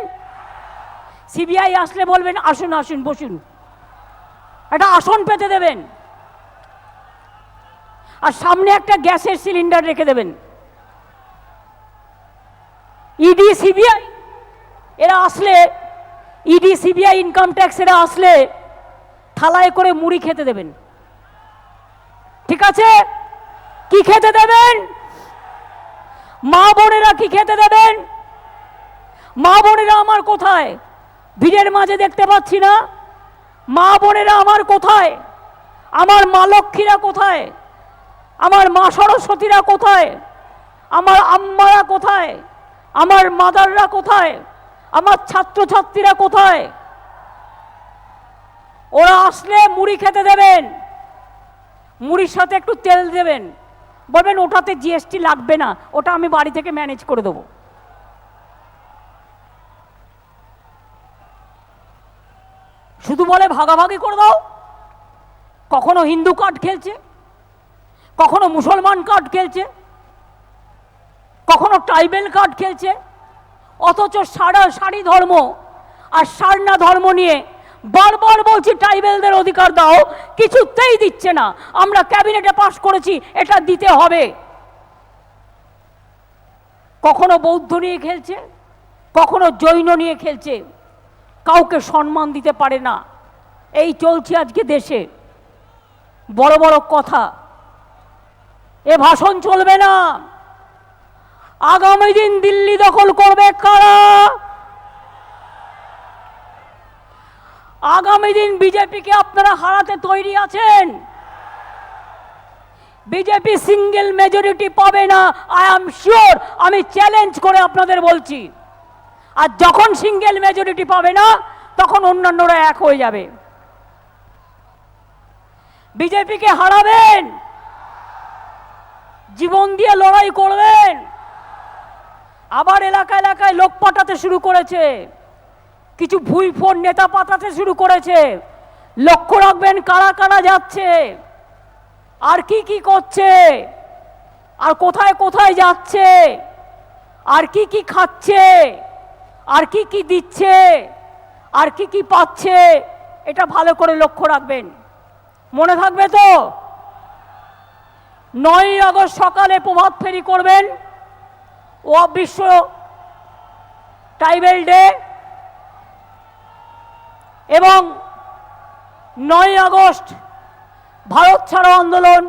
সিবিআই আসলে বলবেন আসুন আসুন বসুন, একটা আসন পেতে দেবেন, আর সামনে একটা গ্যাসের সিলিন্ডার রেখে দেবেন। ইডি সিবিআই এরা আসলে, ইডি সিবিআই ইনকাম ট্যাক্স এরা আসলে থালায় করে মুড়ি খেতে দেবেন। ঠিক আছে? কি খেতে দেবেন? মা বোনেরা কি খেতে দেবেন? মা বোনেরা আমার কোথায়? ভিড়ের মাঝে দেখতে পাচ্ছি না। মা বোনেরা আমার কোথায়? আমার মা লক্ষ্মীরা কোথায়? আমার মা সরস্বতীরা কোথায়? আমার আম্মারা কোথায়? আমার মাদাররা কোথায়? আমার ছাত্রছাত্রীরা কোথায়? ওরা আসলে মুড়ি খেতে দেবেন, মুড়ির সাথে একটু তেল দেবেন, বলবেন ওটাতে জিএসটি লাগবে না, ওটা আমি বাড়ি থেকে ম্যানেজ করে দেবো। শুধু বলে ভাগাভাগি করে দাও। কখনো হিন্দু কার্ড খেলছে, কখনো মুসলমান কার্ড খেলছে, কখনো ট্রাইবেল কার্ড খেলছে, অথচ সারি ধর্ম আর সারনা ধর্ম নিয়ে বারবার বলছি ট্রাইবেলদের অধিকার দাও, কিছুতেই দিচ্ছে না। আমরা ক্যাবিনেটে পাশ করেছি, এটা দিতে হবে। কখনো বৌদ্ধ নিয়ে খেলছে, কখনো জৈন নিয়ে খেলছে, কাউকে সম্মান দিতে পারে না। এই চলছে আজকে দেশে। বড় বড় কথা, এ ভাষণ চলবে না। আগামী দিন দিল্লি দখল করবে কারা? আগামী দিন বিজেপিকে আপনারা হারাতে তৈরি আছেন? বিজেপি সিঙ্গেল মেজরিটি পাবে না, আই এম শিওর। আমি চ্যালেঞ্জ করে আপনাদের বলছি। আর যখন সিঙ্গেল মেজরিটি পাবে না, তখন অন্যান্যরা এক হয়ে যাবে। বিজেপিকে হারাবেন, জীবন দিয়ে লড়াই করবেন। আবার এলাকা এলাকায় লোক পাঠাতে শুরু করেছে, কিছু ভুই ফোন নেতা পাঠাতে শুরু করেছে। লক্ষ্য রাখবেন কারা কারা যাচ্ছে, আর কি কি করছে, আর কোথায় কোথায় যাচ্ছে, আর কি কি খাচ্ছে, আর কি কি দিচ্ছে, আর কি কি পাচ্ছে। এটা ভালো করে লক্ষ্য রাখবেন। মনে থাকবে তো? 9ই আগস্ট সকালে প্রভাত ফেরি করবেন, ও বিশ্ব ট্রাইবেল ডে, এবং 9ই আগস্ট ভারত ছাড়ো আন্দোলন,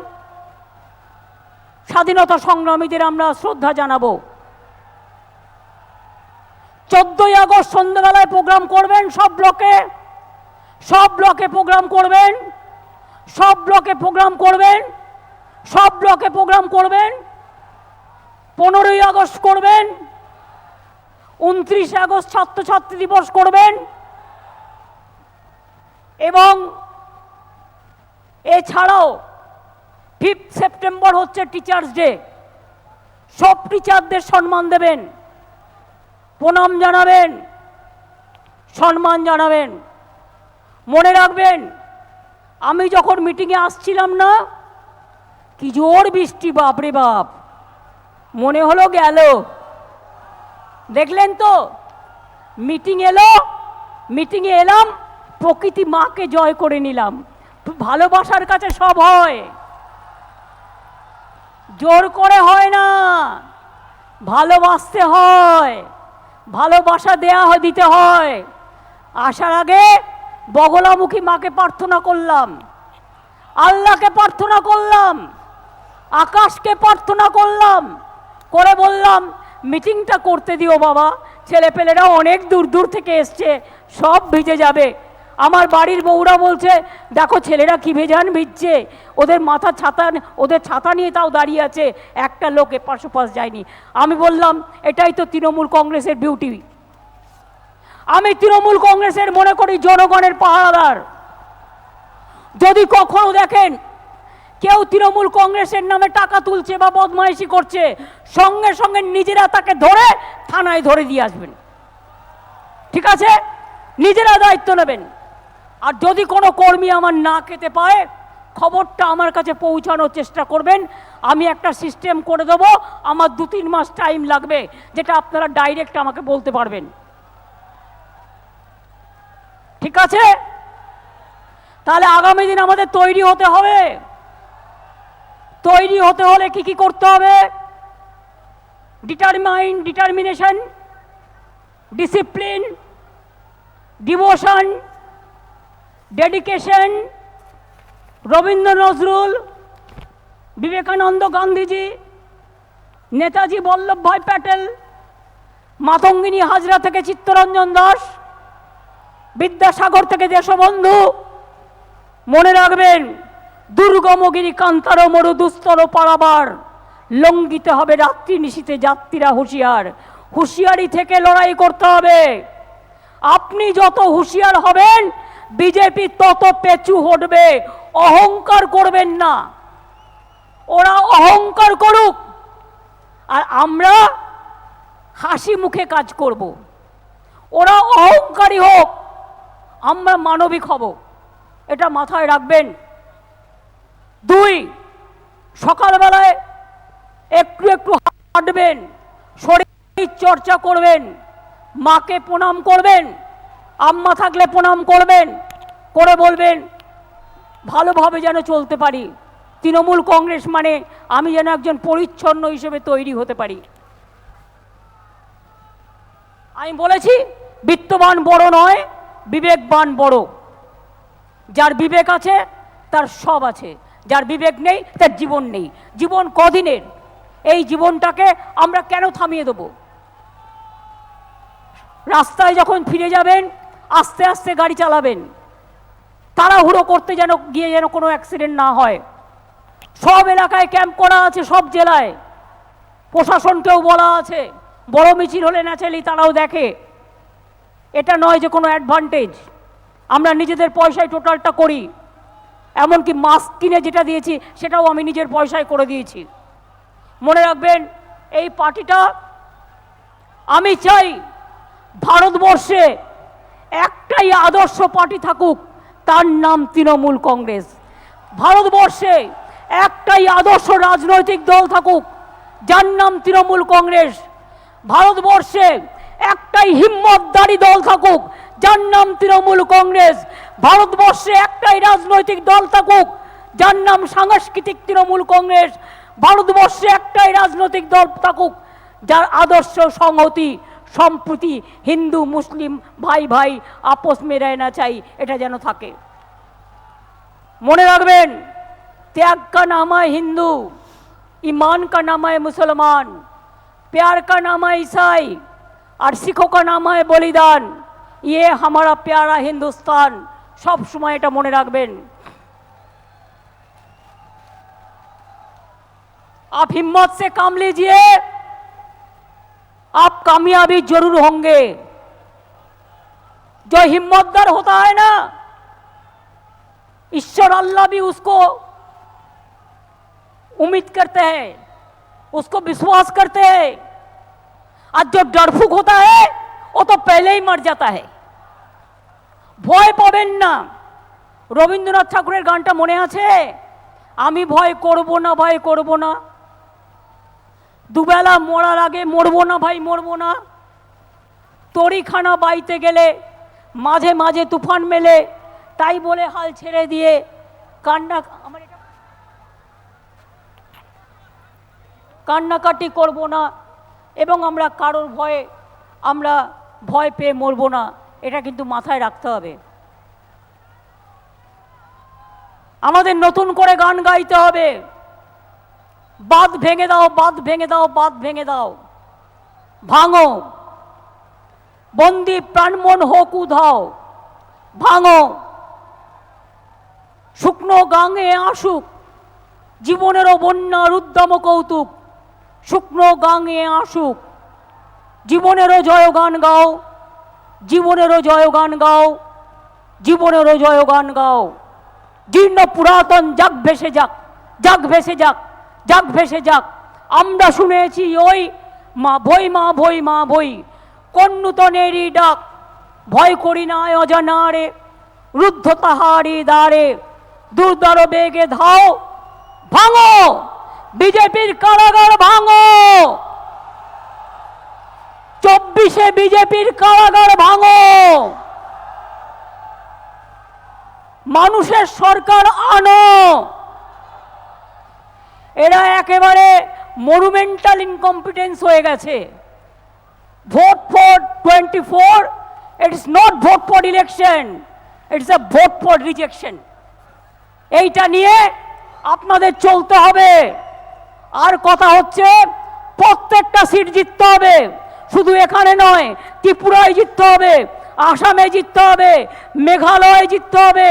স্বাধীনতা সংগ্রামীদের আমরা শ্রদ্ধা জানাবো। 14ই আগস্ট সন্ধ্যাবেলায় প্রোগ্রাম করবেন সব ব্লকে, সব ব্লকে প্রোগ্রাম করবেন, সব ব্লকে প্রোগ্রাম করবেন, সব ব্লকে প্রোগ্রাম করবেন। 15ই আগস্ট করবেন, 29 আগস্ট ছাত্রছাত্রী দিবস করবেন, এবং এছাড়াও 5 সেপ্টেম্বর হচ্ছে টিচার্স ডে। সব টিচারদের সম্মান দেবেন, প্রণাম জানাবেন, সম্মান জানাবেন। মনে রাখবেন, আমি যখন মিটিংয়ে আসছিলাম না, কি জোর বৃষ্টি, বাপরে বাপ, মনে হলো গেল। দেখলেন তো, মিটিং এলো, মিটিংয়ে এলাম, প্রকৃতি মাকে জয় করে নিলাম। ভালোবাসার কাছে সব হয়, জোর করে হয় না, ভালোবাসতে হয়, ভালোবাসা দিতে হয়। আসার আগে বগলামুখী মাকে প্রার্থনা করলাম, আল্লাহকে প্রার্থনা করলাম, আকাশকে প্রার্থনা করলাম, করে বললাম মিটিংটা করতে দিও বাবা, ছেলেপেলেরা অনেক দূর দূর থেকে এসছে, সব ভিজে যাবে। আমার বাড়ির বউরা বলছে, দেখো ছেলেরা কি ভিজছে, ওদের মাথা ছাতা, ওদের ছাতা নিয়ে তাও দাঁড়িয়ে আছে, একটা লোক এপাশ ওপাশ যায়নি। আমি বললাম এটাই তো তৃণমূল কংগ্রেসের বিউটি। আমি তৃণমূল কংগ্রেসের মনে করি জনগণের পাহারাদার। যদি কখনো দেখেন কেউ তৃণমূল কংগ্রেসের নামে টাকা তুলছে বা বদমাইশি করছে, সঙ্গে সঙ্গে নিজেরা তাকে ধরে থানায় ধরে দিয়ে আসবেন, ঠিক আছে? নিজেরা দায়িত্ব নেবেন। আর যদি কোনো কর্মী আমার না খেতে পায়, খবরটা আমার কাছে পৌঁছানোর চেষ্টা করবেন। আমি একটা সিস্টেম করে দেবো, আমার 2-3 মাস টাইম লাগবে, যেটা আপনারা ডাইরেক্ট আমাকে বলতে পারবেন, ঠিক আছে? তাহলে আগামী দিন আমাদের তৈরি হতে হবে। তৈরি হতে হলে কি কি করতে হবে? Determination, discipline, devotion, dedication. Rabindra Nazrul, Vivekananda, Gandhiji, Netaji Vallabhbhai Patel, Matangini Hazra থেকে চিত্তরঞ্জন দাস, বিদ্যাসাগর থেকে দেশবন্ধু। মনে রাখবেন, দুর্গমগিরি কান্তার মরু দুস্তর পারাবার, লঙ্ঘিতে হবে রাত্রি নিশীতে যাত্রীরা হুঁশিয়ার। হুঁশিয়ারি থেকে লড়াই করতে হবে। আপনি যত হুঁশিয়ার হবেন বিজেপি তত পেছু হটবে। অহংকার করবেন না, ওরা অহংকার করুক আর আমরা হাসি মুখে কাজ করব। ওরা অহংকারী হোক, আমরা মানবিক হব, এটা মাথায় রাখবেন। 2, সকালবেলায় একটু একটু হাঁটবেন, শরীর চর্চা করবেন, মাকে প্রণাম করবেন, আম্মা থাকলে প্রণাম করবেন, করে বলবেন ভালোভাবে যেন চলতে পারি। তৃণমূল কংগ্রেস মানে আমি যেন একজন পরিচ্ছন্ন হিসেবে তৈরি হতে পারি। আমি বলেছি বিত্তবান বড় নয়, বিবেকবান বড়। যার বিবেক আছে তার সব আছে, যার বিবেক নেই তার জীবন নেই। জীবন কদিনের, এই জীবনটাকে আমরা কেন থামিয়ে দেব? রাস্তায় যখন ফিরে যাবেন আস্তে আস্তে গাড়ি চালাবেন, তাড়াহুড়ো করতে যেন গিয়ে যেন কোনো অ্যাক্সিডেন্ট না হয়। সব এলাকায় ক্যাম্প করা আছে, সব জেলায় প্রশাসনকেও বলা আছে, বড় মিছিল হলে ন্যাচারালি তারাও দেখে। এটা নয় যে কোনো অ্যাডভান্টেজ, আমরা নিজেদের পয়সায় টোটালটা করি। এমনকি মাস্ক কিনে যেটা দিয়েছি সেটাও আমি নিজের পয়সায় করে দিয়েছি। মনে রাখবেন এই পার্টিটা, আমি চাই ভারতবর্ষে একটাই আদর্শ পার্টি থাকুক, তার নাম তৃণমূল কংগ্রেস। ভারতবর্ষে একটাই আদর্শ রাজনৈতিক দল থাকুক, যার নাম তৃণমূল কংগ্রেস। ভারতবর্ষে একটাই হিম্মতদারী দল থাকুক, যার নাম তৃণমূল কংগ্রেস। ভারতবর্ষে একটাই রাজনৈতিক দল থাকুক, যার নাম সাংস্কৃতিক তৃণমূল কংগ্রেস। ভারতবর্ষে একটাই রাজনৈতিক দল থাকুক, যার আদর্শ সংহতি, সম্প্রীতি, হিন্দু মুসলিম ভাই ভাই আপোষ মে रहना चाहिए, এটা যেন থাকে। মনে রাখবেন त्याग का नाम है हिंदू, ईमान का नाम है मुसलमान, प्यार का नाम है ईसाई और सिखों का नाम है बलिदान। ये हमारा प्यारा हिंदुस्तान, सब समय এটা মনে রাখবেন। आप हिम्मत से काम लीजिए, आप कामयाबी जरूर होंगे। जो हिम्मतदार होता है ना, ईश्वर अल्लाह भी उसको उम्मीद करते हैं, उसको विश्वास करते हैं। और जो डरफुक होता है वो तो पहले ही मर जाता है। ভয় পাবেন না। রবীন্দ্রনাথ ঠাকুরের গানটা মনে আছে? আমি ভয় করব না, ভয় করব না, দুবেলা মরার আগে মরবো না ভাই, মরবো না। তরিখানা বাইতে গেলে মাঝে মাঝে তুফান মেলে, তাই বলে হাল ছেড়ে দিয়ে কান্নাকাটি করব না এবং আমরা কারোর ভয়ে আমরা ভয় পেয়ে মরব না, এটা কিন্তু মাথায় রাখতে হবে। আমাদের নতুন করে গান গাইতে হবে, বাঁধ ভেঙে দাও, বাঁধ ভেঙে দাও, বাঁধ ভেঙে দাও, ভাঙো, বন্দি প্রাণমন হোক উধাও, ভাঙো, শুকনো গাঙে আসুক জীবনেরও বন্যার উদ্যম কৌতুক, শুকনো গাঙে আসুক জীবনেরও জয়গান গাও, জীবনেরও জয়গান গাও, জীবনেরও জয়গান গাও। জীর্ণ পুরাতন যাক ভেসে যাক, যাক ভেসে যাক, যাক ভেসে যাক। আমরা শুনেছি ওই মা ভই, মা ভই, মা ভই, কোন নূতনেরই ডাক, ভয় করি না অজানারে, রুদ্ধ তাহারি দ্বারে, দুর্দার বেগে ধাও, ভাঙো বিজেপির কারাগার, ভাঙো 24-এ বিজেপির কারাগার ভাঙো, মানুষের সরকার আনো। এরা একেবারে মনুমেন্টাল ইনকম্পিটেন্স হয়ে গেছে। Vote for 24, it is not vote for election, it's a vote for rejection. এইটা নিয়ে আপনাদের চলতে হবে। আর কথা হচ্ছে প্রত্যেকটা সিট জিততে হবে, শুধু এখানে নয়, ত্রিপুরায় জিততে হবে, আসামে জিততে হবে, মেঘালয়ে জিততে হবে,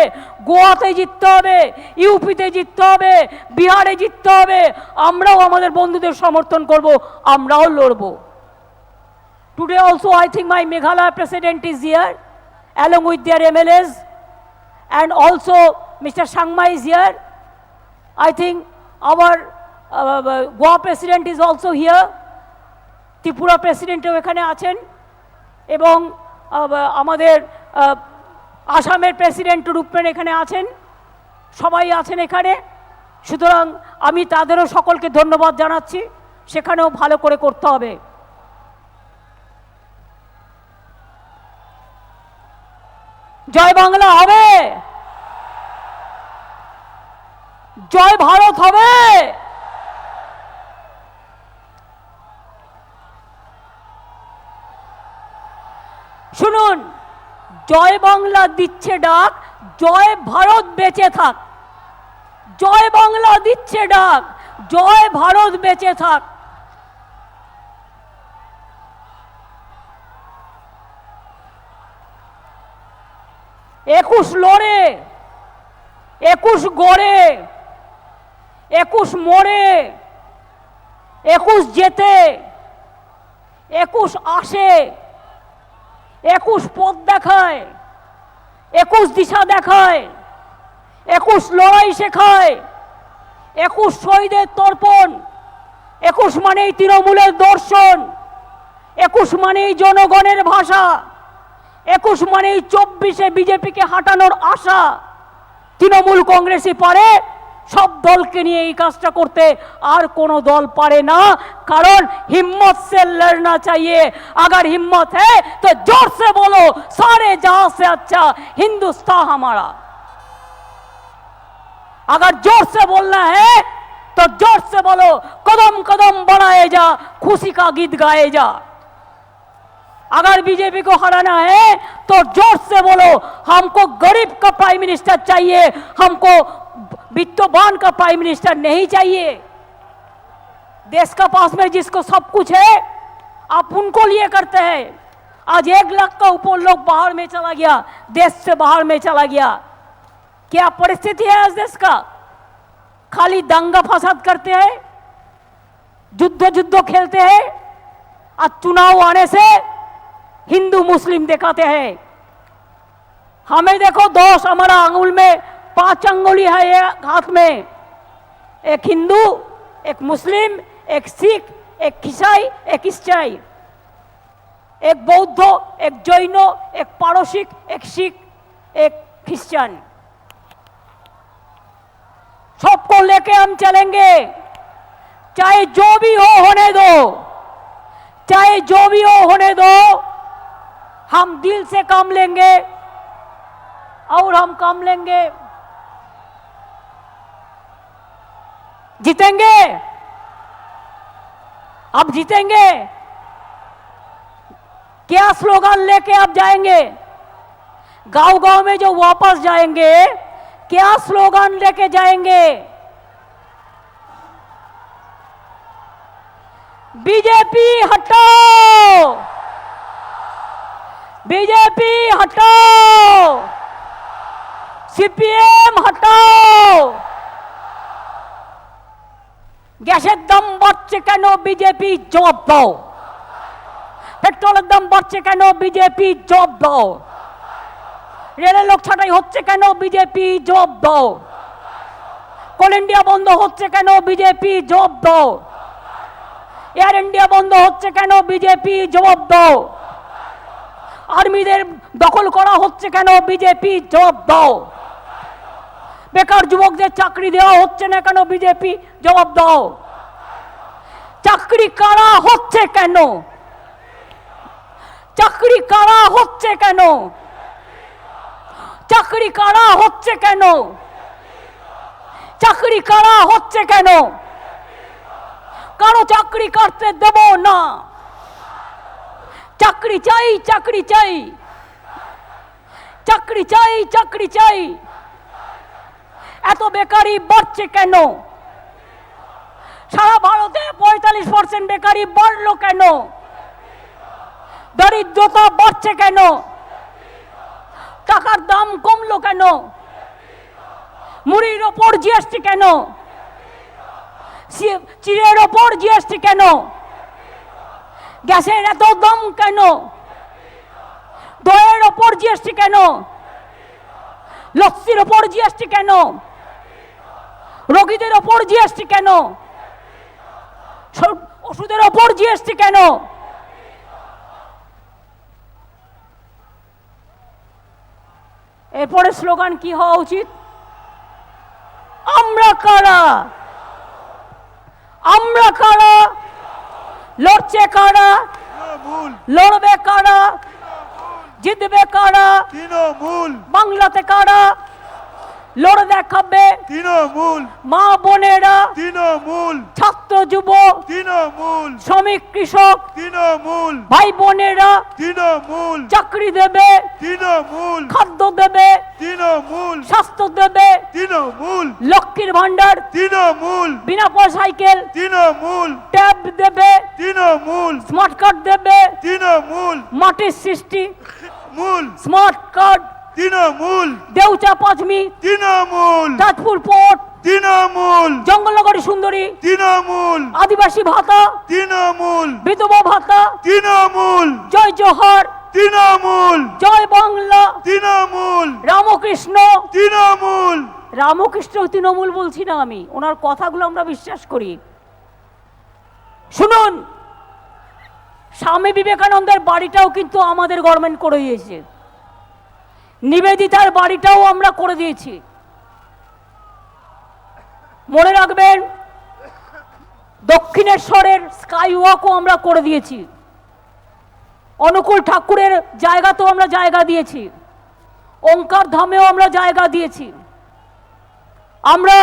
গোয়াতে জিততে হবে, ইউপিতে জিততে হবে, বিহারে জিততে হবে। আমরাও আমাদের বন্ধুদের সমর্থন করব, আমরাও লড়ব। Today also I think my Meghalaya president is here along with their MLAs, and also Mr. Sangma is here. I think our Goa president is also here. Tripura প্রেসিডেন্টও এখানে আছেন এবং আমাদের আসামের প্রেসিডেন্ট রূপমেন এখানে আছেন, সবাই আছেন এখানে। সুতরাং আমি তাদেরও সকলকে ধন্যবাদ জানাচ্ছি, সেখানেও ভালো করে করতে হবে। জয় বাংলা হবে, জয় ভারত হবে। শুনুন, জয় বাংলা দিচ্ছে ডাক, জয় ভারত বেঁচে থাক। জয় বাংলা দিচ্ছে ডাক, জয় ভারত বেঁচে থাক। একুশ লড়ে, একুশ গড়ে, একুশ মোড়ে, একুশ জেতে, একুশ আসে, একুশ পথ দেখায়, একুশ দিশা দেখায়, একুশ লড়াই শেখায়, একুশ শহীদের তর্পণ, একুশ মানেই তৃণমূলের দর্শন, একুশ মানেই জনগণের ভাষা, একুশ মানেই 24-এ বিজেপিকে হাঁটানোর আশা। তৃণমূল কংগ্রেসই পারে সব দলকে নিয়ে এই কাজটা করতে, আর কোনো দল পারে না। কারণ हिम्मत से लड़ना चाहिए, अगर हिम्मत है तो जोर से बोलो, सारे जहां से अच्छा हिंदुस्तान हमारा। अगर जोर से बोलना है तो जोर से बोलो, कदम कदम बढ़ाए जा, खुशी का गीत गाए जा। अगर बीजेपी को हराना है तो जोर से बोलो, हमको गरीब का प्राइम मिनिस्टर चाहिए, हमको वित्तवान का प्राइम मिनिस्टर नहीं चाहिए। देश का पास में जिसको सब कुछ है, आप उनको लिए करते हैं। आज 1 लाख का ऊपर लोग बाहर में चला गया, देश से बाहर में चला गया। क्या परिस्थिति है आज देश का? खाली दंगा फसाद करते हैं, युद्ध खेलते हैं, और चुनाव आने से हिंदू मुस्लिम दिखाते हैं। हमें देखो दोष, हमारा अंगुल में 5 अंगुली है, एक हाथ में, एक हिंदू, एक मुस्लिम, एक सिख, एक ईसाई, एक ईसाई, एक बौद्ध, एक जैन, एक पारसिक, एक सिख, एक क्रिश्चियन। सबको लेके हम चलेंगे, चाहे जो भी हो होने दो, चाहे जो भी हो होने दो। हम दिल से काम लेंगे और हम काम लेंगे, जीतेंगे। अब जीतेंगे। क्या स्लोगन लेके आप जाएंगे? गांव-गांव में जो वापस जाएंगे, क्या स्लोगन लेके जाएंगे? बीजेपी हटाओ, बीजेपी हटाओ, सीपीएम हटाओ। গ্যাসের দাম বাড়ছে কেন? বিজেপি জবাব দাও। পেট্রোলের দাম বাড়ছে কেন? বিজেপি জবাব দাও। রেলের লোক ছাঁটাই হচ্ছে কেন? বিজেপি জবাব দাও। কোল ইন্ডিয়া বন্ধ হচ্ছে কেন? বিজেপি জবাব দাও। এয়ার ইন্ডিয়া বন্ধ হচ্ছে কেন? বিজেপি জবাব দাও। আর্মিদের দখল করা হচ্ছে কেন? বিজেপি জবাব দাও। বেকার যুবকদের চাকরি দেওয়া হচ্ছে না কেন? বিজেপি জবাব দাও। চাকরি কারা হচ্ছে কেন? চাকরি কারা হচ্ছে কেন? চাকরি কারা হচ্ছে কেন? চাকরি কারা হচ্ছে কেন? কারো চাকরি করতে দেব না। চাকরি চাই, চাকরি চাই, চাকরি চাই, চাকরি চাই। এত বেকারি বাড়ছে কেন? সারা ভারতে 45% বেকারি বাড়লো কেন? দরিদ্রতা বাড়ছে কেন? টাকার দাম কমলো কেন? মুড়ির ওপর জিএসটি কেন? চিড়ের ওপর জিএসটি কেন? গ্যাসের এত দাম কেন? দইয়ের ওপর জিএসটি কেন? লস্যির ওপর জিএসটি কেন? রোগীদের ওপর জিএসটি কেন? ওষুধের ওপর জিএসটি কেন? এরপরে স্লোগান কি হওয়া উচিত? আমরা কারা? আমরা কারা? লড়ছে কারা? লড়বে কারা? জিতবে কারা? তৃণমূল। বাংলাতে কারা লড়ে দেখাবে? তৃণমূল। মা বোনেরা, তৃণমূল। ছাত্র যুব, তৃণমূল। শ্রমিক কৃষক, তৃণমূল। ভাই বোনেরা তৃণমূল। চাকরি দেবে, তৃণমূল। খাদ্য দেবে, তৃণমূল। স্বাস্থ্য দেবে, তৃণমূল। লক্ষ্মীর ভান্ডার, তৃণমূল। বিনা সাইকেল, তৃণমূল। ট্যাব দেবে, তৃণমূল। স্মার্ট কার্ড দেবে, তৃণমূল। মাটির সৃষ্টি, মূল। Smart card, Trinamool. Deucha Pachami, Trinamool. Tajpur port, Trinamool. জঙ্গলনগরী সুন্দরী, তৃণমূল। আদিবাসী ভাতা, তৃণমূল। বিধবা ভাতা, তৃণমূল। জয় জোহার, তৃণমূল। জয় বাংলা, তৃণমূল। রামকৃষ্ণ। তৃণমূল। রামকৃষ্ণ তৃণমূল বলছি না আমি, ওনার কথাগুলো আমরা বিশ্বাস করি। শুনুন, স্বামী বিবেকানন্দের বাড়িটাও কিন্তু আমাদের গভর্নমেন্ট করে দিয়েছে, নিবেদিতার বাড়িটাও আমরা করে দিয়েছি। মনে রাখবেন, দক্ষিণেশ্বরের স্কাই ওয়াকও আমরা করে দিয়েছি, অনুকূল ঠাকুরের জায়গাতেও আমরা জায়গা দিয়েছি, ওঙ্কার ধামেও আমরা জায়গা দিয়েছি। আমরা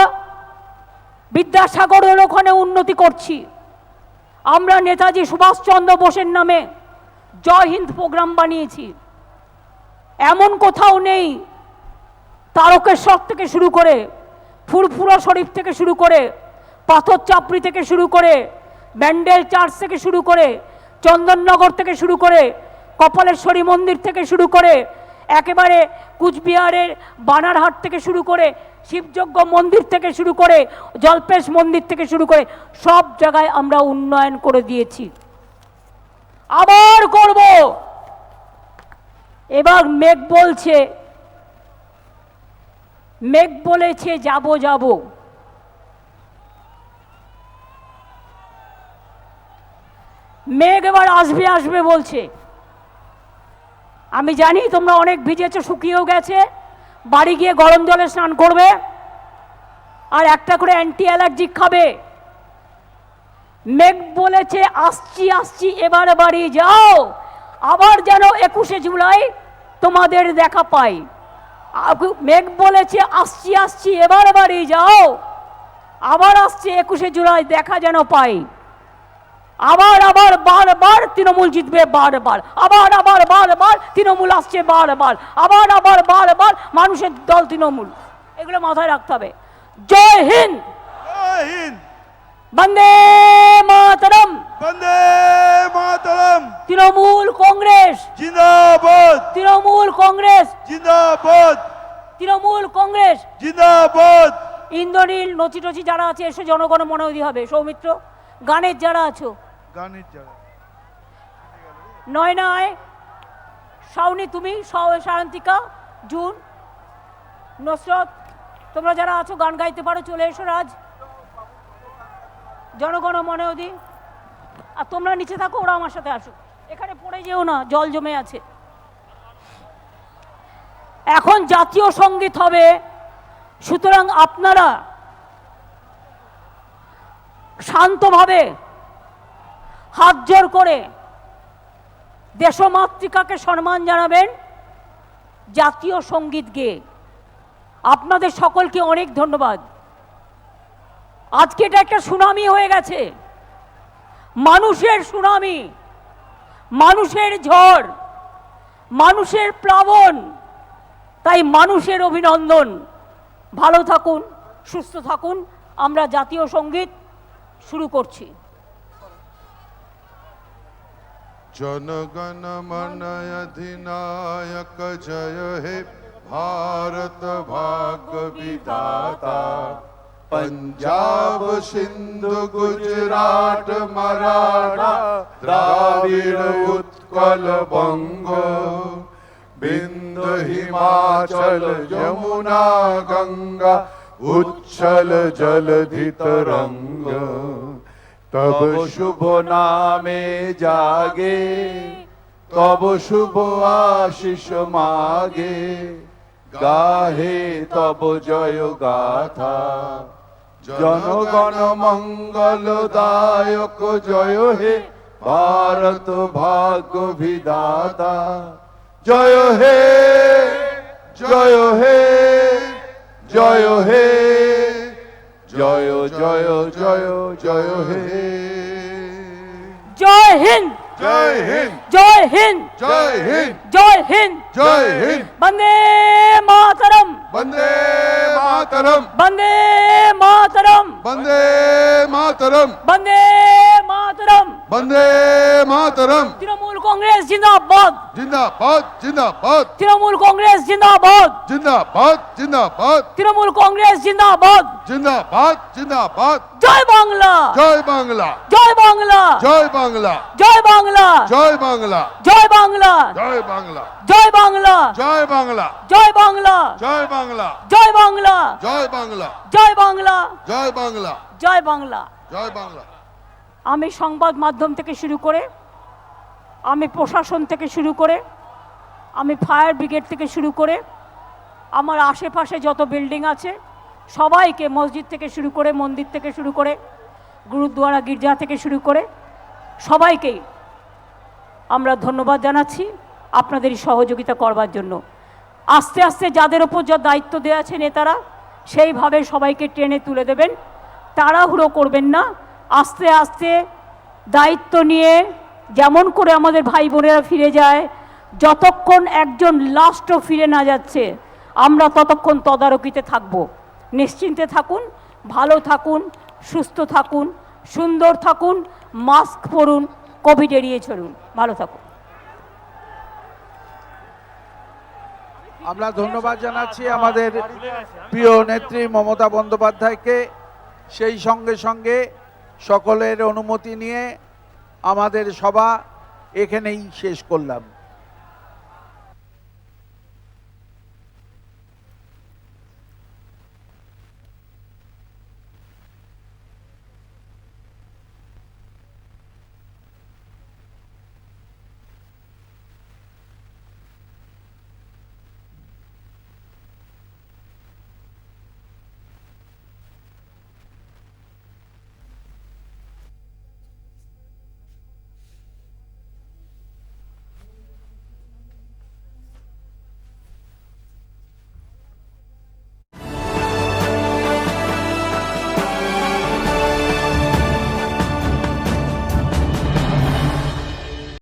বিদ্যাসাগরের ওখানে উন্নতি করছি। আমরা নেতাজি সুভাষচন্দ্র বোসের নামে জয় হিন্দ প্রোগ্রাম বানিয়েছি। এমন কোথাও নেই, তারকেশ্বর থেকে শুরু করে, ফুরফুরা শরীফ থেকে শুরু করে, পাথর চাপড়ি থেকে শুরু করে, ব্যান্ডেল চার্চ থেকে শুরু করে, চন্দননগর থেকে শুরু করে, কপালেশ্বরী মন্দির থেকে শুরু করে, একেবারে কুচবিহারের বানারহাট থেকে শুরু করে, শিবযজ্ঞ মন্দির থেকে শুরু করে, জলপেশ মন্দির থেকে শুরু করে সব জায়গায় আমরা উন্নয়ন করে দিয়েছি, আবার করব। এবার মেঘ বলছে, মেঘ বলেছে যাব যাব, মেঘ এবার আসবে আসবে বলছে। আমি জানি তোমরা অনেক ভিজেছো, শুকিয়েও গেছে, বাড়ি গিয়ে গরম জলে স্নান করবে আর একটা করে অ্যান্টি অ্যালার্জিক খাবে। মেঘ বলেছে আসছি আসছি, এবার বাড়ি যাও, আবার যেন 21শে জুলাই তোমাদের দেখা পাই। মেঘ বলেছে আসছি আসছি, এবার বাড়ি যাও, আবার আসছে 21শে জুলাই, দেখা যেন পাই। আবার আবার বারবার তৃণমূল জিতবে, বারবার আবার আবার বারবার তৃণমূল আসছে, বারবার আবার আবার বারবার মানুষের দল তৃণমূল। এগুলো মাথায় রাখতে হবে। জয় হিন্দ, জয় হিন্দ, বন্দে মাতরম, বন্দে মাতরম, তৃণমূল কংগ্রেস জিন্দাবাদ, তৃণমূল কংগ্রেস জিন্দাবাদ, তৃণমূল কংগ্রেস জিন্দাবাদ। ইন্দ্রনীল, নচি টচি যারা আছে এসে জনগণ মনোদি হবে। সৌমিত্র, গানের যারা আছো, গানের যারা, নয়নায়, শাওনি, তুমি, সায়ন্তিকা, জুন, নসরত, তোমরা যারা আছো গান গাইতে পারো চলে এসো। রাজ, জনগণ মনোদি। আর তোমরা নিচে থাকো, ওরা আমার সাথে আসো, এখানে পড়ে যেও না, জল জমে আছে। এখন জাতীয় সঙ্গীত হবে, সুতরাং আপনারা শান্তভাবে হাত জোর করে দেশমাতৃকাকে সম্মান জানাবেন জাতীয় সঙ্গীত গেয়ে। আপনাদের সকলকে অনেক ধন্যবাদ। আজকে এটা একটা সুনামি হয়ে গেছে, মানুষের সুনামি, মানুষের ঝড়, মানুষের প্লাবন। তাই মানুষের অভিনন্দন। ভালো থাকুন, সুস্থ থাকুন। আমরা জাতীয় সঙ্গীত শুরু করছি। जनगण मन अधिनायक जय हे भारत भाग्य विधाता पंजाब सिंधु गुजरात मराठा द्राविड़ उत्कल बंग बिंदु हिमाचल यमुना गंगा उच्छल जलधि तरंग तब शुभ नामे जागे तब शुभ आशीष मागे गाहे तब जय गाथा जनगण मंगल दायक जय हे भारत भाग्य विधाता जय हे जय हे जय हे जय जय जय जय हे জয় হিন্দ जय हिंद জয় হিন্দ जय हिंद জয় হিন্দ जय हिंद বন্দে মাতরম वंदे मातरम বন্দে মাতরম वंदे मातरम বন্দে মাতরম वंदे मातरम তৃণমূল কংগ্রেস জিন্দাবাদ जिंदाबाद जिंदाबाद তৃণমূল কংগ্রেস জিন্দাবাদ जिंदाबाद जिंदाबाद তৃণমূল কংগ্রেস জিন্দাবাদ जिंदाबाद जिंदाबाद জয় বাংলা जय बांग्ला জয় বাংলা जय बांग्ला জয় বাংলা जय बांग्ला জয় বাংলা जय बांग्ला জয় বাংলা जय बांग्ला জয় বাংলা जय बांग्ला জয় বাংলা जय बांग्ला জয় বাংলা जय बांग्ला জয় বাংলা जय बांग्ला আমি সংবাদ মাধ্যম থেকে শুরু করে আমি প্রশাসন থেকে শুরু করে আমি ফায়ার ব্রিগেড থেকে শুরু করে আমার আশেপাশে যত বিল্ডিং আছে সবাইকে মসজিদ থেকে শুরু করে মন্দির থেকে শুরু করে গুরুদ্বারা গির্জা থেকে শুরু করে সবাইকেই আমরা ধন্যবাদ জানাচ্ছি আপনাদের এই সহযোগিতা করবার জন্য। আস্তে আস্তে যাদের ওপর যা দায়িত্ব দেওয়া আছে নেতারা সেইভাবে সবাইকে টেনে তুলে দেবেন, তাড়াহুড়ো করবেন না, আস্তে আস্তে দায়িত্ব নিয়ে যেমন করে আমাদের ভাই বোনেরা ফিরে যায়, যতক্ষণ একজন লাস্টও ফিরে না যাচ্ছে আমরা ততক্ষণ তদারকিতে থাকব। নিশ্চিন্তে থাকুন, ভালো থাকুন, সুস্থ থাকুন, সুন্দর থাকুন, মাস্ক পরুন, কোভিড এড়িয়ে চলুন, ভালো থাকুন। আমরা ধন্যবাদ জানাচ্ছি আমাদের প্রিয় নেত্রী মমতা বন্দ্যোপাধ্যায়কে। সেই সঙ্গে সঙ্গে সকলের অনুমতি নিয়ে আমাদের সভা এখানেই শেষ করলাম।